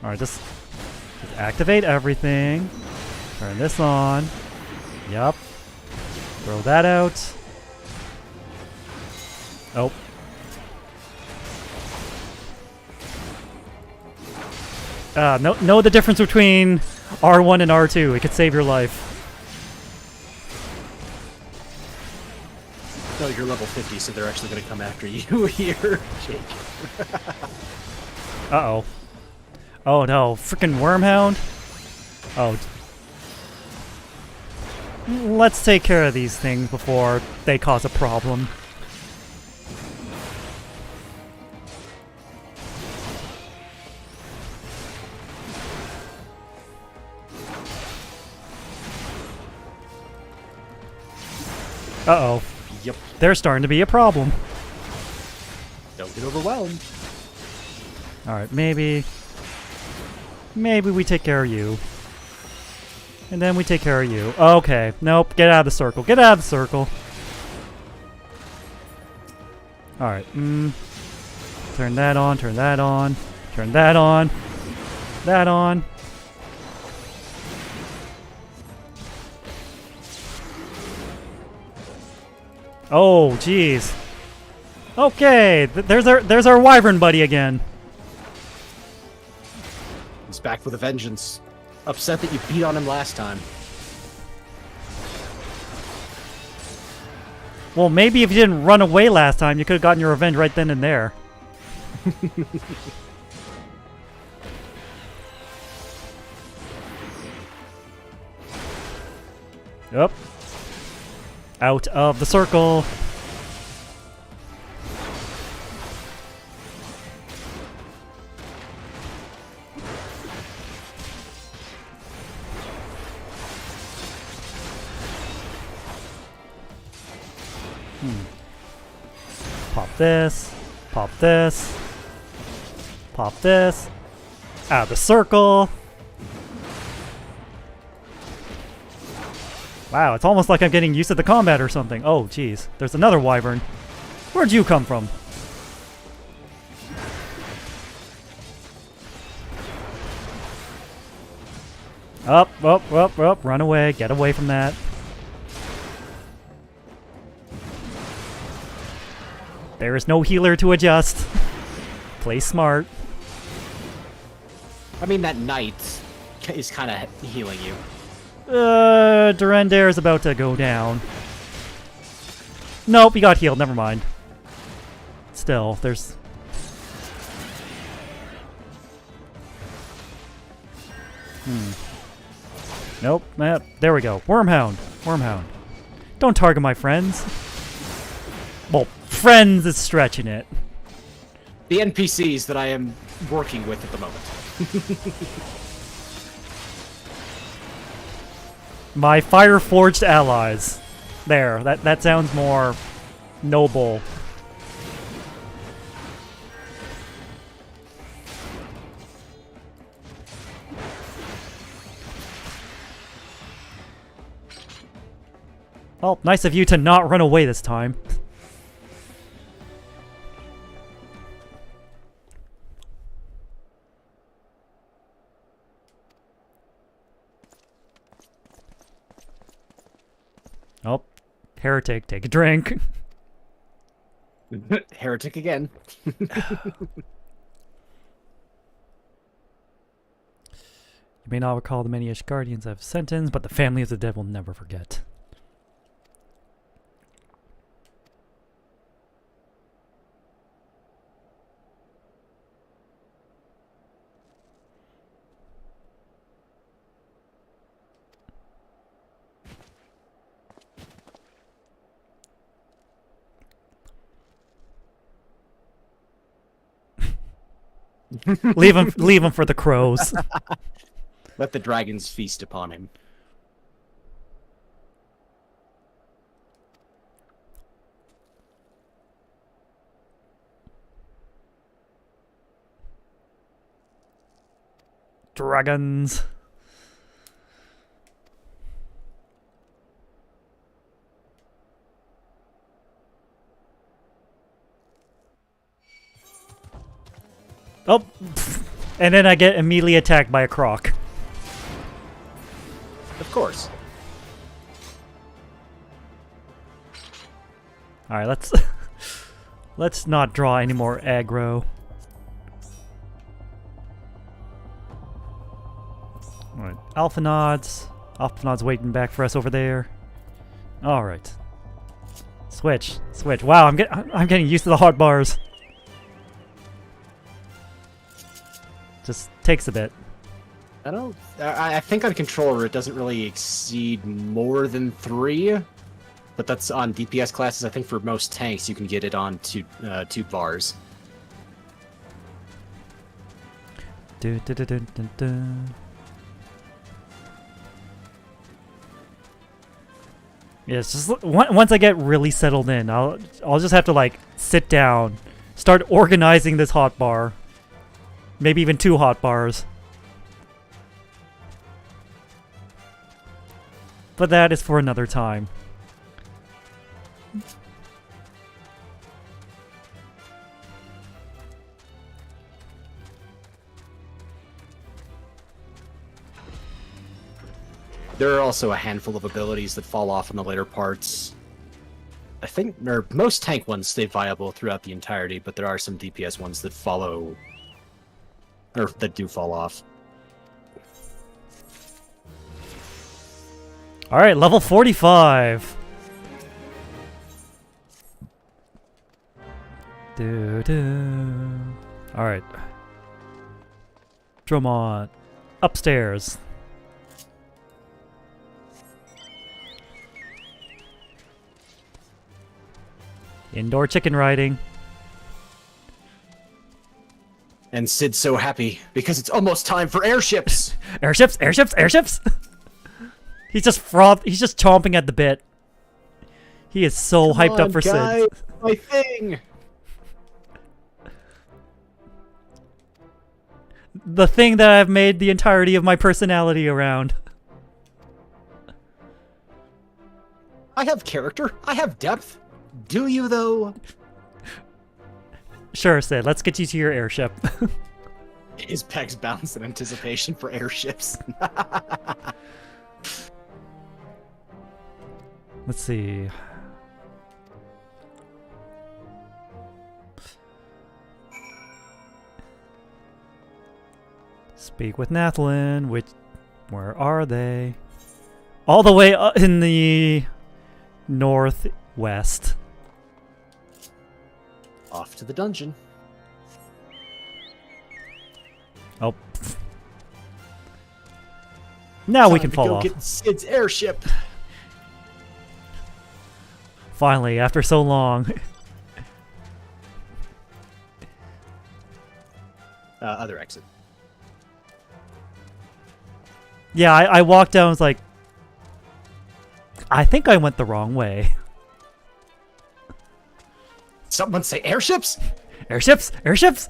Alright, just activate everything. Turn this on. Yep. Throw that out. Oh. Know the difference between R1 and R2. It could save your life. No, you're level 50, so they're actually going to come after you here, Jake. Uh-oh. Oh no, frickin' Wormhound? Oh. Let's take care of these things before they cause a problem. Uh-oh. Yep. They're starting to be a problem. Don't get overwhelmed. Alright, maybe we take care of you. And then we take care of you. Okay. Nope. Get out of the circle. Get out of the circle. Alright. Turn that on. Turn that on. Turn that on. That on. Oh, jeez. Okay. There's our wyvern buddy again. He's back with a vengeance. Upset that you beat on him last time. Well, maybe if you didn't run away last time, you could have gotten your revenge right then and there. Yep. Out of the circle. Pop this. Pop this. Pop this. Out of the circle. Wow, it's almost like I'm getting used to the combat or something. Oh, jeez. There's another wyvern. Where'd you come from? Up, up, up, up. Run away. Get away from that. There is no healer to adjust. Play smart. I mean, that knight is kind of healing you. Durandare is about to go down. Nope, he got healed. Never mind. Still, there's... Nope. There we go. Wormhound. Wormhound. Don't target my friends. Well, friends is stretching it. The NPCs that I am working with at the moment. My fire-forged allies. There. That sounds more noble. Well, nice of you to not run away this time. Oh, heretic, take a drink. Heretic again. You may not recall the many guardians I've sentenced, but the family of the dead will never forget. leave him for the crows. Let the dragons feast upon him. Dragons. Oh, and then I get immediately attacked by a croc. Of course. All right, let's not draw any more aggro. All right, Alphanod's waiting back for us over there. All right, switch. Wow, I'm getting used to the hot bars. Just takes a bit. I think on controller it doesn't really exceed more than 3, but that's on DPS classes. I think for most tanks you can get it on 2 bars. Yeah, it's just once I get really settled in, I'll just have to like sit down, start organizing this hot bar, maybe even 2 hot bars. But that is for another time. There are also a handful of abilities that fall off in the later parts. I think most tank ones stay viable throughout the entirety, but there are some DPS ones that follow, or that do fall off. All right, level 45. All right. Drummond, upstairs. Indoor chicken riding. And Sid's so happy because it's almost time for airships. Airships, airships, airships. He's just chomping at the bit. He is so hyped up for guys, Sid. My thing. The thing that I've made the entirety of my personality around. I have character. I have depth. Do you, though? Sure, Sid. Let's get you to your airship. His pegs bounce in anticipation for airships. Let's see. Speak with Nathlin. Where are they? All the way up in the northwest. Off to the dungeon. Oh. Now we Time can to fall go off. Get Sid's airship. Finally, after so long. Other exit. Yeah, I walked down and was like, I think I went the wrong way. Someone say airships? Airships? Airships?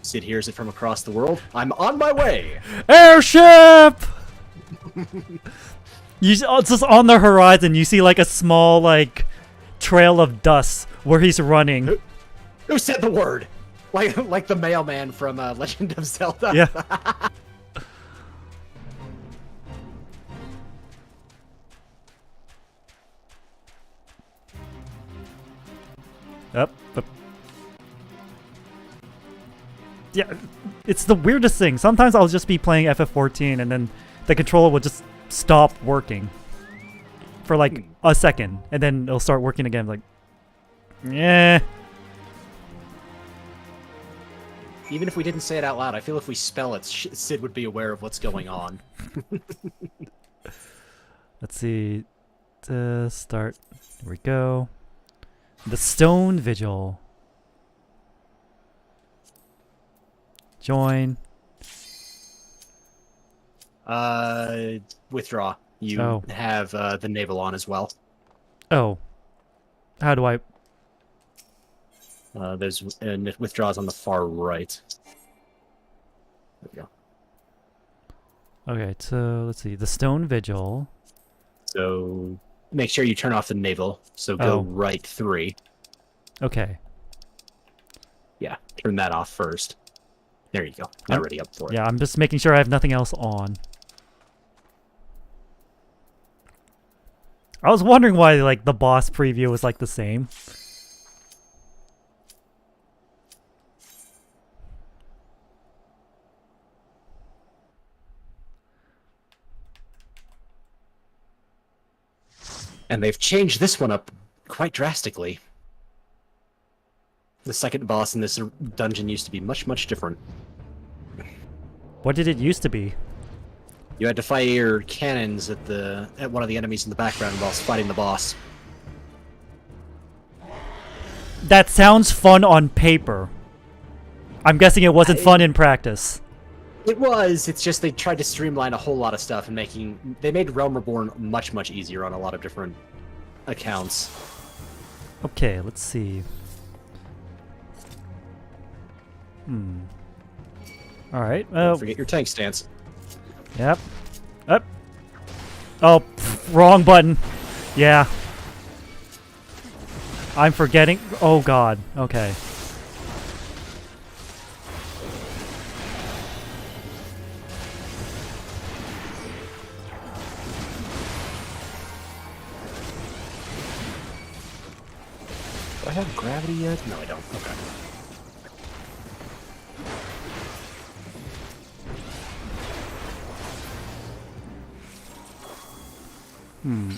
Sid hears it from across the world. I'm on my way. Airship! It's just on the horizon. You see like a small like trail of dust where he's running. Who said the word? Like the mailman from Legend of Zelda. Yeah. Up. Yeah, it's the weirdest thing. Sometimes I'll just be playing FF14 and then the controller will just stop working for like a second and then it'll start working again. Like, yeah. Even if we didn't say it out loud, I feel if we spell it, Sid would be aware of what's going on. Let's see. Start. Here we go. The Stone Vigil. Join. Withdraw. You have the naval on as well. Oh. How do I... There's withdraws on the far right. There we go. Okay, so let's see. The Stone Vigil. So make sure you turn off the naval. So go right 3. Okay. Yeah, turn that off first. There you go. Now ready up for it. Yeah, I'm just making sure I have nothing else on. I was wondering why like the boss preview was like the same. And they've changed this one up quite drastically. The second boss in this dungeon used to be much, much different. What did it used to be? You had to fire cannons at one of the enemies in the background whilst fighting the boss. That sounds fun on paper. I'm guessing it wasn't fun in practice. It was. It's just they tried to streamline a whole lot of stuff and they made Realm Reborn much easier on a lot of different accounts. Okay, let's see. Alright, Don't forget your tank stance. Yep. Up. Oh, wrong button. Yeah. I'm forgetting. Oh god. Okay. Do I have gravity yet? No, I don't. Okay.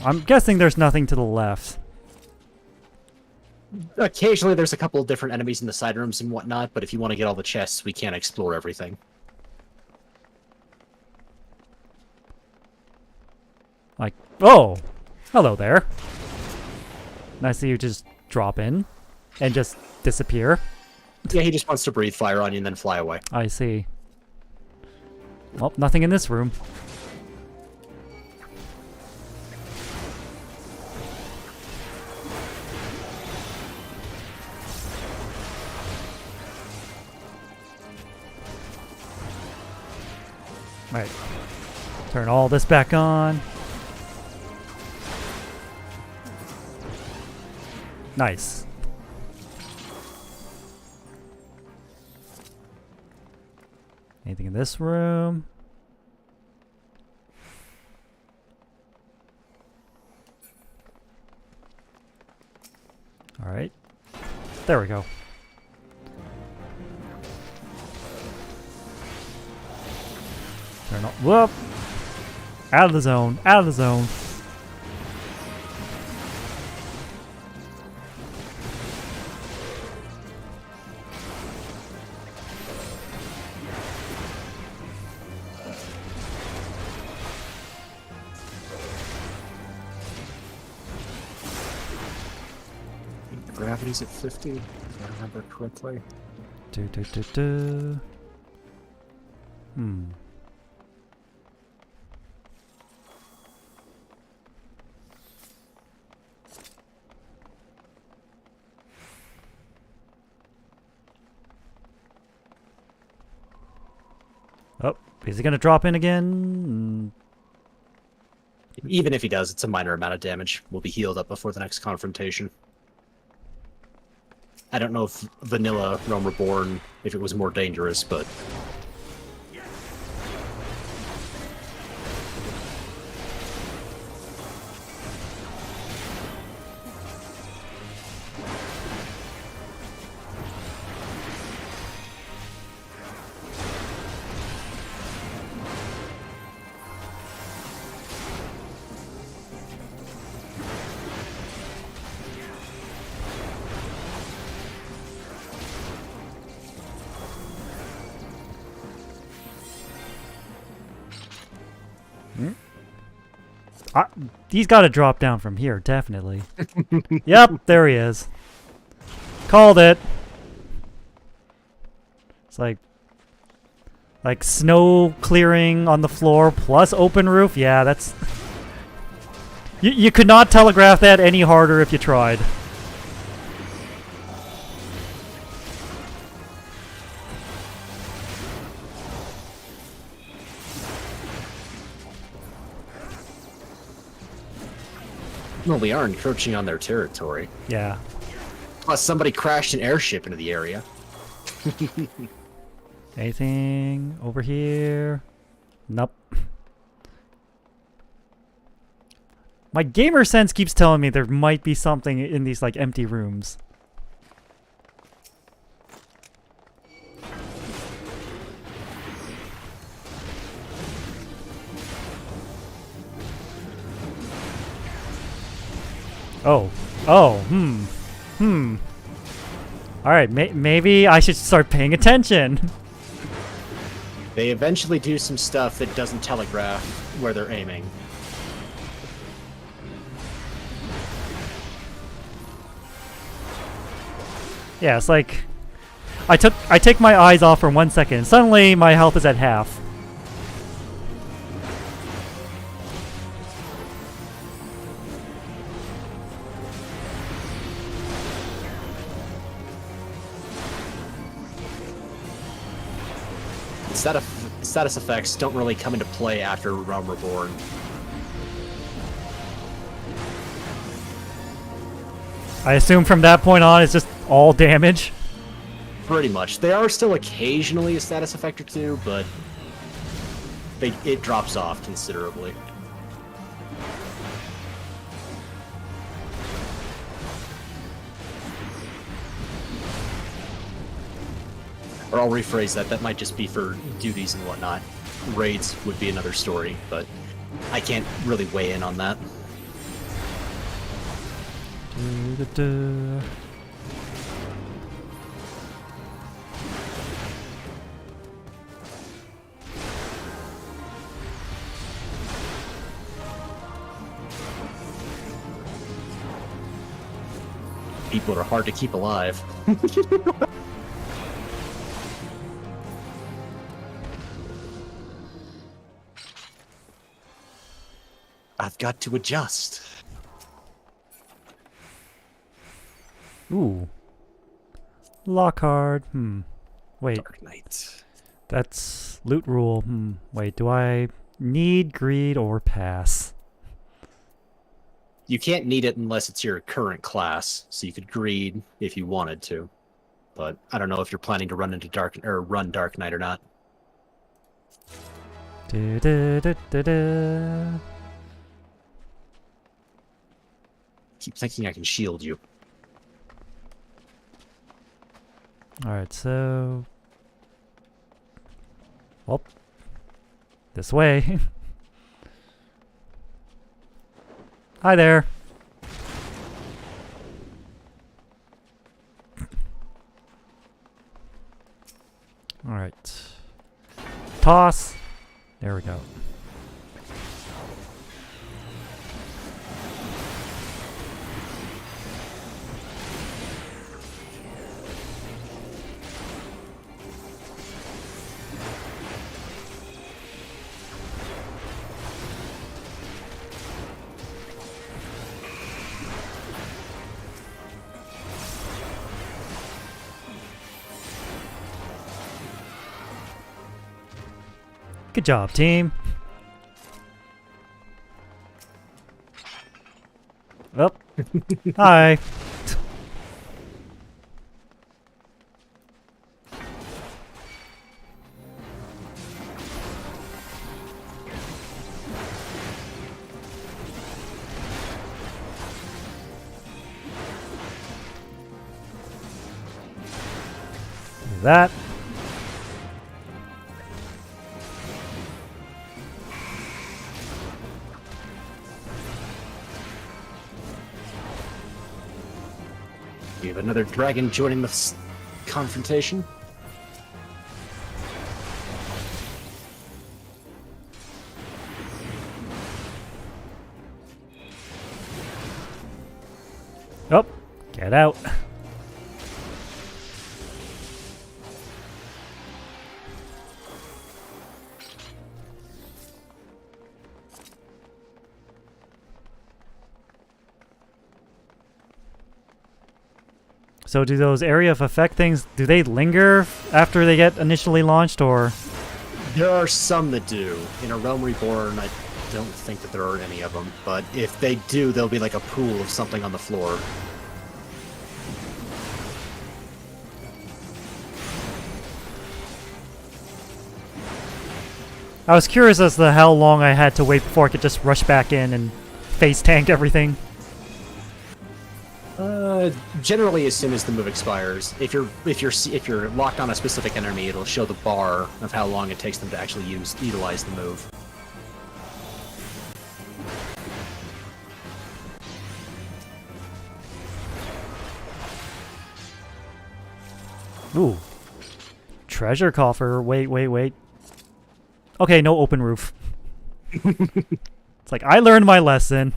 I'm guessing there's nothing to the left. Occasionally there's a couple of different enemies in the side rooms and whatnot, but if you want to get all the chests, we can't explore everything. Like, oh! Hello there. Nice that you just drop in and just disappear. Yeah, he just wants to breathe fire on you and then fly away. I see. Well, nothing in this room. Right. Turn all this back on. Nice. Anything in this room? All right. There we go. Turn on. Whoop! Out of the zone. Out of the zone. Gravity's at 50, if I remember correctly. Oh, is he gonna drop in again? Even if he does, it's a minor amount of damage. We'll be healed up before the next confrontation. I don't know if vanilla Realm Reborn, if it was more dangerous, but... He's got to drop down from here, definitely. Yep, there he is. Called it. It's like snow clearing on the floor plus open roof. Yeah, that's... You could not telegraph that any harder if you tried. Well, we are encroaching on their territory. Yeah. Plus, somebody crashed an airship into the area. Anything over here? Nope. My gamer sense keeps telling me there might be something in these like empty rooms. Oh. Alright, maybe I should start paying attention. They eventually do some stuff that doesn't telegraph where they're aiming. Yeah, it's like... I take my eyes off for 1 second. Suddenly, my health is at half. Status effects don't really come into play after Realm Reborn. I assume from that point on, it's just all damage. Pretty much. They are still occasionally a status effect or two, but it drops off considerably. Or I'll rephrase that. That might just be for duties and whatnot. Raids would be another story, but I can't really weigh in on that. People are hard to keep alive. I've got to adjust. Ooh. Lockhart. Wait. Dark Knight. That's loot rule. Wait, do I need greed or pass? You can't need it unless it's your current class, so you could greed if you wanted to. But I don't know if you're planning to run Dark Knight or not. Keep thinking I can shield you. Alright, so... Well, this way. Hi there. Alright. Toss. There we go. Good job, team. Well, hi. That. We have another dragon joining the confrontation. Oh, get out. So do those area of effect things, do they linger after they get initially launched, or? There are some that do. In a Realm Reborn, I don't think that there are any of them, but if they do, there'll be like a pool of something on the floor. I was curious as to how long I had to wait before I could just rush back in and face tank everything. Generally, as soon as the move expires, if you're locked on a specific enemy, it'll show the bar of how long it takes them to actually utilize the move. Ooh. Treasure coffer. Wait. Okay, no open roof. It's like, I learned my lesson.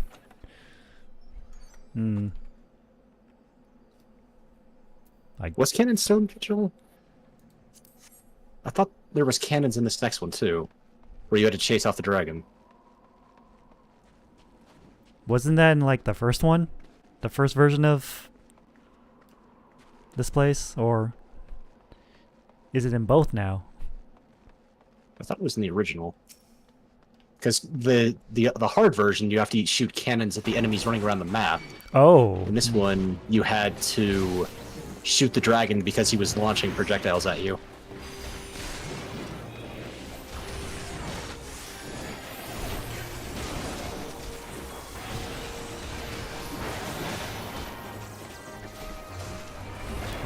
Was Cannon Stone Vigil? I thought there was cannons in this next one too, where you had to chase off the dragon. Wasn't that in like the first one? The first version of this place? Or is it in both now? I thought it was in the original. Because the hard version, you have to shoot cannons at the enemies running around the map. Oh. In this one, you had to shoot the dragon because he was launching projectiles at you.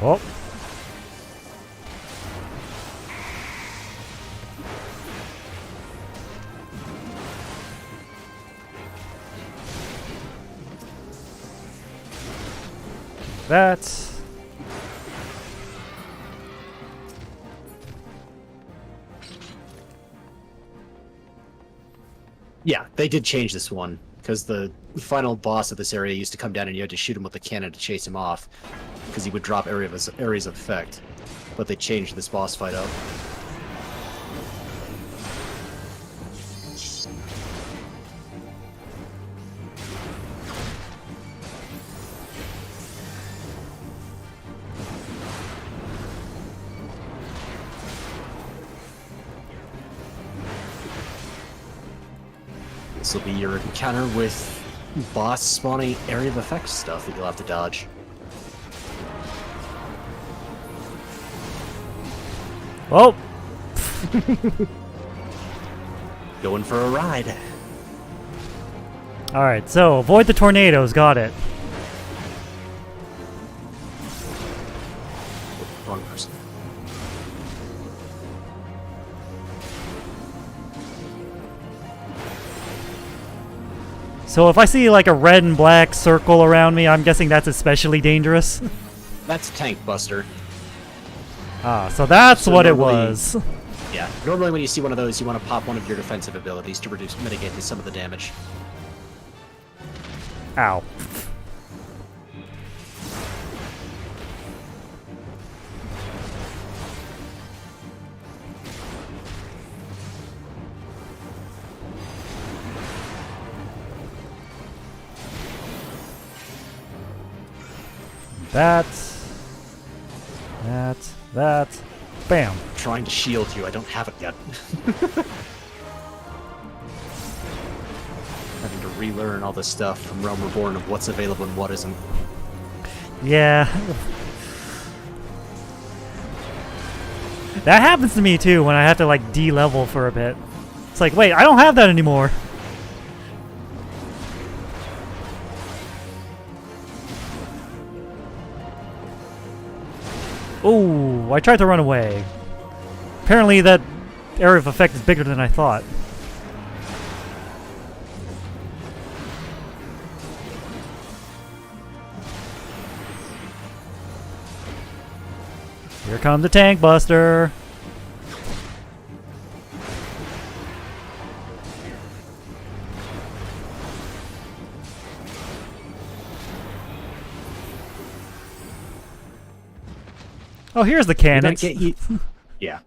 Oh. That. Yeah, they did change this one, because the final boss of this area used to come down and you had to shoot him with a cannon to chase him off, because he would drop areas of effect. But they changed this boss fight up. This will be your encounter with boss spawning area of effect stuff that you'll have to dodge. Oh. Going for a ride. All right. So avoid the tornadoes. Got it. Wrong person. So if I see like a red and black circle around me, I'm guessing that's especially dangerous. That's Tank Buster. Ah, so that's So what it normally- was. Yeah, normally when you see one of those, you want to pop one of your defensive abilities to mitigate some of the damage. Ow. That. Bam. Trying to shield you, I don't have it yet. Having to relearn all this stuff from Realm Reborn of what's available and what isn't. Yeah. That happens to me too when I have to like de-level for a bit. It's like, wait, I don't have that anymore. Ooh, I tried to run away. Apparently that area of effect is bigger than I thought. Here comes the tank buster. Oh, here's the cannons. Yeah.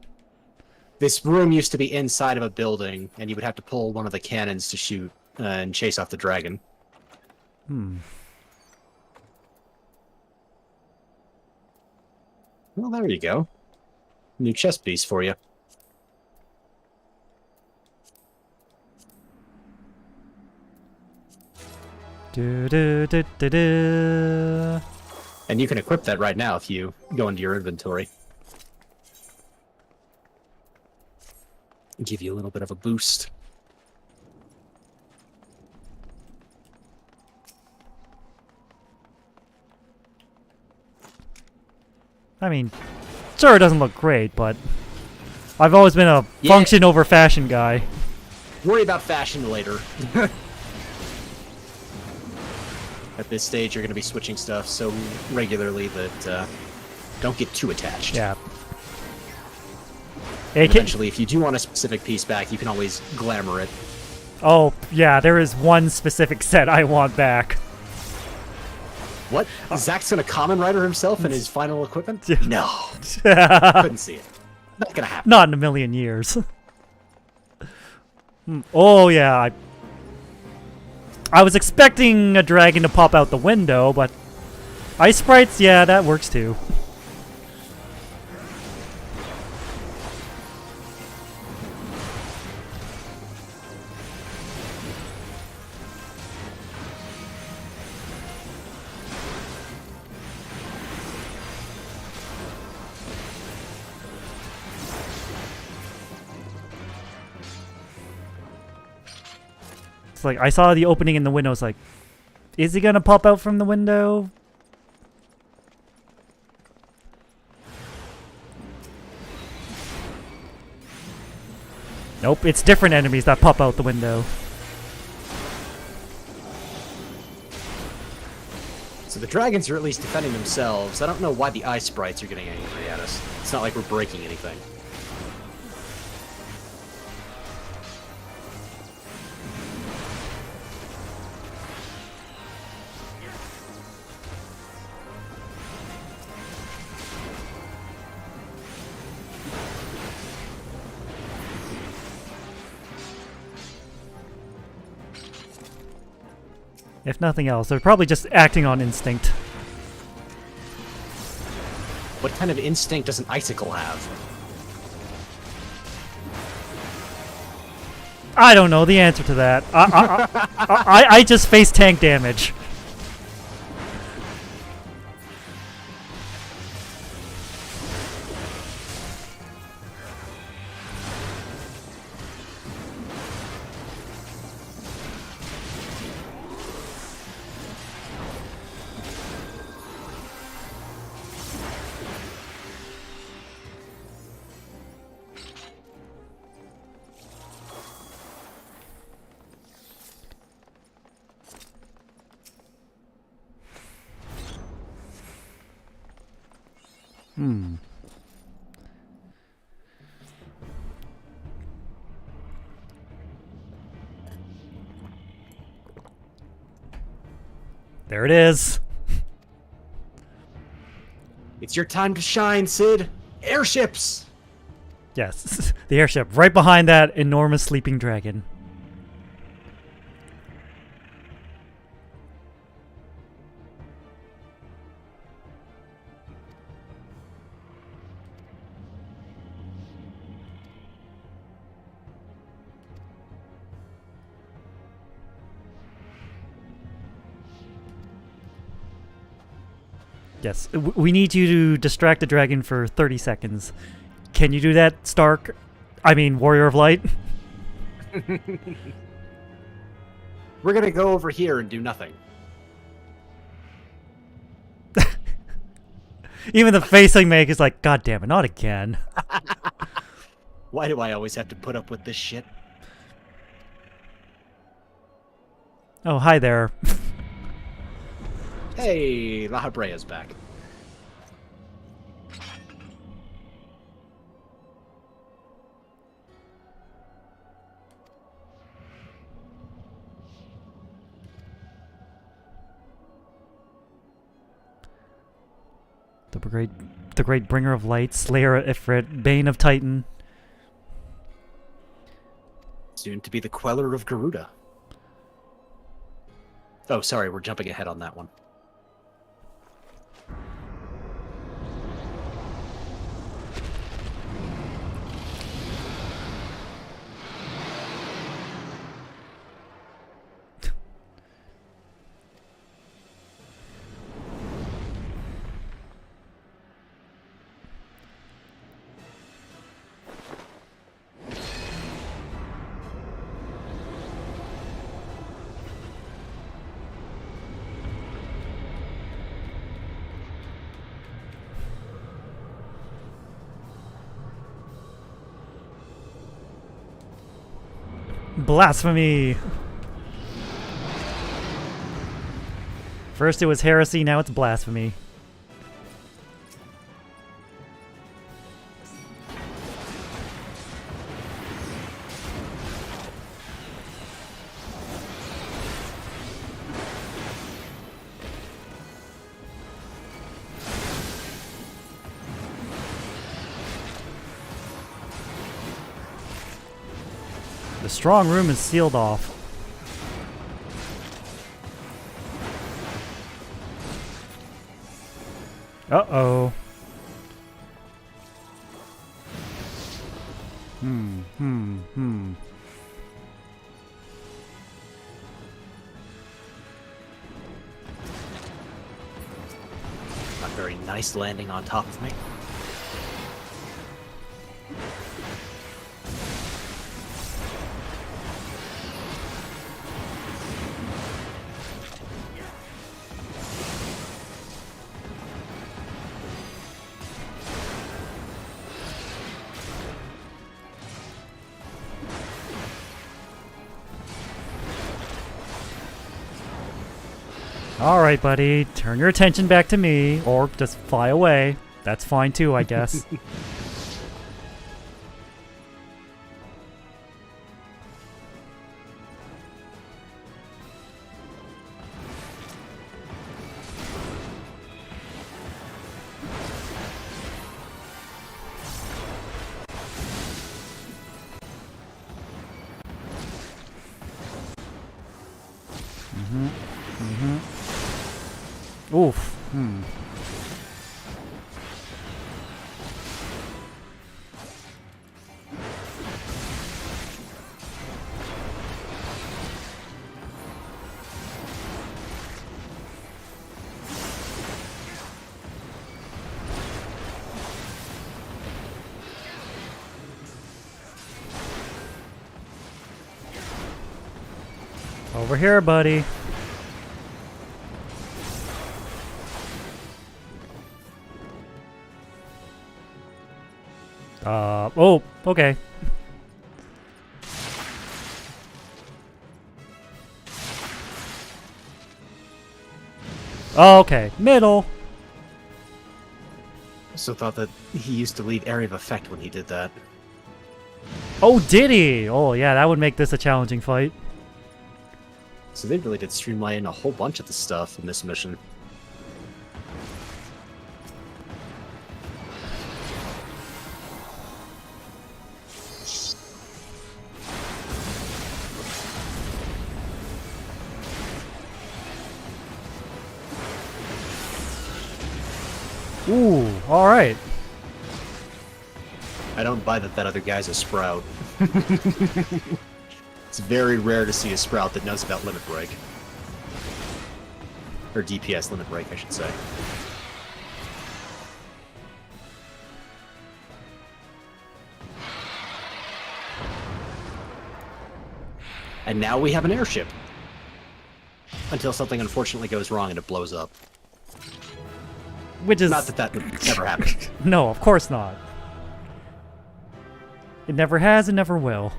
This room used to be inside of a building, and you would have to pull one of the cannons to shoot and chase off the dragon. Well, there you go. New chest piece for you. Do, do, do, do, do. And you can equip that right now if you go into your inventory. Give you a little bit of a boost. I mean, sure, it doesn't look great, but I've always been a Yeah. function over fashion guy. Worry about fashion later. At this stage, you're going to be switching stuff so regularly that don't get too attached. Yeah. And It can, eventually, if you do want a specific piece back, you can always glamour it. oh, yeah, there is one specific set I want back. What? Zach's going to Common Rider himself in his final equipment? No. I Couldn't see it. Not gonna happen. Not in a million years. Oh yeah, I was expecting a dragon to pop out the window, but ice sprites, yeah, that works too. It's like I saw the opening in the window. It's like, is he gonna pop out from the window? Nope, it's different enemies that pop out the window. So the dragons are at least defending themselves. I don't know why the ice sprites are getting angry at us. It's not like we're breaking anything. If nothing else, they're probably just acting on instinct. What kind of instinct does an icicle have? I don't know the answer to that. I just face tank damage. There it is. It's your time to shine, Sid. Airships! Yes, the airship right behind that enormous sleeping dragon. Yes, we need you to distract the dragon for 30 seconds. Can you do that, Stark? I mean, Warrior of Light? We're gonna go over here and do nothing. Even the face I make is like, God damn it, not again. Why do I always have to put up with this shit? Oh, hi there. Hey, La Habrea's back. The great bringer of light, slayer of Ifrit, bane of Titan. Soon to be the queller of Garuda. Oh, sorry, we're jumping ahead on that one. Blasphemy! First it was heresy, now it's blasphemy. The strong room is sealed off. Uh-oh. Not very nice landing on top of me. Alright, buddy. Turn your attention back to me, or just fly away. That's fine too, I guess. Oof. Over here, buddy. Oh, okay. Okay, middle. Also thought that he used to leave area of effect when he did that. Oh, did he? Oh, yeah, that would make this a challenging fight. So they really did streamline a whole bunch of the stuff in this mission. Ooh, alright. I don't buy that other guy's a Sprout. It's very rare to see a Sprout that knows about Limit Break. Or DPS Limit Break, I should say. And now we have an airship. Until something unfortunately goes wrong and it blows up. Which is... Not that that would ever happen. No, of course not. It never has and never will.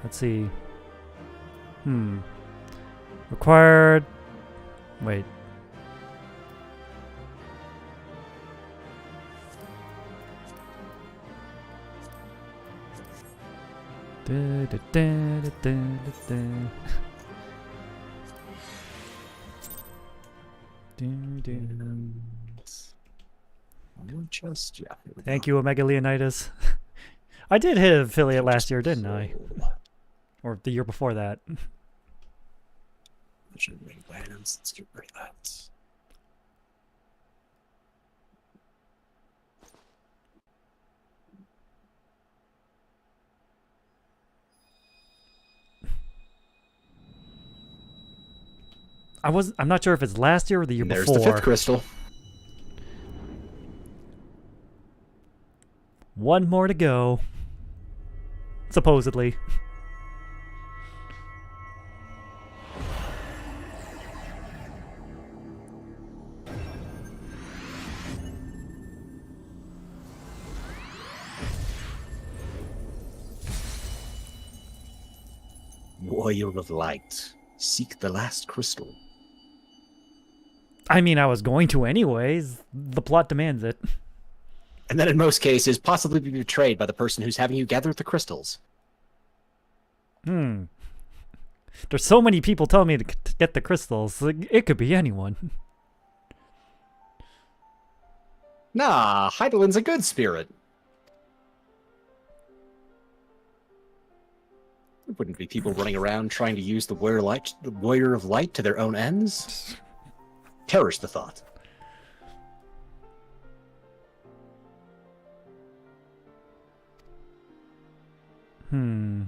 Let's see. Required... Wait. Just, yeah. Thank you, Omega Leonidas. I did hit affiliate last year, didn't I? Or the year before that. Let's get rid of that. I'm not sure if it's last year or the year There's before. the 5th crystal. One more to go. Supposedly. Warrior of Light. Seek the last crystal. I mean, I was going to anyways. The plot demands it. And then in most cases, possibly be betrayed by the person who's having you gather the crystals. There's so many people telling me to get the crystals. Like, it could be anyone. Nah, Heidelin's a good spirit. There wouldn't be people running around trying to use the warrior of light to their own ends. Perish the thought.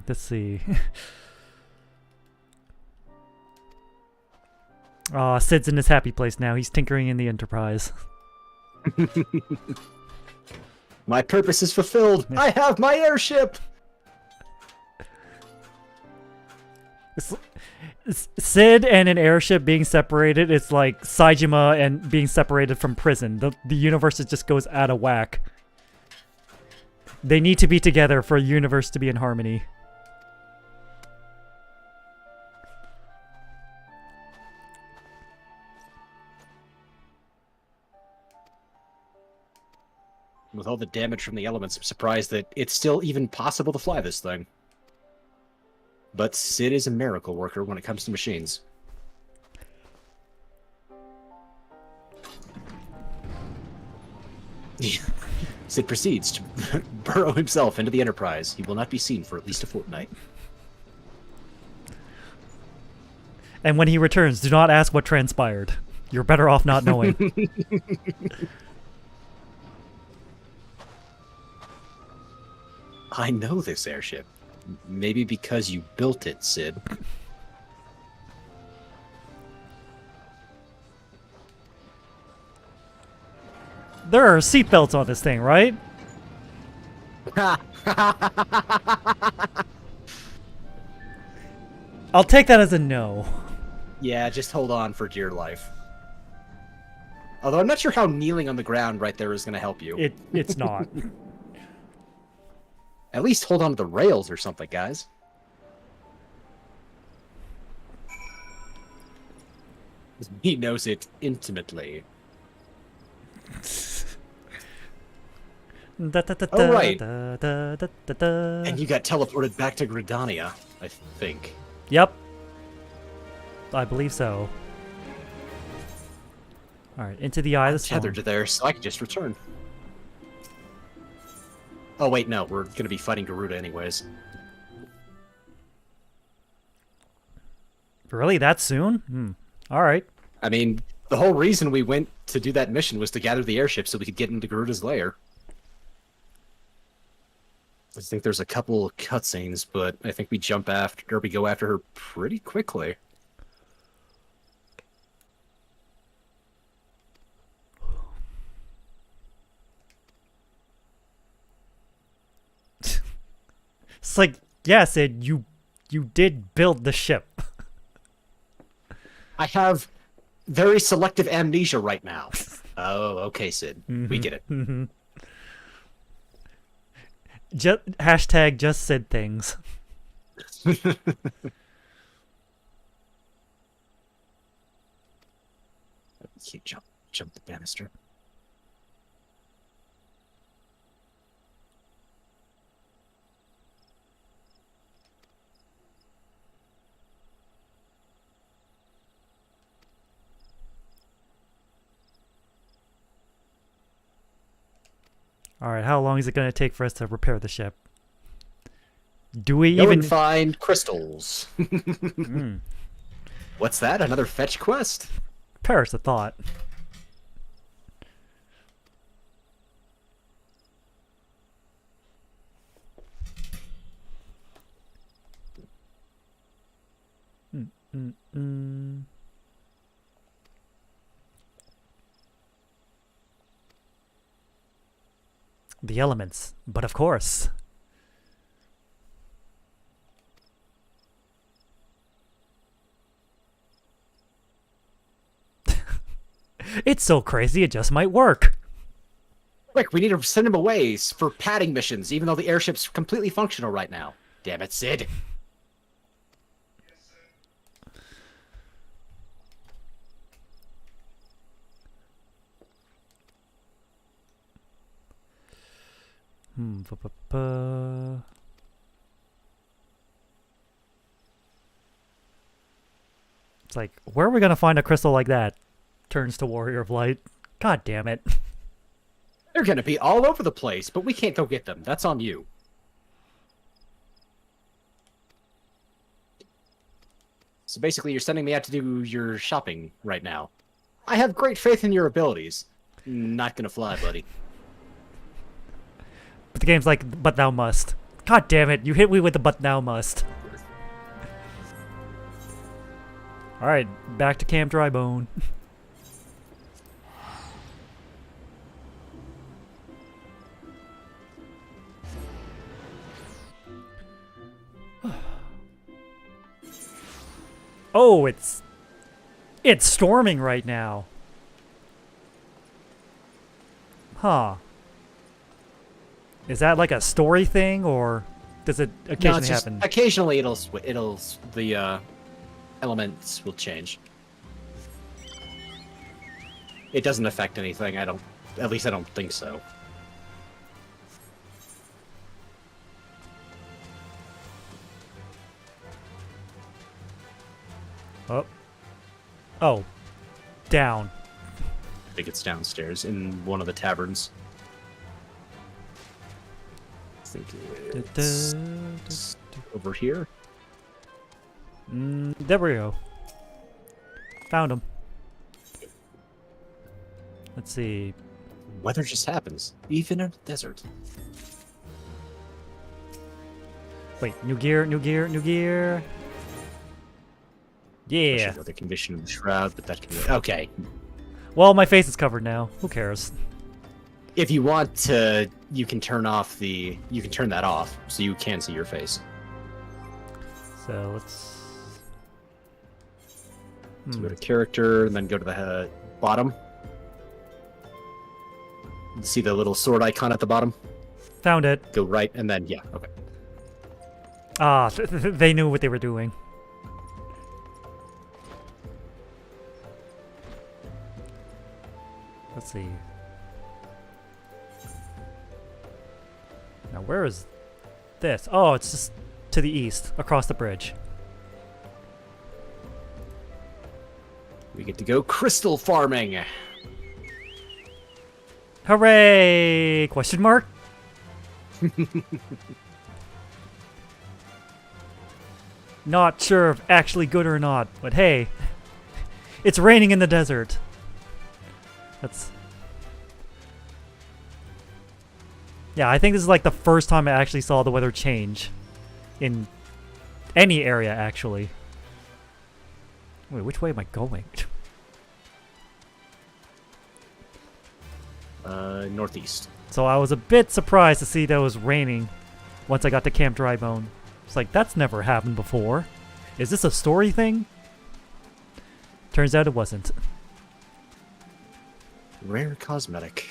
Let's see. Sid's in his happy place now. He's tinkering in the Enterprise. My purpose is fulfilled. I have my airship. Sid and an airship being separated, it's like Saejima and being separated from prison. The universe just goes out of whack. They need to be together for a universe to be in harmony. With all the damage from the elements, I'm surprised that it's still even possible to fly this thing. But Sid is a miracle worker when it comes to machines. Sid proceeds to burrow himself into the Enterprise. He will not be seen for at least a fortnight. And when he returns, do not ask what transpired. You're better off not knowing. I know this airship. Maybe because you built it, Sid. There are seatbelts on this thing, right? I'll take that as a no. Yeah, just hold on for dear life. Although I'm not sure how kneeling on the ground right there is going to help you. It's not. At least hold on to the rails or something, guys. He knows it intimately. Oh, right. And you got teleported back to Gridania, I think. Yep. I believe so. Alright, into the eye of the storm. Tethered to there, so I can just return. Oh, wait, no. We're going to be fighting Garuda anyways. Really? That soon? Alright. I mean, the whole reason we went to do that mission was to gather the airship so we could get into Garuda's lair. I think there's a couple of cutscenes, but I think we go after her pretty quickly. It's like, yeah, Sid, you did build the ship. I have very selective amnesia right now. Oh, okay, Sid. We get it. Hashtag just Sid things. Jump the banister. Alright, how long is it going to take for us to repair the ship? Do we Go even and find crystals. What's that? Another fetch quest? perish the thought? The elements, but of course. It's so crazy it just might work. Quick, we need to send him away for padding missions, even though the airship's completely functional right now. Damn it, Sid. It's like, where are we gonna find a crystal like that? Turns to Warrior of Light. God damn it. They're gonna be all over the place, but we can't go get them. That's on you. So basically, you're sending me out to do your shopping right now. I have great faith in your abilities. Not gonna fly, buddy. But the game's like, but thou must. God damn it, you hit me with the but thou must. Alright, back to Camp Drybone. Oh, it's storming right now. Huh. Is that like a story thing, or does it occasionally happen? Occasionally, the elements will change. It doesn't affect anything. At least I don't think so. Oh. Oh. Down. I think it's downstairs in one of the taverns. I think it's over here. There we go. Found him. Let's see. Weather just happens, even in a desert. Wait, new gear, new gear, new gear. Yeah. The condition of the shroud, but that can be okay. Well, my face is covered now. Who cares? If you want to, you can turn that off, so you can see your face. So let's. So go to character, and then go to the bottom. See the little sword icon at the bottom? Found it. Go right, and then, yeah, okay. Ah, they knew what they were doing. Let's see. Now, where is this? Oh, it's just to the east, across the bridge. We get to go crystal farming. Hooray! Question mark? Not sure if actually good or not, but hey, it's raining in the desert. That's... Yeah, I think this is like the first time I actually saw the weather change in any area, actually. Wait, which way am I going? Northeast. So I was a bit surprised to see that it was raining once I got to Camp Drybone. It's like, that's never happened before. Is this a story thing? Turns out it wasn't. Rare cosmetic.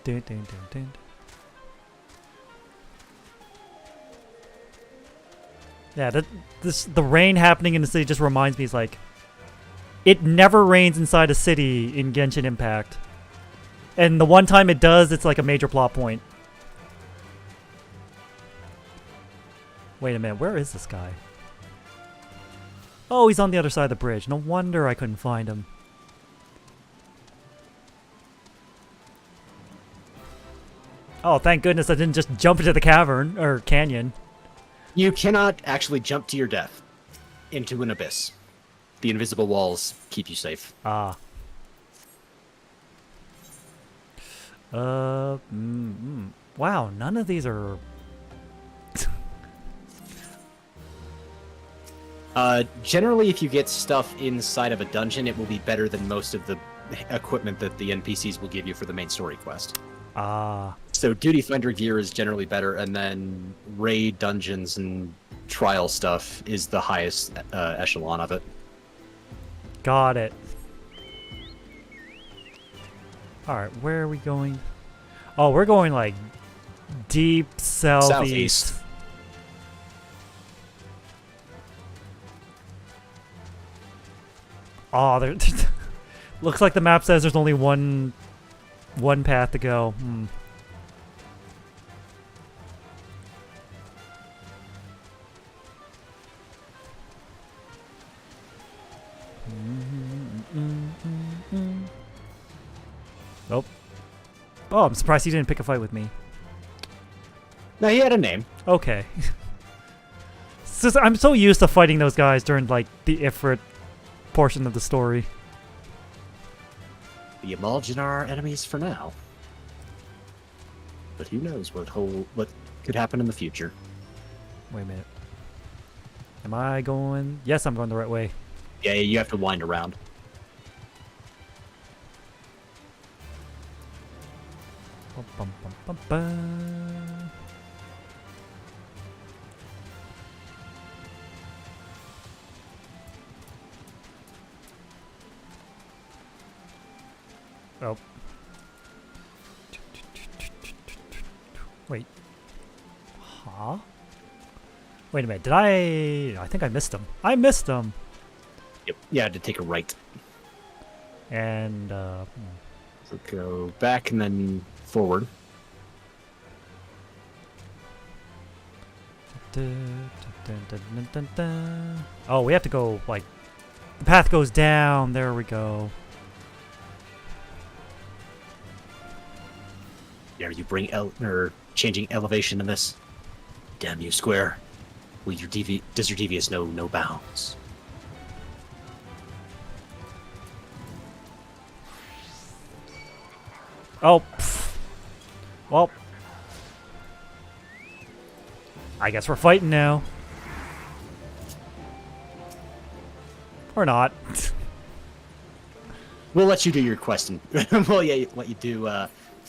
Dun, dun, dun, dun. Yeah, the rain happening in the city just reminds me, it's like, it never rains inside a city in Genshin Impact. And the one time it does, it's like a major plot point. Wait a minute, where is this guy? Oh, he's on the other side of the bridge. No wonder I couldn't find him. Oh, thank goodness I didn't just jump into the cavern, or canyon. You cannot actually jump to your death into an abyss. The invisible walls keep you safe. Ah. Wow, none of these are... Generally, if you get stuff inside of a dungeon, it will be better than most of the equipment that the NPCs will give you for the main story quest. Ah. So Duty Finder gear is generally better, and then raid dungeons and trial stuff is the highest echelon of it. Got it. Alright, where are we going? Oh, we're going like deep southeast. Oh, there looks like the map says there's only one path to go. Oh, I'm surprised he didn't pick a fight with me. No, he had a name. Okay. I'm so used to fighting those guys during like the Ifrit portion of the story. The Emulsion are our enemies for now. But who knows what could happen in the future. Wait a minute. Am I going? Yes, I'm going the right way. Yeah, you have to wind around. Bum, bum, bum, bum, bum. Oh. Wait. Huh? Wait a minute. Did I think I missed him. I missed him. Yep. You had to take a right. And, So go back and then forward. Oh, we have to go, like, the path goes down. There we go. Dare you bring changing elevation in this? Damn you, Square. Does your devious know no bounds? Oh, pff. Well, I guess we're fighting now. Or not. We'll let you do your quest, and well, yeah, let you do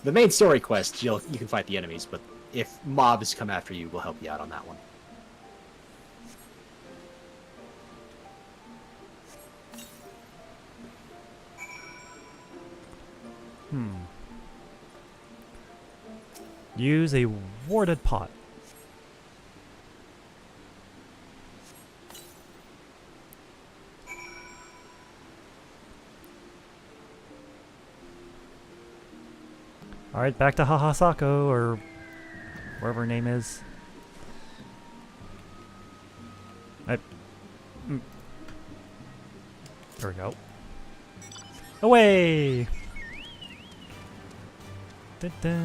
the main story quest. You can fight the enemies, but if mobs come after you, we'll help you out on that one. Use a warded pot. Alright, back to Hahasako, or whatever her name is. There we go. Away! Da-da.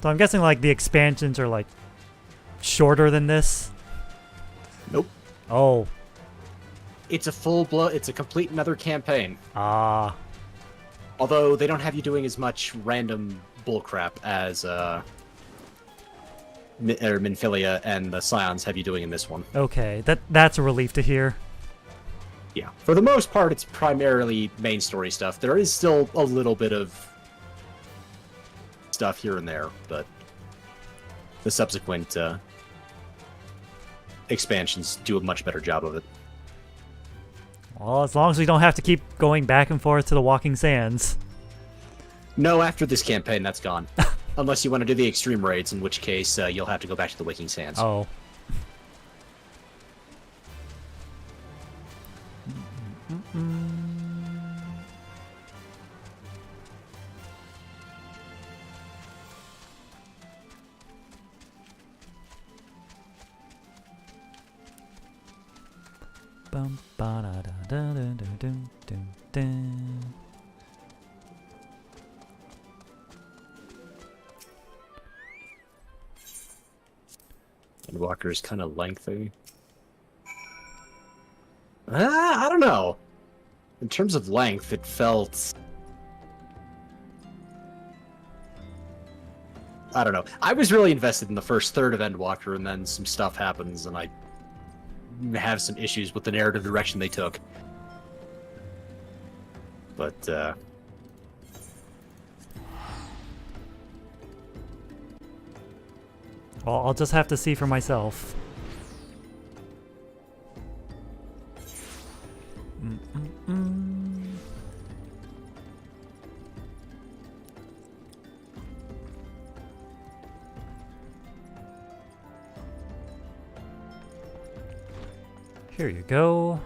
So I'm guessing like the expansions are like shorter than this. Nope. Oh. It's a it's a complete another campaign. Ah. Although they don't have you doing as much random bullcrap as Minfilia and the Scions have you doing in this one. Okay, that's a relief to hear. Yeah. For the most part, it's primarily main story stuff. There is still a little bit of stuff here and there, but the subsequent expansions do a much better job of it. Well, as long as we don't have to keep going back and forth to the Walking Sands. No, after this campaign, that's gone. Unless you want to do the extreme raids, in which case you'll have to go back to the Waking Sands. Oh. Bum, ba, da, da, da, da, da, dum, dum, dum. Walker's kind of lengthy. I don't know. In terms of length, it felt... I don't know. I was really invested in the first third of Endwalker, and then some stuff happens, and I have some issues with the narrative direction they took. But, Well, I'll just have to see for myself. Here you go.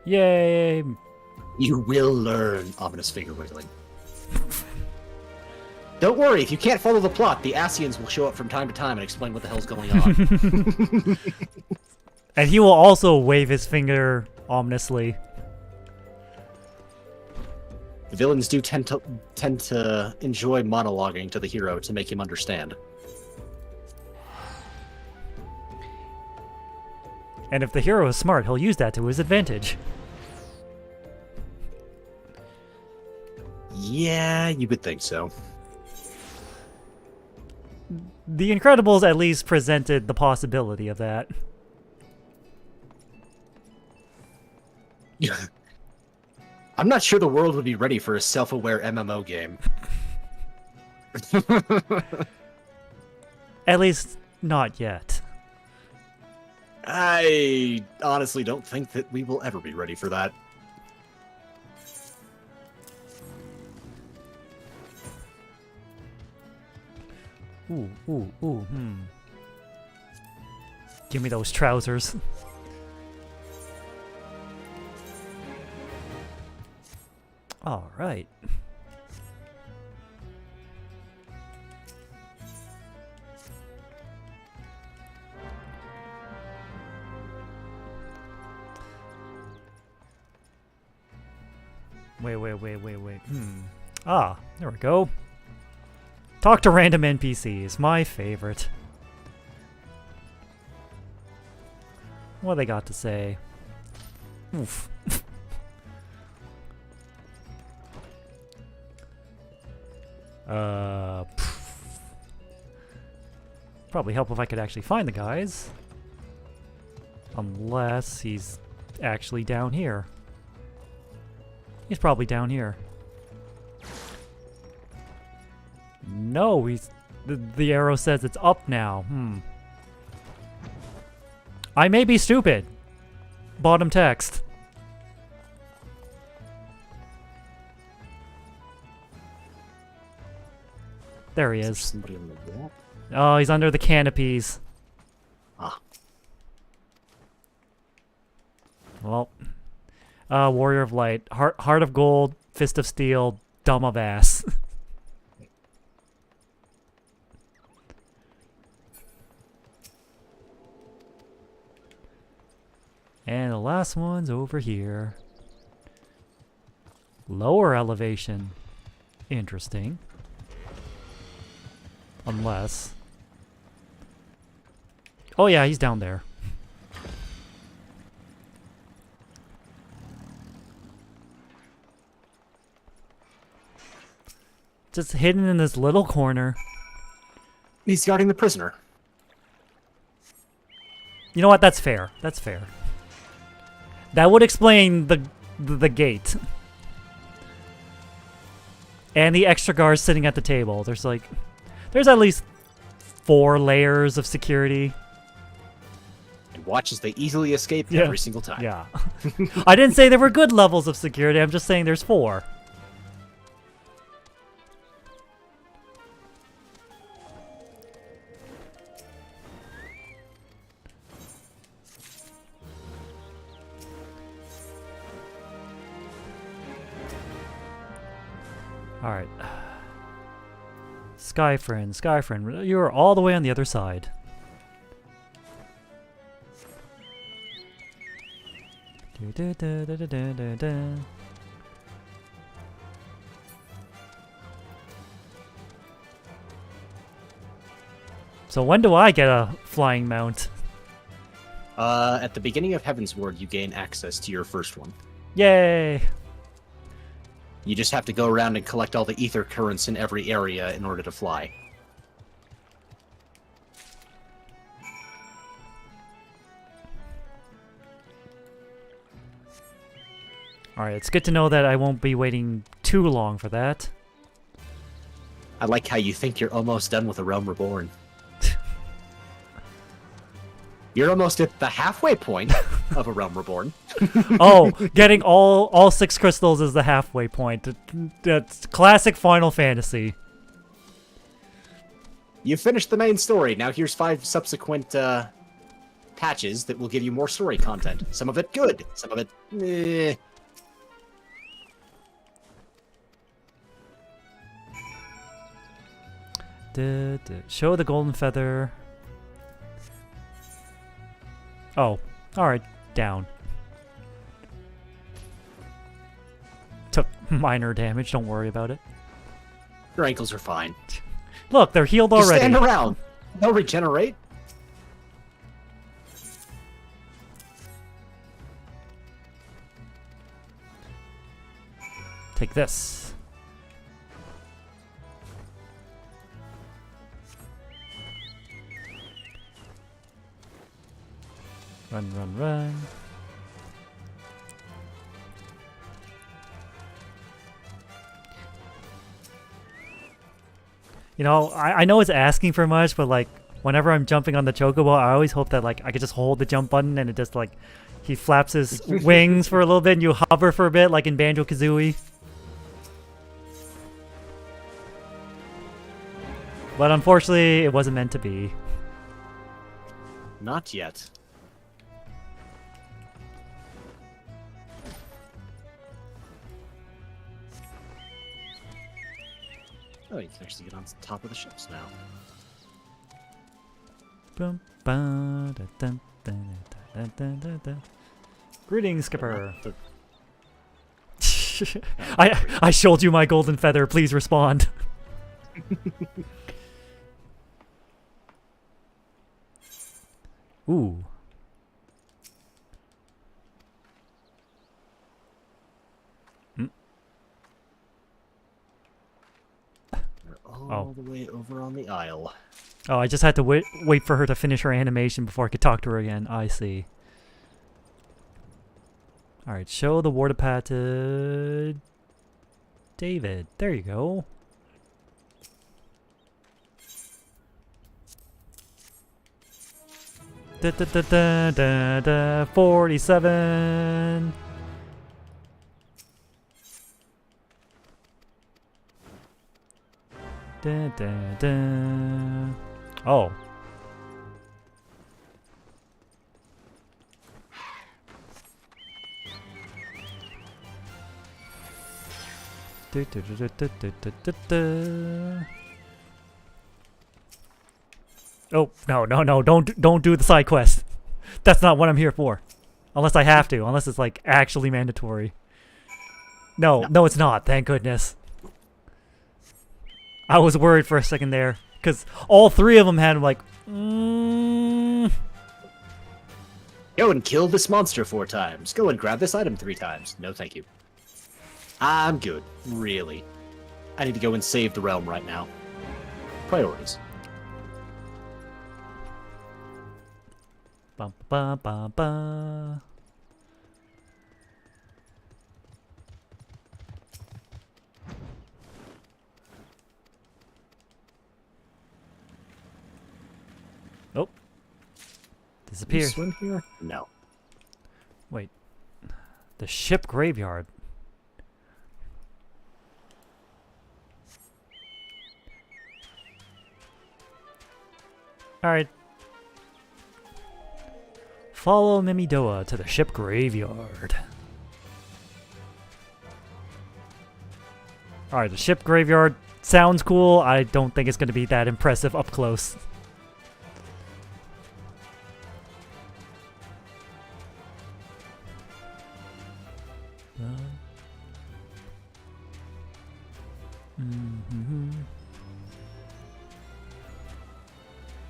Yay! you will learn ominous finger wiggling. Don't worry, if you can't follow the plot, the Asians will show up from time to time and explain what the hell's going on. And he will also wave his finger ominously. The villains do tend to enjoy monologuing to the hero to make him understand. And if the hero is smart, he'll use that to his advantage. Yeah, you would think so. The Incredibles at least presented the possibility of that. I'm not sure the world would be ready for a self-aware MMO game. At least, not yet. I honestly don't think that we will ever be ready for that. Ooh, Give me those trousers. All right. Wait. Ah, there we go. Talk to random NPCs, my favorite. What they got to say? Oof. Probably help if I could actually find the guys. Unless he's actually down here. He's probably down here. No, he's... The arrow says it's up now. I may be stupid. Bottom text. There he is. Somebody on the wall? Oh, he's under the canopies. Ah. Well. Warrior of Light. Heart of Gold. Fist of Steel. Dumb of Ass. And the last one's over here. Lower elevation. Interesting. Unless... Oh yeah, he's down there. Just hidden in this little corner. He's guarding the prisoner. You know what? That's fair. That's fair. That would explain the gate. And the extra guards sitting at the table. There's at least 4 layers of security. And watch as they easily escape every single time. Yeah. I didn't say there were good levels of security. I'm just saying there's 4. Alright. Skyfriend, you're all the way on the other side. So when do I get a flying mount? At the beginning of Heaven's Ward, you gain access to your first one. Yay! You just have to go around and collect all the ether currents in every area in order to fly. Alright, it's good to know that I won't be waiting too long for that. I like how you think you're almost done with A Realm Reborn. You're almost at the halfway point of A Realm Reborn. Oh, getting all 6 crystals is the halfway point. That's classic Final Fantasy. You finished the main story. Now here's 5 subsequent patches that will give you more story content. Some of it good, some of it eh. Show the golden feather. Oh, alright, down. Took minor damage, don't worry about it. Your ankles are fine. Look, they're healed Just already. stand around. They'll regenerate. Take this. Run, run, run. You know, I know it's asking for much, but like whenever I'm jumping on the chocobo, I always hope that like I could just hold the jump button and it just like he flaps his wings for a little bit and you hover for a bit like in Banjo-Kazooie. But unfortunately, it wasn't meant to be. Not yet. Oh, you can actually get on top of the ships now. Bum, ba, da, dun, dun, dun, dun, dun, dun. Greetings, Skipper. I showed you my golden feather. Please respond. Ooh. We're all the way over on the aisle. Oh, I just had to wait for her to finish her animation before I could talk to her again. I see. Alright, show the water pad to David. There you go. Da da da da da da 47. Da da da. Oh. Da da da da da da da da. Oh, no, don't do the side quest. That's not what I'm here for. Unless I have to, unless it's like actually mandatory. No, it's not, thank goodness. I was worried for a second there, because all three of them had like, Go and kill this monster 4 times. Go and grab this item 3 times. No, thank you. I'm good, really. I need to go and save the realm right now. Priorities. Ba ba ba ba. Oh. Disappear. Can you swim here? No. Wait. The ship graveyard. Alright. Follow Mimidoa to the ship graveyard. Alright, the ship graveyard sounds cool. I don't think it's going to be that impressive up close.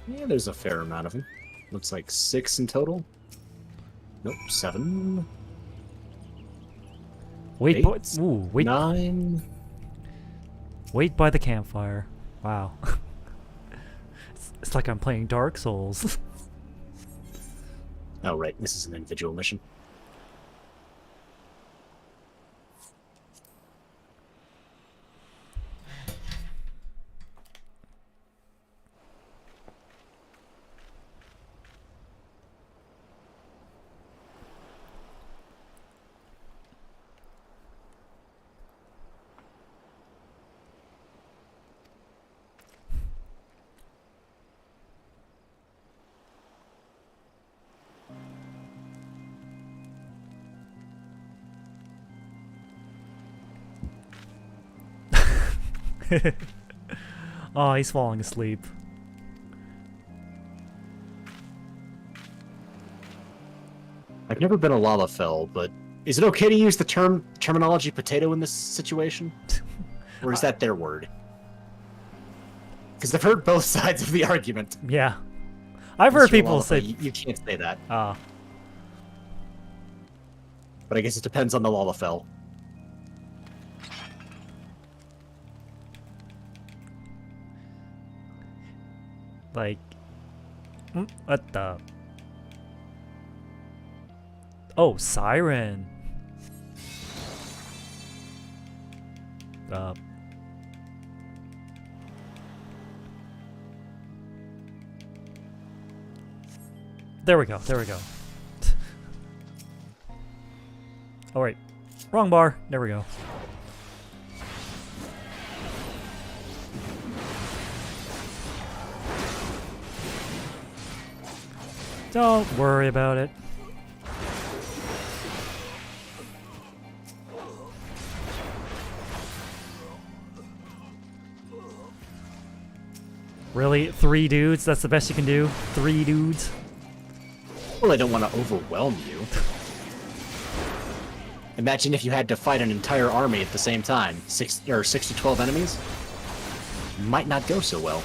Yeah, there's a fair amount of them. Looks like 6 in total. Nope, 7. Wait, 8, wait. 9. Wait by the campfire. Wow. It's like I'm playing Dark Souls. Oh, right, this is an individual mission. Oh, he's falling asleep. I've never been a Lalafell, but is it okay to use the terminology potato in this situation? Or is that their word? Because I've heard both sides of the argument. Yeah. I've heard people say... You can't say that. Ah. But I guess it depends on the Lalafell. Like... What the... Oh, Siren. There we go, there we go. Oh wait, wrong bar. There we go. Don't worry about it. Really? 3 dudes? That's the best you can do? 3 dudes? Well, I don't want to overwhelm you. Imagine if you had to fight an entire army at the same time. 6 to 12 enemies? Might not go so well.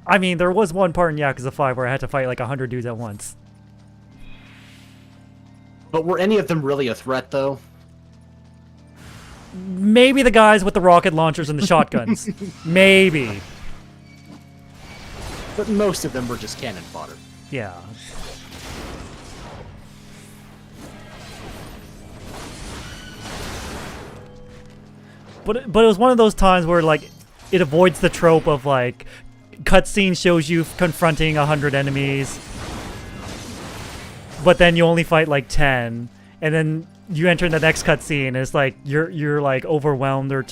I mean, there was one part in Yakuza 5 where I had to fight like 100 dudes at once. But were any of them really a threat, though? Maybe the guys with the rocket launchers and the shotguns. Maybe. But most of them were just cannon fodder. Yeah. But it was one of those times where like it avoids the trope of like cutscene shows you confronting 100 enemies, but then you only fight like 10, and then you enter in the next cutscene and it's like you're like overwhelmed or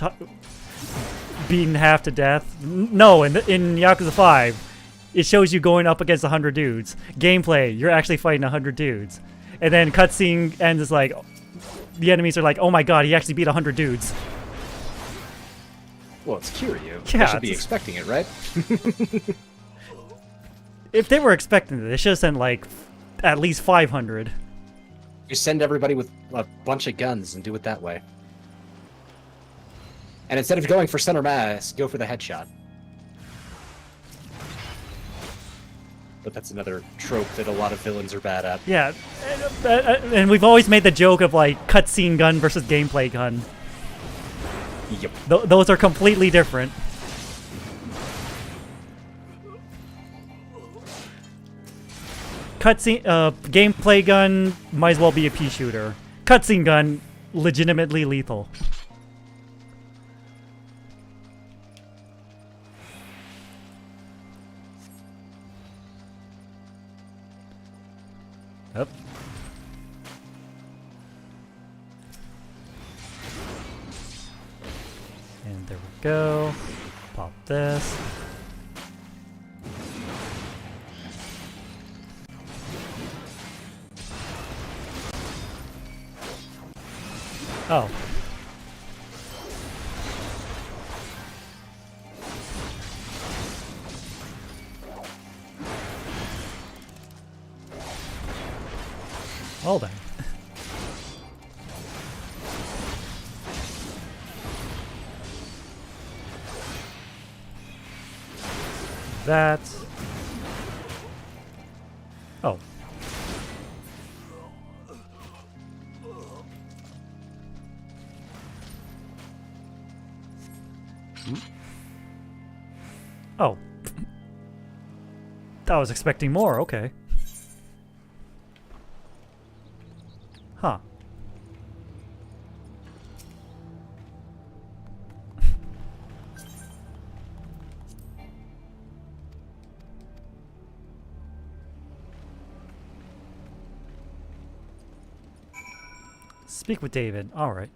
beaten half to death. No, in Yakuza 5, it shows you going up against 100 dudes. Gameplay, you're actually fighting 100 dudes, and then cutscene ends is like the enemies are like, oh my god, he actually beat 100 dudes. Well, it's Kiryu. Yeah, They should be expecting it, right? If they were expecting it, they should have sent like at least 500. You send everybody with a bunch of guns and do it that way. And instead of going for center mass, go for the headshot. But that's another trope that a lot of villains are bad at. Yeah, and we've always made the joke of like cutscene gun versus gameplay gun. Yep. Those are completely different. Cutscene, gameplay gun might as well be a pea shooter. Cutscene gun, legitimately lethal. Yep. And there we go. Pop this. Oh. Well then. That. Oh. Oh. I was expecting more, okay. Huh. Speak with David. All right.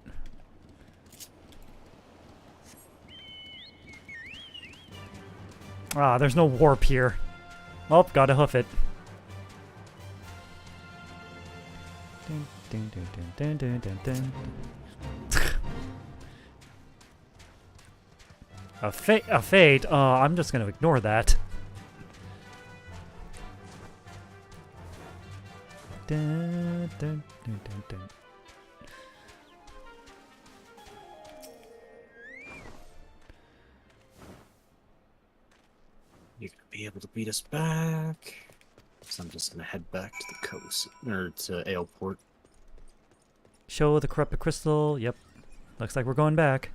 Ah, there's no warp here. Oh, gotta hoof it. Ding, ding, ding, ding, Dun, dun, dun, dun. A fate? I'm just gonna ignore that. Dun, dun, dun, dun, dun. You're gonna be able to beat us back. So I'm just gonna head back to the coast, or to Aleport. Show the corrupted crystal. Yep. Looks like we're going back.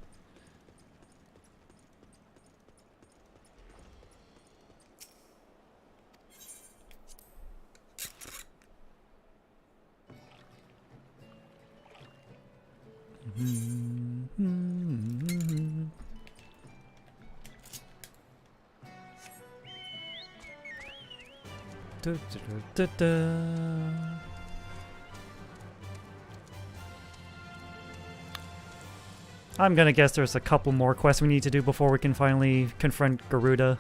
I'm gonna guess there's a couple more quests we need to do before we can finally confront Garuda.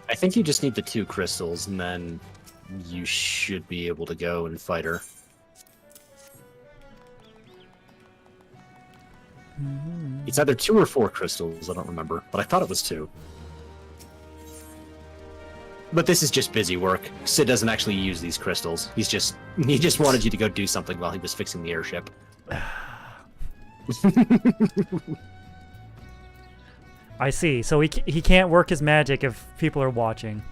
I think you just need the 2 crystals, and then you should be able to go and fight her. It's either 2 or 4 crystals, I don't remember, but I thought it was 2. But this is just busy work. Sid doesn't actually use these crystals. He just wanted you to go do something while he was fixing the airship. I see. So he can't work his magic if people are watching.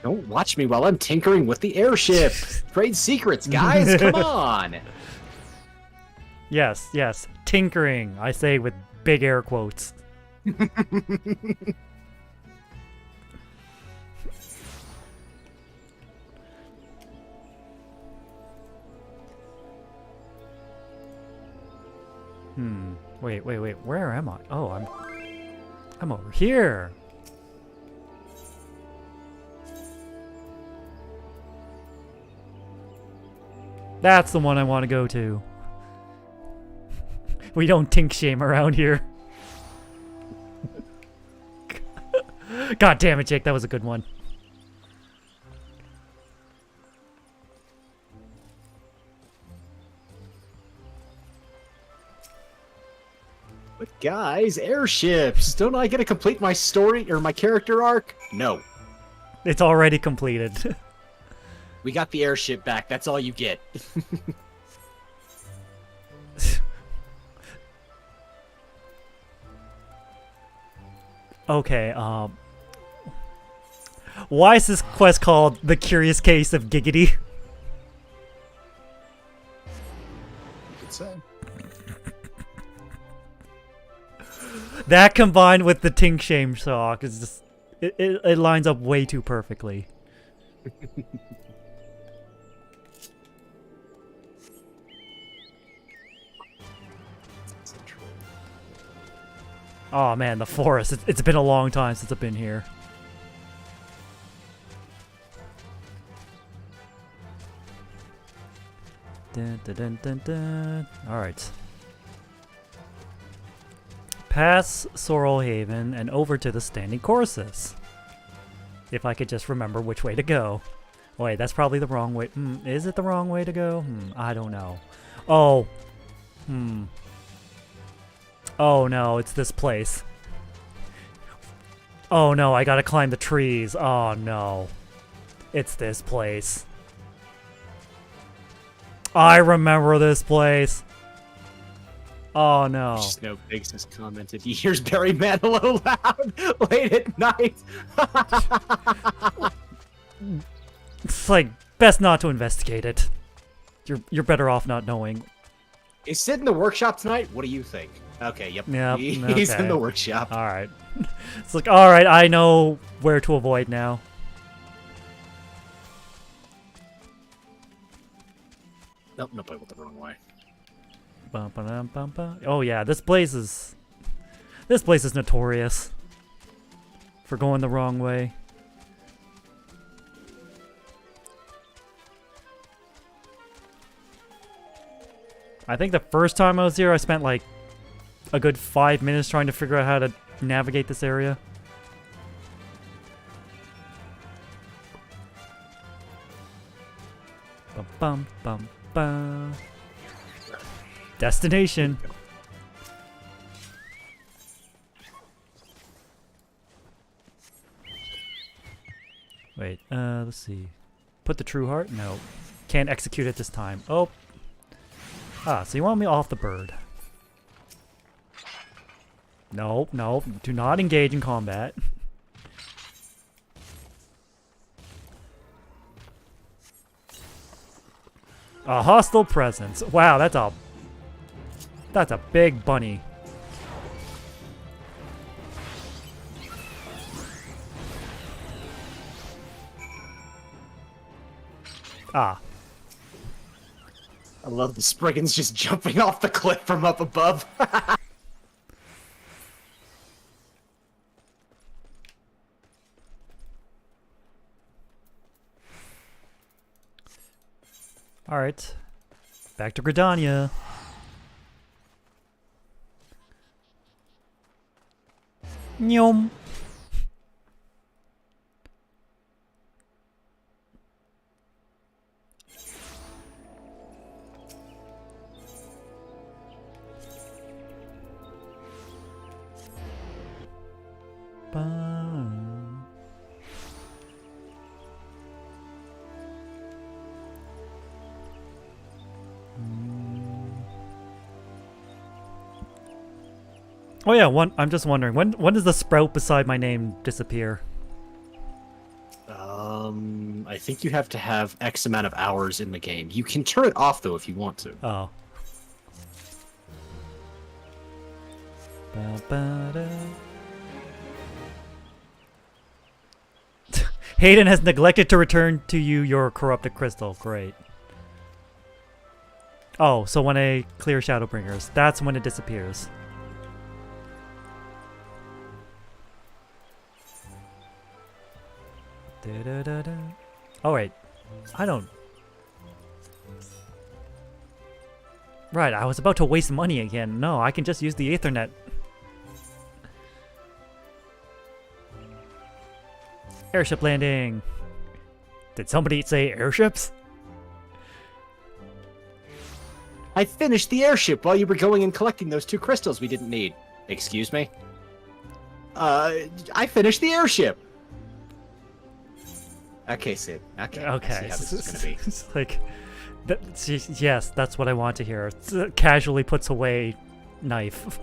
Don't watch me while I'm tinkering with the airship. Trade secrets, guys. Come on. Yes, yes. Tinkering, I say with big air quotes. Wait. Where am I? Oh, I'm over here. That's the one I want to go to. We don't tink shame around here. God damn it, Jake, that was a good one. But guys, airships! Don't I get to complete my story or my character arc? No. It's already completed. We got the airship back. That's all you get. Okay, why is this quest called The Curious Case of Giggity? Good say. That combined with the Tink Shame talk is just it lines up way too perfectly. Oh man, the forest. It's been a long time since I've been here. Dun, dun, dun, dun, dun. All right. Past Sorrel Haven and over to the Standing Courses. If I could just remember which way to go. Wait, that's probably the wrong way. Is it the wrong way to go? I don't know. Oh. Oh no, it's this place. Oh no, I gotta climb the trees. Oh no. It's this place. I remember this place. Oh no. Snow Pigs has commented, he hears Barry Manilow loud late at night. It's like, best not to investigate it. You're better off not knowing. Is Sid in the workshop tonight? What do you think? Okay, yep. He's in the workshop. Alright. It's like, alright, I know where to avoid now. Nope, I went the wrong way. Bum, ba-dum, bum, ba. Oh yeah, this place is notorious for going the wrong way. I think the first time I was here, I spent like a good 5 minutes trying to figure out how to navigate this area. Bum, bum, bum, Ba-ba-ba. Destination. Wait, let's see. Put the true heart? No. Can't execute it this time. Oh. Ah, so you want me off the bird. No, no. Do not engage in combat. A hostile presence. Wow, that's a big bunny. Ah. I love the Spriggans just jumping off the cliff from up above. Alright. Back to Gridania. Nyom. Oh yeah, I'm just wondering, when does the sprout beside my name disappear? I think you have to have X amount of hours in the game. You can turn it off though if you want to. Oh. Ba-ba-da. Hayden has neglected to return to you your corrupted crystal. Great. Oh, so when I clear Shadowbringers, that's when it disappears. Da-da-da-da. Oh wait, I don't... Right, I was about to waste money again. No, I can just use the Ethernet. Airship landing. Did somebody say airships? I finished the airship while you were going and collecting those 2 crystals we didn't need. Excuse me? I finished the airship! Okay, Sid. Okay. Okay. Let's see how this is gonna be. It's like, yes, that's what I want to hear. Casually puts away knife.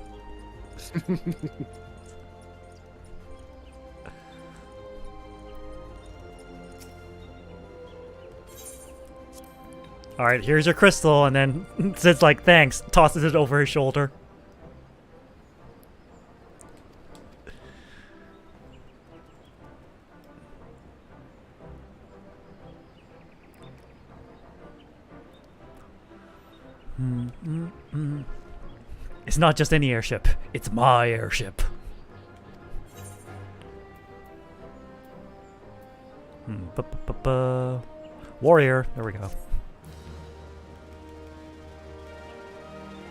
Alright, here's your crystal, and then Sid's like, thanks, tosses it over his shoulder. It's not just any airship, it's my airship. Warrior, there we go.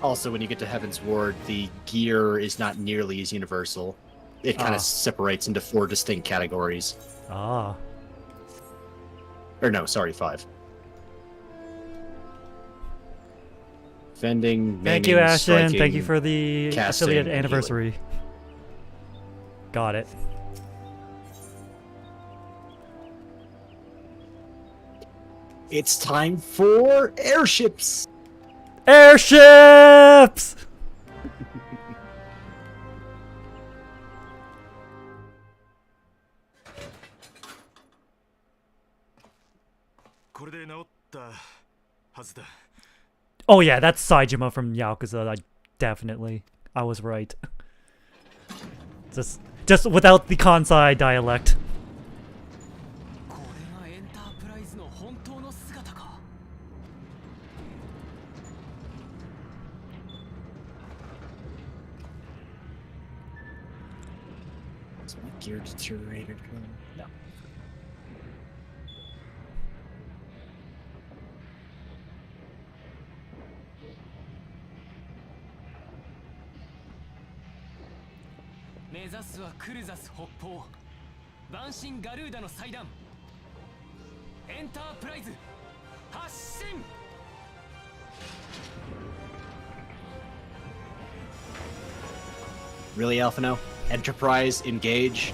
Also, when you get to Heaven's Ward, the gear is not nearly as universal. It kind of separates into 4 distinct categories. Ah. Or no, sorry, 5. Fending, Thank you, maiming, Ashen. striking, Thank you for the casting, affiliate and anniversary. Got it. It's time for airships! Airships! Oh yeah, that's Saejima from Yakuza. I was right. Just without the Kansai dialect. Is my gear deteriorated? No. Really, Alphino? Enterprise, engage.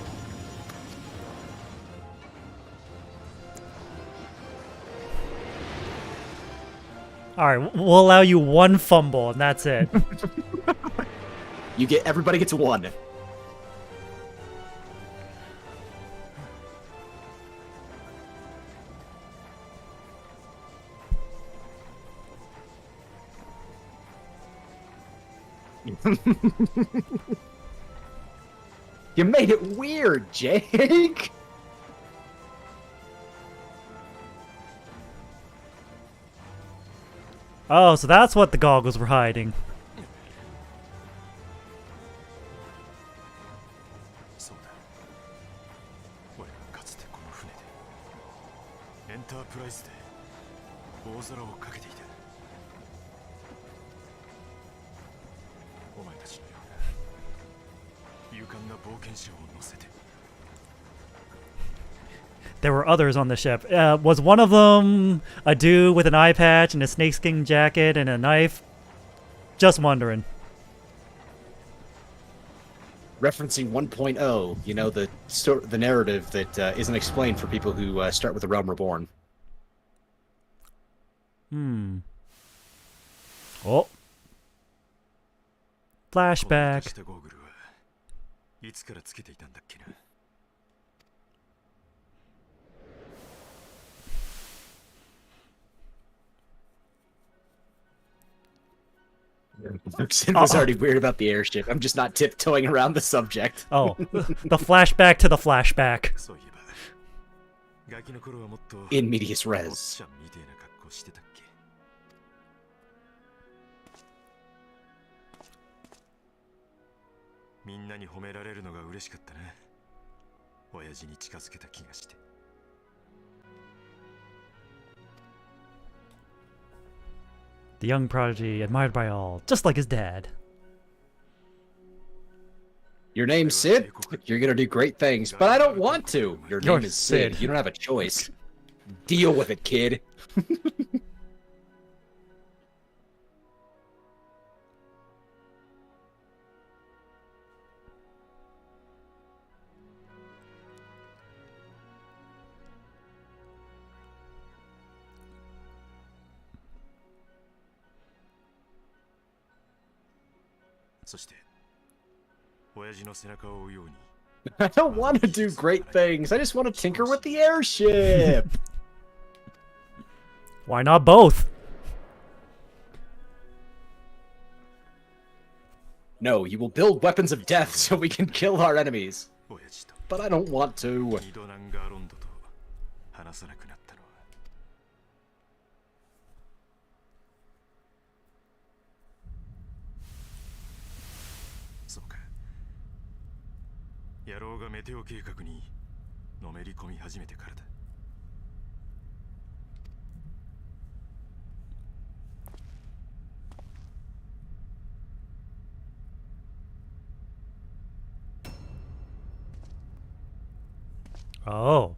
Alright, we'll allow you one fumble, and that's it. Everybody gets one. You made it weird, Jake. Oh, so that's what the goggles were hiding. There were others on the ship. Was one of them a dude with an eye patch and a snakeskin jacket and a knife? Just wondering. Referencing 1.0, you know, the narrative that isn't explained for people who start with the Realm Reborn. Oh. Flashback. Sin was already weird about the airship. I'm just not tiptoeing around the subject. Oh, the flashback to the flashback. In medias res. The young prodigy, admired by all, just like his dad. Your name's Sid? You're gonna do great things, but I don't want to. Your name is Sid. You don't have a choice. Deal with it, kid. I don't want to do great things. I just want to tinker with the airship. Why not both? No, you will build weapons of death so we can kill our enemies. But I don't want to. Oh.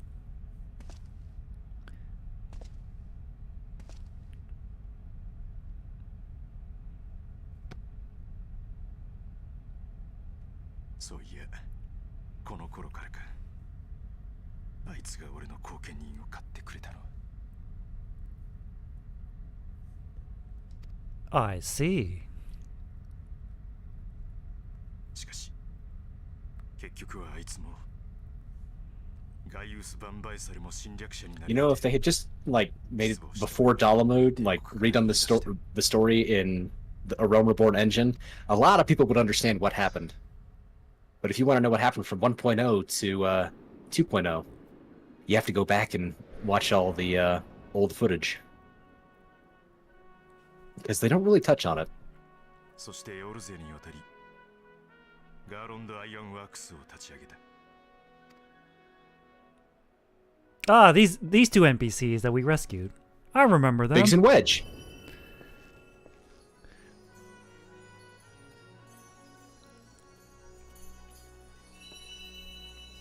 I see. You know, if they had just like made it before Dollar mode, like redone the story in a Realm Reborn engine, a lot of people would understand what happened. But if you want to know what happened from 1.0 to 2.0, you have to go back and watch all the old footage. Because they don't really touch on it. Ah, these two NPCs that we rescued. I remember them. Biggs and Wedge.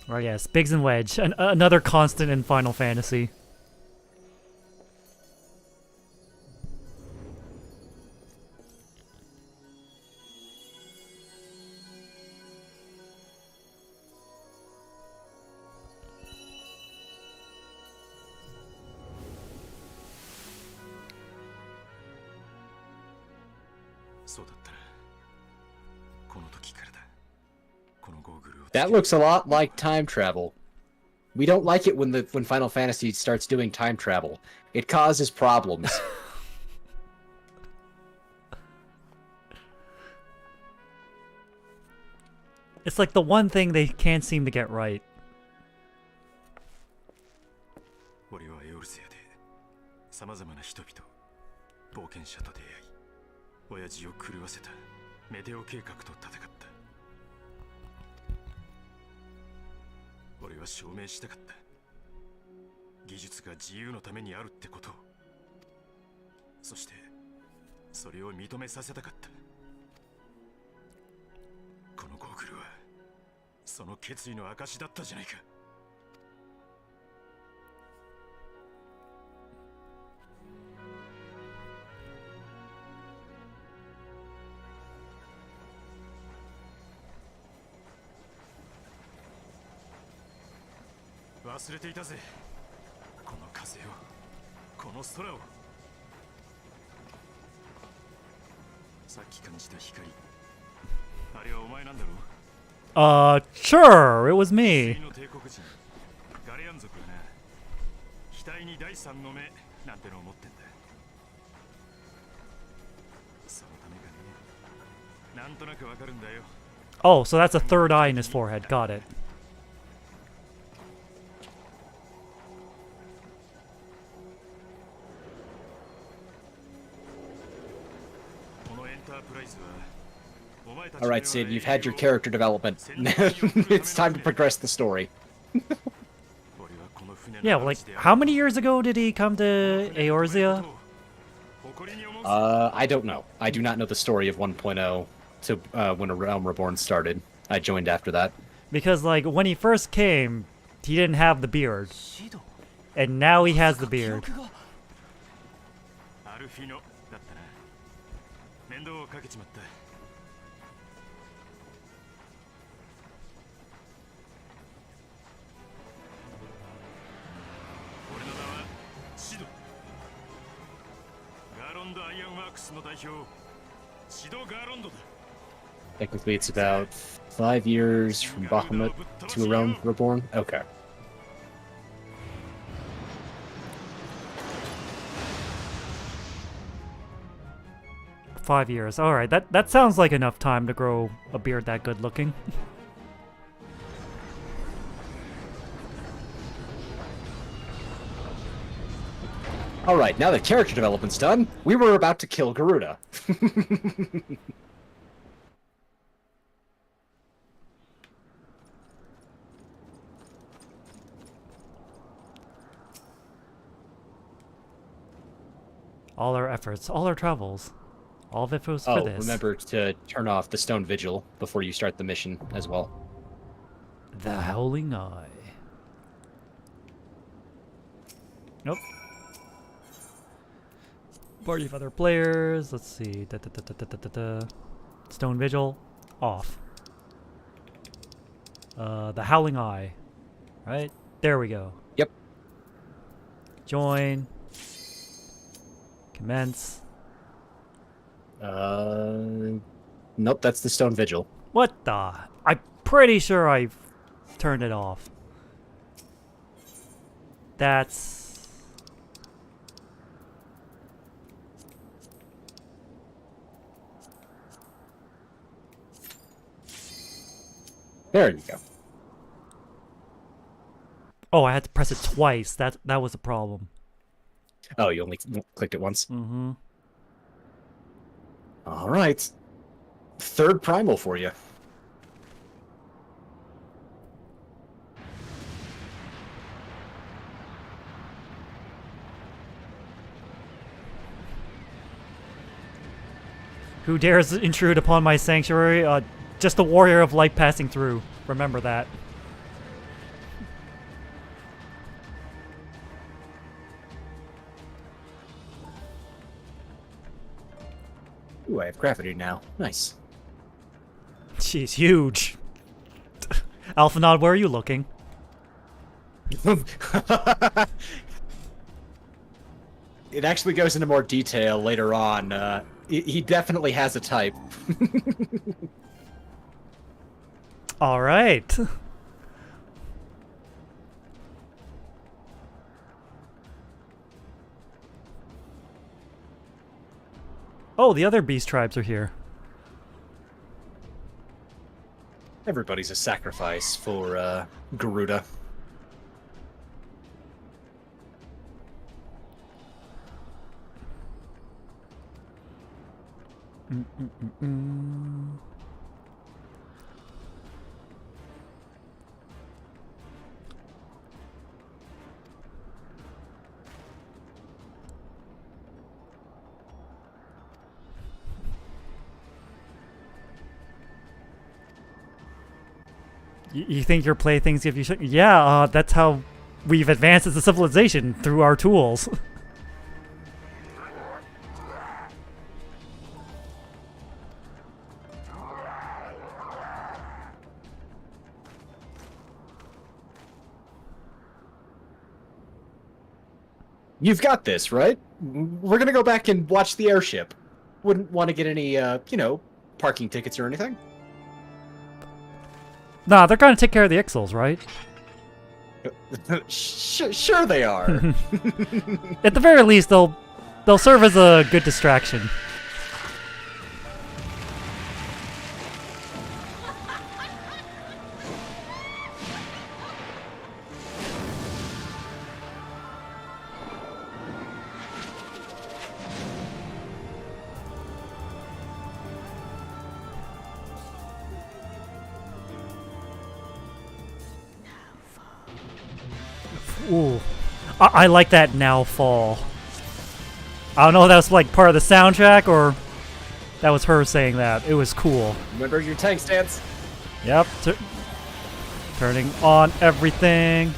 Oh yes, Biggs and Wedge, another constant in Final Fantasy. That looks a lot like time travel. We don't like it when Final Fantasy starts doing time travel. It causes problems. It's like the one thing they can't seem to get right. Sure, it was me. Oh, so that's a third eye in his forehead. Got it. Alright, Sid, you've had your character development. It's time to progress the story. Yeah, well, like, how many years ago did he come to Eorzea? I don't know. I do not know the story of 1.0 to when A Realm Reborn started. I joined after that. Because, like, when he first came, he didn't have the beard. And now he has the beard. Technically, it's about 5 years from Bahamut to A Realm Reborn. Okay. Five years. Alright, that sounds like enough time to grow a beard that good looking. Alright, now that character development's done, we were about to kill Garuda. All our efforts, all our travels. All of it was for this. Remember to turn off the Stone Vigil before you start the mission as well. The Howling Eye. Nope. Party of other players. Let's see. Stone Vigil. Off. The Howling Eye. Right? There we go. Yep. Join. Commence. Nope, that's the Stone Vigil. What the? I'm pretty sure I've turned it off. That's... There you go. Oh, I had to press it twice. That was a problem. Oh, you only clicked it once? Mm-hmm. Alright. Third primal for you. Who dares intrude upon my sanctuary? Just a warrior of light passing through. Remember that. Ooh, I have gravity now. Nice. She's huge. Alphanod, where are you looking? it actually goes into more detail later on. He definitely has a type. All right. Oh, the other beast tribes are here. Everybody's a sacrifice for Garuda. You think your playthings give you shit? Yeah, that's how we've advanced as a civilization, through our tools. You've got this, right? We're gonna go back and watch the airship. Wouldn't want to get any, parking tickets or anything. Nah, they're gonna take care of the Ixals, right? Sure they are. At the very least, they'll serve as a good distraction. Ooh, I like that now fall. I don't know if that was like part of the soundtrack or that was her saying that. It was cool. Remember your tank stance. Yep. Turning on everything.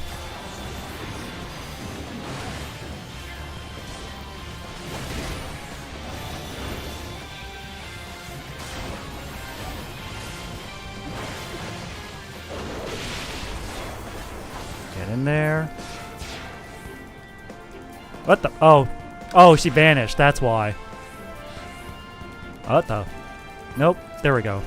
Get in there. What the? Oh, she vanished. That's why. What the? Nope. There we go.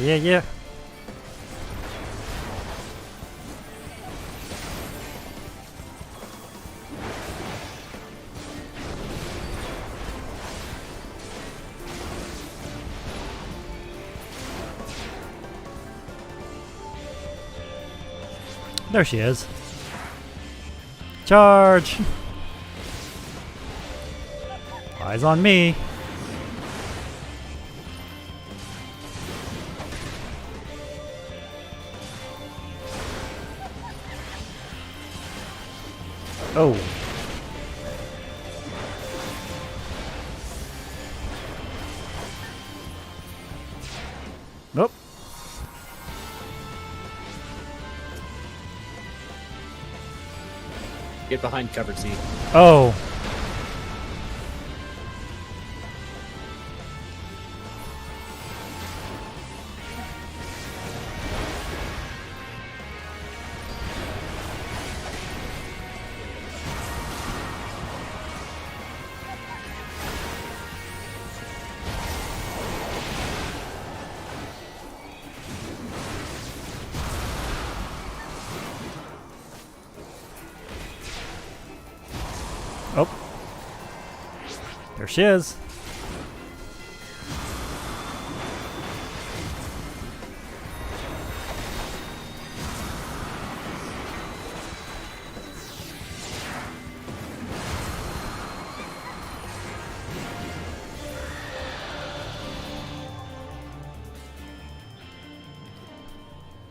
Yeah. There she is. Charge! Eyes on me. Oh. Nope. Get behind cover seat. Oh. Oh. There she is.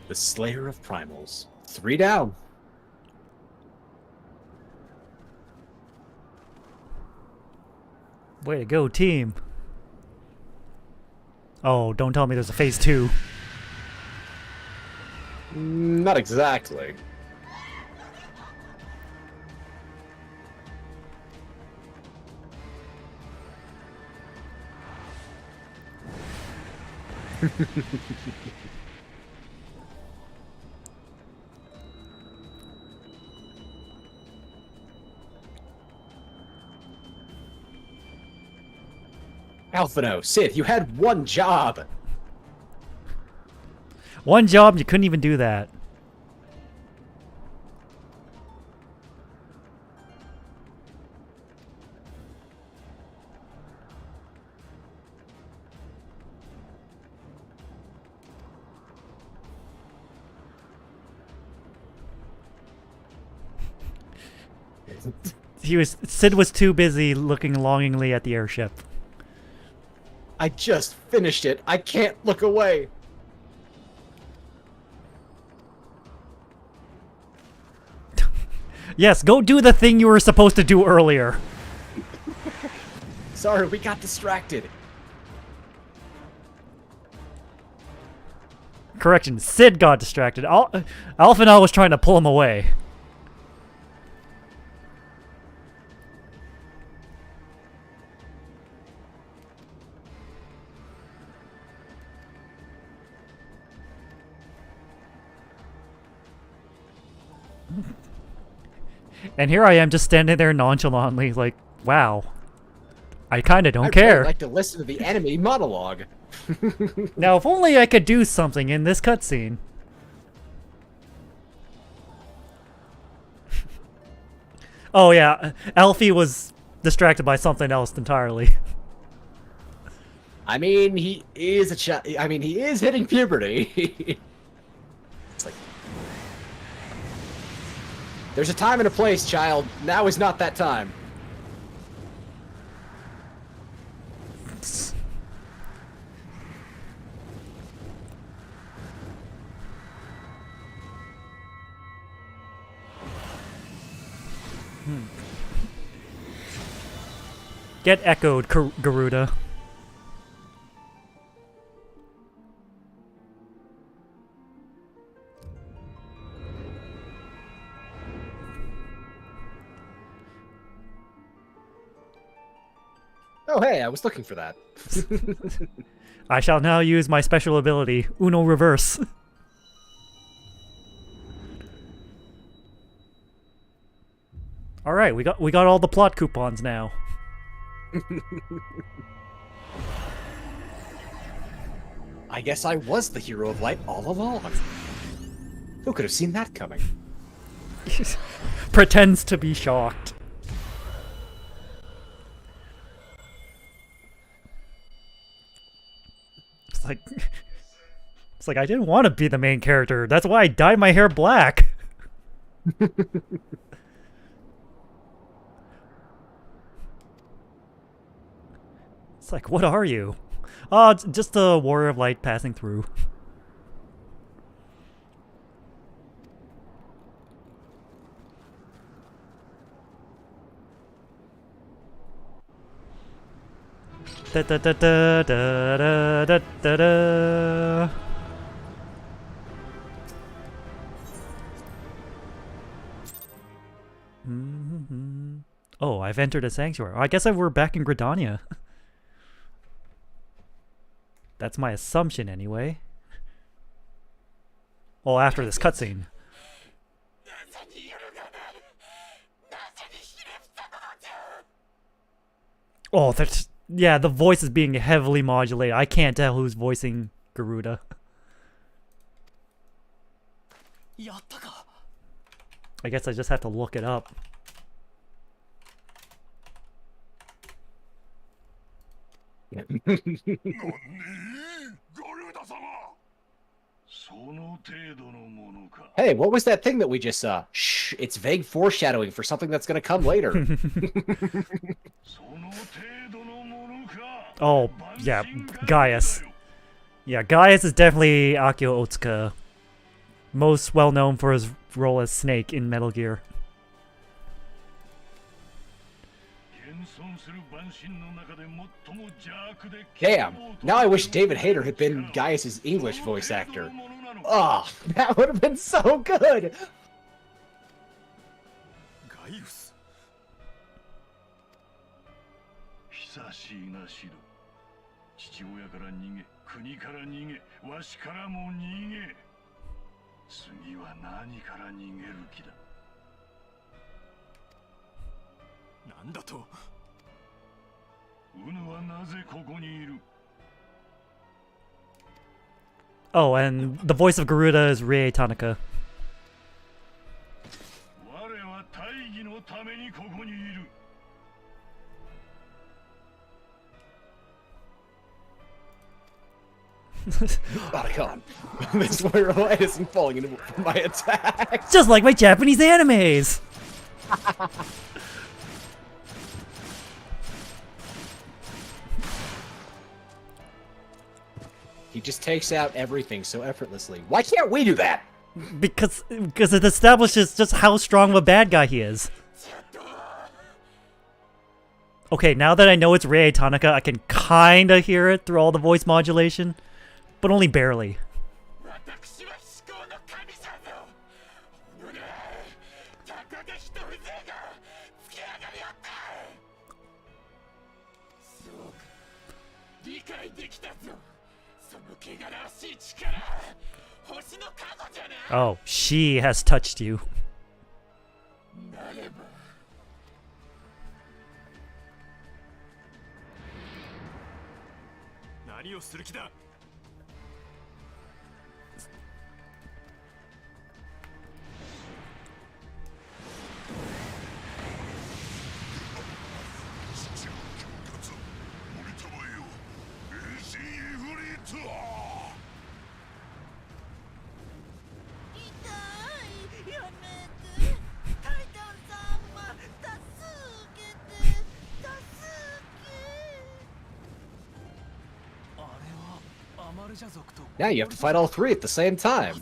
The Slayer of Primals. 3 down. Way to go, team. Oh, don't tell me there's a phase 2. Not exactly. Alphino, Sid, you had one job. One job, you couldn't even do that. Sid was too busy looking longingly at the airship. I just finished it. I can't look away. Yes, go do the thing you were supposed to do earlier. Sorry, we got distracted. Correction, Sid got distracted. Alphina was trying to pull him away. And here I am just standing there nonchalantly like, wow. I kinda don't care. Really like to listen to the enemy monologue. Now, if only I could do something in this cutscene. Oh yeah, Alfie was distracted by something else entirely. I mean, he is he is hitting puberty. It's like, there's a time and a place, child. Now is not that time. Get echoed, Garuda. Oh, hey, I was looking for that. I shall now use my special ability, Uno Reverse. All right, we got all the plot coupons now. I guess I was the hero of light all along. Who could have seen that coming? Pretends to be shocked. It's like I didn't want to be the main character. That's why I dyed my hair black. It's like, what are you? Oh, it's just a warrior of light passing through. Da da da da da da da da da. Oh, I've entered a sanctuary. I guess we're back in Gridania. That's my assumption, anyway. Well, after this cutscene. Oh, that's... Yeah, the voice is being heavily modulated. I can't tell who's voicing Garuda. I guess I just have to look it up. Hey, what was that thing that we just saw? Shh, it's vague foreshadowing for something that's going to come later. Oh, yeah, Gaius. Yeah, Gaius is definitely Akio Otsuka. Most well known for his role as Snake in Metal Gear. Damn, now I wish David Hayter had been Gaius' English voice actor. Oh, that would have been so good! ガイウス久しいなシド父親から逃げ国から逃げわしからも逃げ次は何から逃げる気だなんだとウヌはなぜここにいる Oh, and the voice of Garuda is Rie Tanaka. 我は大義のためにここにいる Oh, God. This warrior light isn't falling into my attack. Just like my Japanese animes! He just takes out everything so effortlessly. Why can't we do that? Because it establishes just how strong of a bad guy he is. Okay, now that I know it's Rie Tanaka, I can kinda hear it through all the voice modulation, but only barely. Oh, she has touched you. Now you have to fight all three at the same time.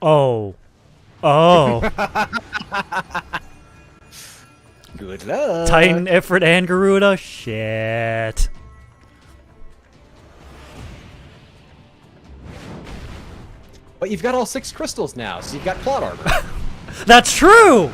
Oh. Oh. Good luck. Titan, Ifrit, and Garuda? Shit. But you've got all 6 crystals now, so you've got plot armor. That's true!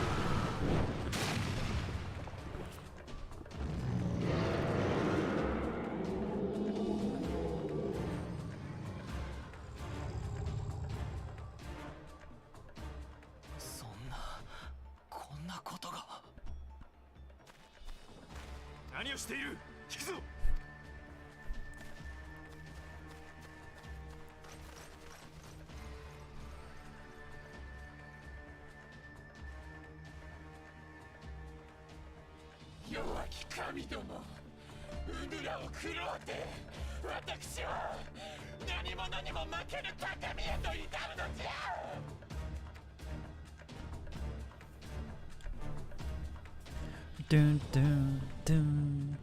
Dun, dun, dun.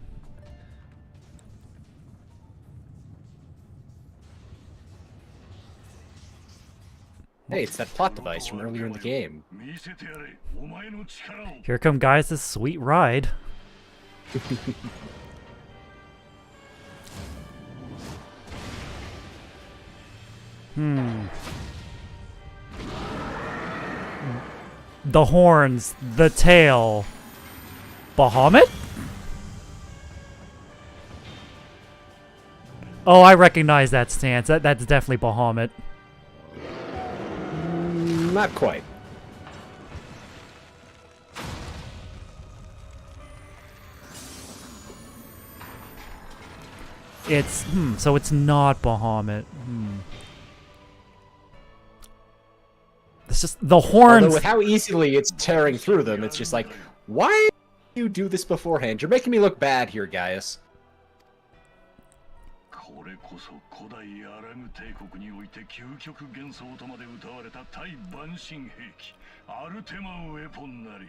Hey, it's that plot device from earlier in the game. Here come guys' sweet ride. The horns, the tail. Bahamut? Oh, I recognize that stance. That's definitely Bahamut. Not quite. It's so it's not Bahamut. It's just the horns. Although with how easily it's tearing through them, it's just like, why did you do this beforehand? You're making me look bad here, Gaius. これこそ古代アラム帝国において究極幻想とまで謳われた対万神兵器アルテマウェポンなり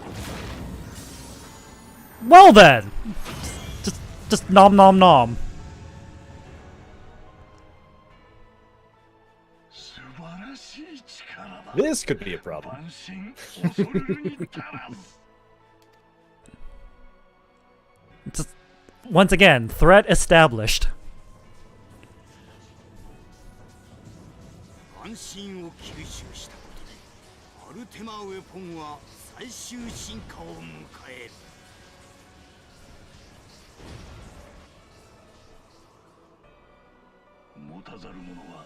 All Well then! Just nom nom nom. This could be a problem. Just, once again, threat established. 安心を吸収したことでアルテマウェポンは最終進化を迎える。持たざる者は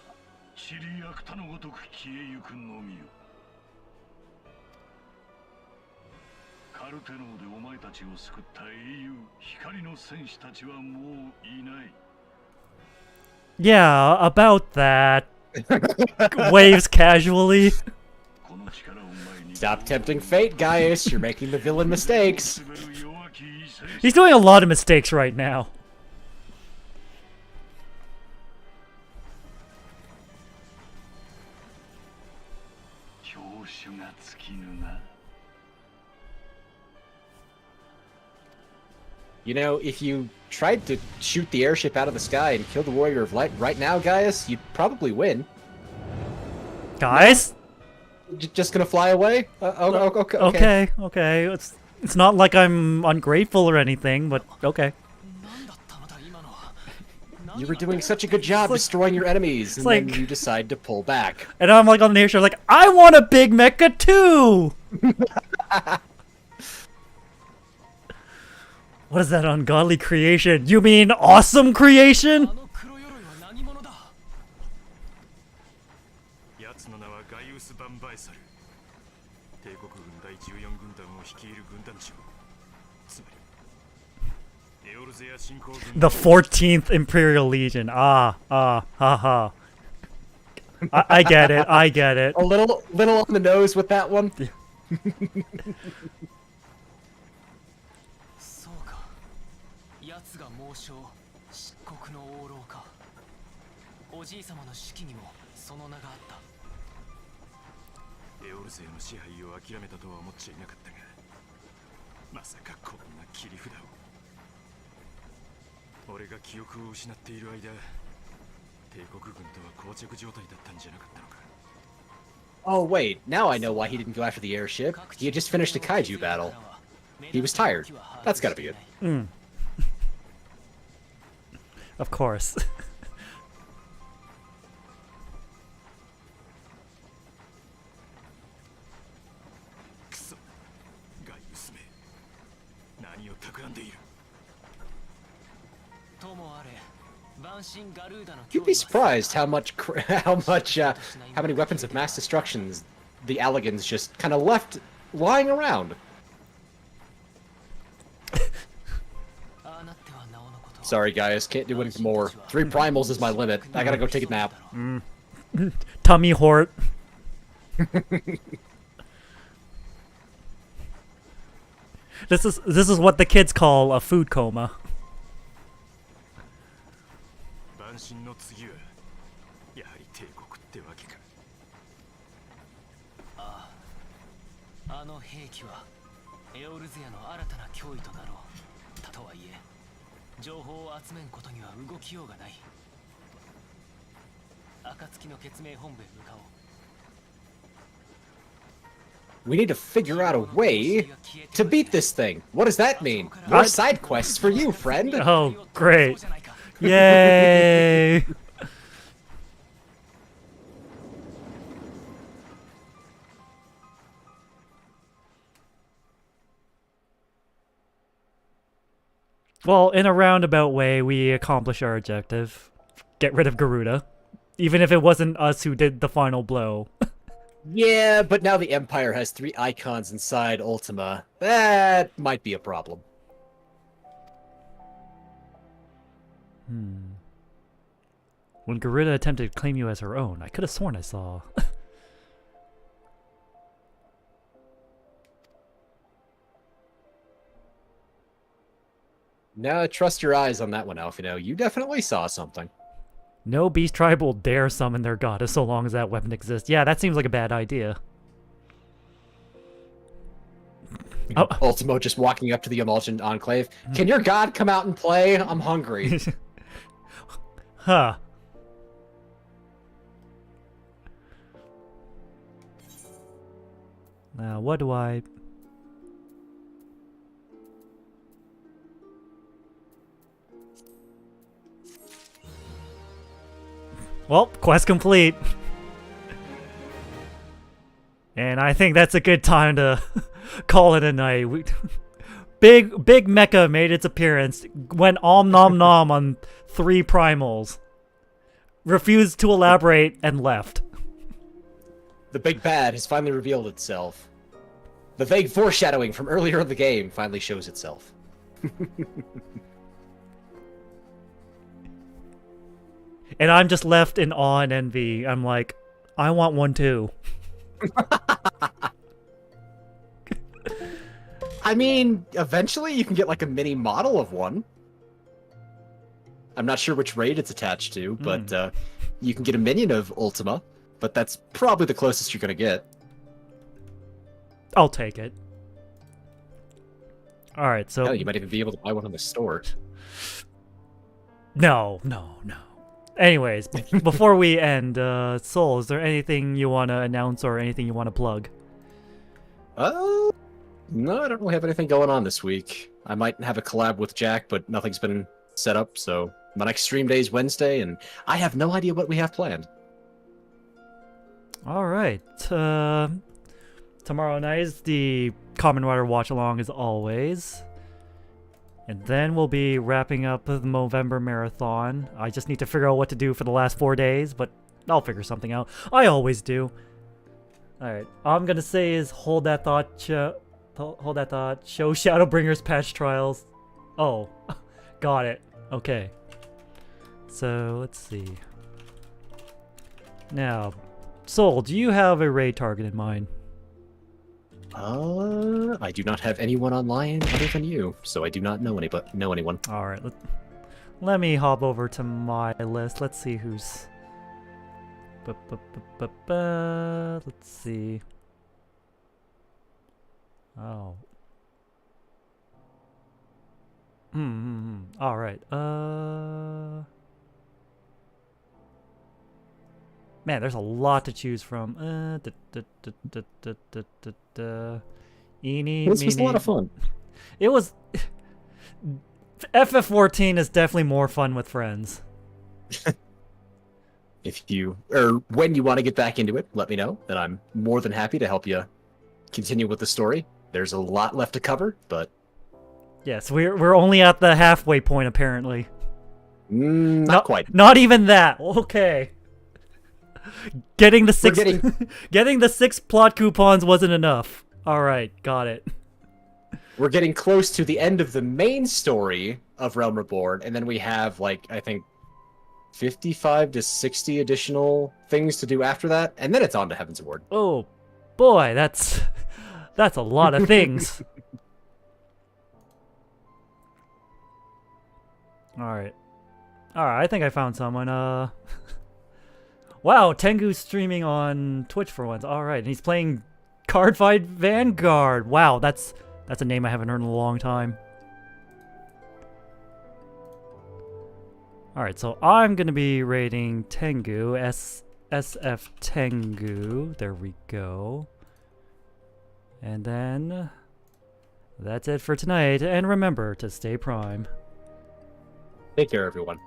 塵やくたのごとく消えゆくのみよ。カルテノーでお前たちを救った英雄光の戦士たちはもういない。 Yeah, about that. Waves casually. Stop tempting fate, Gaius. You're making the villain mistakes. He's doing a lot of mistakes right now. You know, if you tried to shoot the airship out of the sky and kill the Warrior of Light right now, Gaius, you'd probably win. Guys? Just gonna fly away? Okay. It's not like I'm ungrateful or anything, but okay. You were doing such a good job destroying your enemies, and then you decide to pull back. And I'm like on the airship, like, I want a big mecha too! What is that ungodly creation? You mean awesome creation? The 14th Imperial Legion. Haha. I get it. I get it. A little on the nose with that one. おじい様の手記にもその名があった。エオル勢の支配を諦めたとは思っちゃいなかったが、まさかこんな切り札を。俺が記憶を失っている間、帝国軍とは膠着状態だったんじゃなかったのか。 Oh wait, now I know why he didn't go after the airship. He had just finished a kaiju battle. He was tired. That's gotta be it. Of course. You'd be surprised how many weapons of mass destruction the Alligans just kind of left lying around. Sorry, guys, can't do anything more. 3 primals is my limit. I gotta go take a nap. Tummy hort. This is what the kids call a food coma. の次はやはり帝国ってわけか。ああ、あの兵器はエオルゼアの新たな脅威となろう。とはいえ、情報を集めんことには動きようがない。暁の決命本部へ向かおう。 We need to figure out a way to beat this thing. What does that mean? More side quests for you, friend. Oh, great. Yay! Well, in a roundabout way, we accomplish our objective. Get rid of Garuda. Even if it wasn't us who did the final blow. Yeah, but now the Empire has 3 icons inside Ultima. That might be a problem. When Garuda attempted to claim you as her own, I could have sworn I saw. No, trust your eyes on that one, Alfino. You definitely saw something. No beast tribe will dare summon their goddess so long as that weapon exists. Yeah, that seems like a bad idea. Oh. Ultimo just walking up to the Emulsion Enclave. Can your god come out and play? I'm hungry. Huh. Now, what do I... Well, quest complete. And I think that's a good time to call it a night. Big Mecha made its appearance, went om nom nom on 3 primals, refused to elaborate, and left. The big bad has finally revealed itself. The vague foreshadowing from earlier in the game finally shows itself. And I'm just left in awe and envy. I'm like, I want one too. I mean, eventually you can get like a mini model of one. I'm not sure which raid it's attached to, but you can get a minion of Ultima, but that's probably the closest you're gonna get. I'll take it. Alright, so... Hell, you might even be able to buy one in the store. No. Anyways, before we end, Soul, is there anything you want to announce or anything you want to plug? No, I don't really have anything going on this week. I might have a collab with Jack, but nothing's been set up, so my next stream day is Wednesday, and I have no idea what we have planned. Alright, tomorrow night is the Common Rider watch-along as always. And then we'll be wrapping up the Movember Marathon. I just need to figure out what to do for the last 4 days, but I'll figure something out. I always do. Alright, all I'm gonna say is hold that thought, show Shadowbringers patch trials. Oh, got it. Okay. So, let's see. Now, Soul, do you have a raid target in mind? I do not have anyone online other than you, so I do not know anyone. Alright, let me hop over to my list. Let's see who's... Let's see. Oh. Alright, Man, there's a lot to choose from. Eeny, This was a lot of fun. It was... FF14 is definitely more fun with friends. When you want to get back into it, let me know, and I'm more than happy to help you continue with the story. There's a lot left to cover, but... Yes, we're only at the halfway point, apparently. Not quite. Not even that. Okay. Getting the 6 getting the 6 plot coupons wasn't enough. All right, got it. We're getting close to the end of the main story of Realm Reborn, and then we have like I think 55 to 60 additional things to do after that, and then it's on to Heaven's Ward. Oh, boy, that's a lot of things. All right, I think I found someone. Wow, Tengu's streaming on Twitch for once. All right, and he's playing Cardfight Vanguard. Wow, that's a name I haven't heard in a long time. All right, so I'm gonna be rating Tengu, SF Tengu. There we go. And then that's it for tonight. And remember to stay prime. Take care, everyone.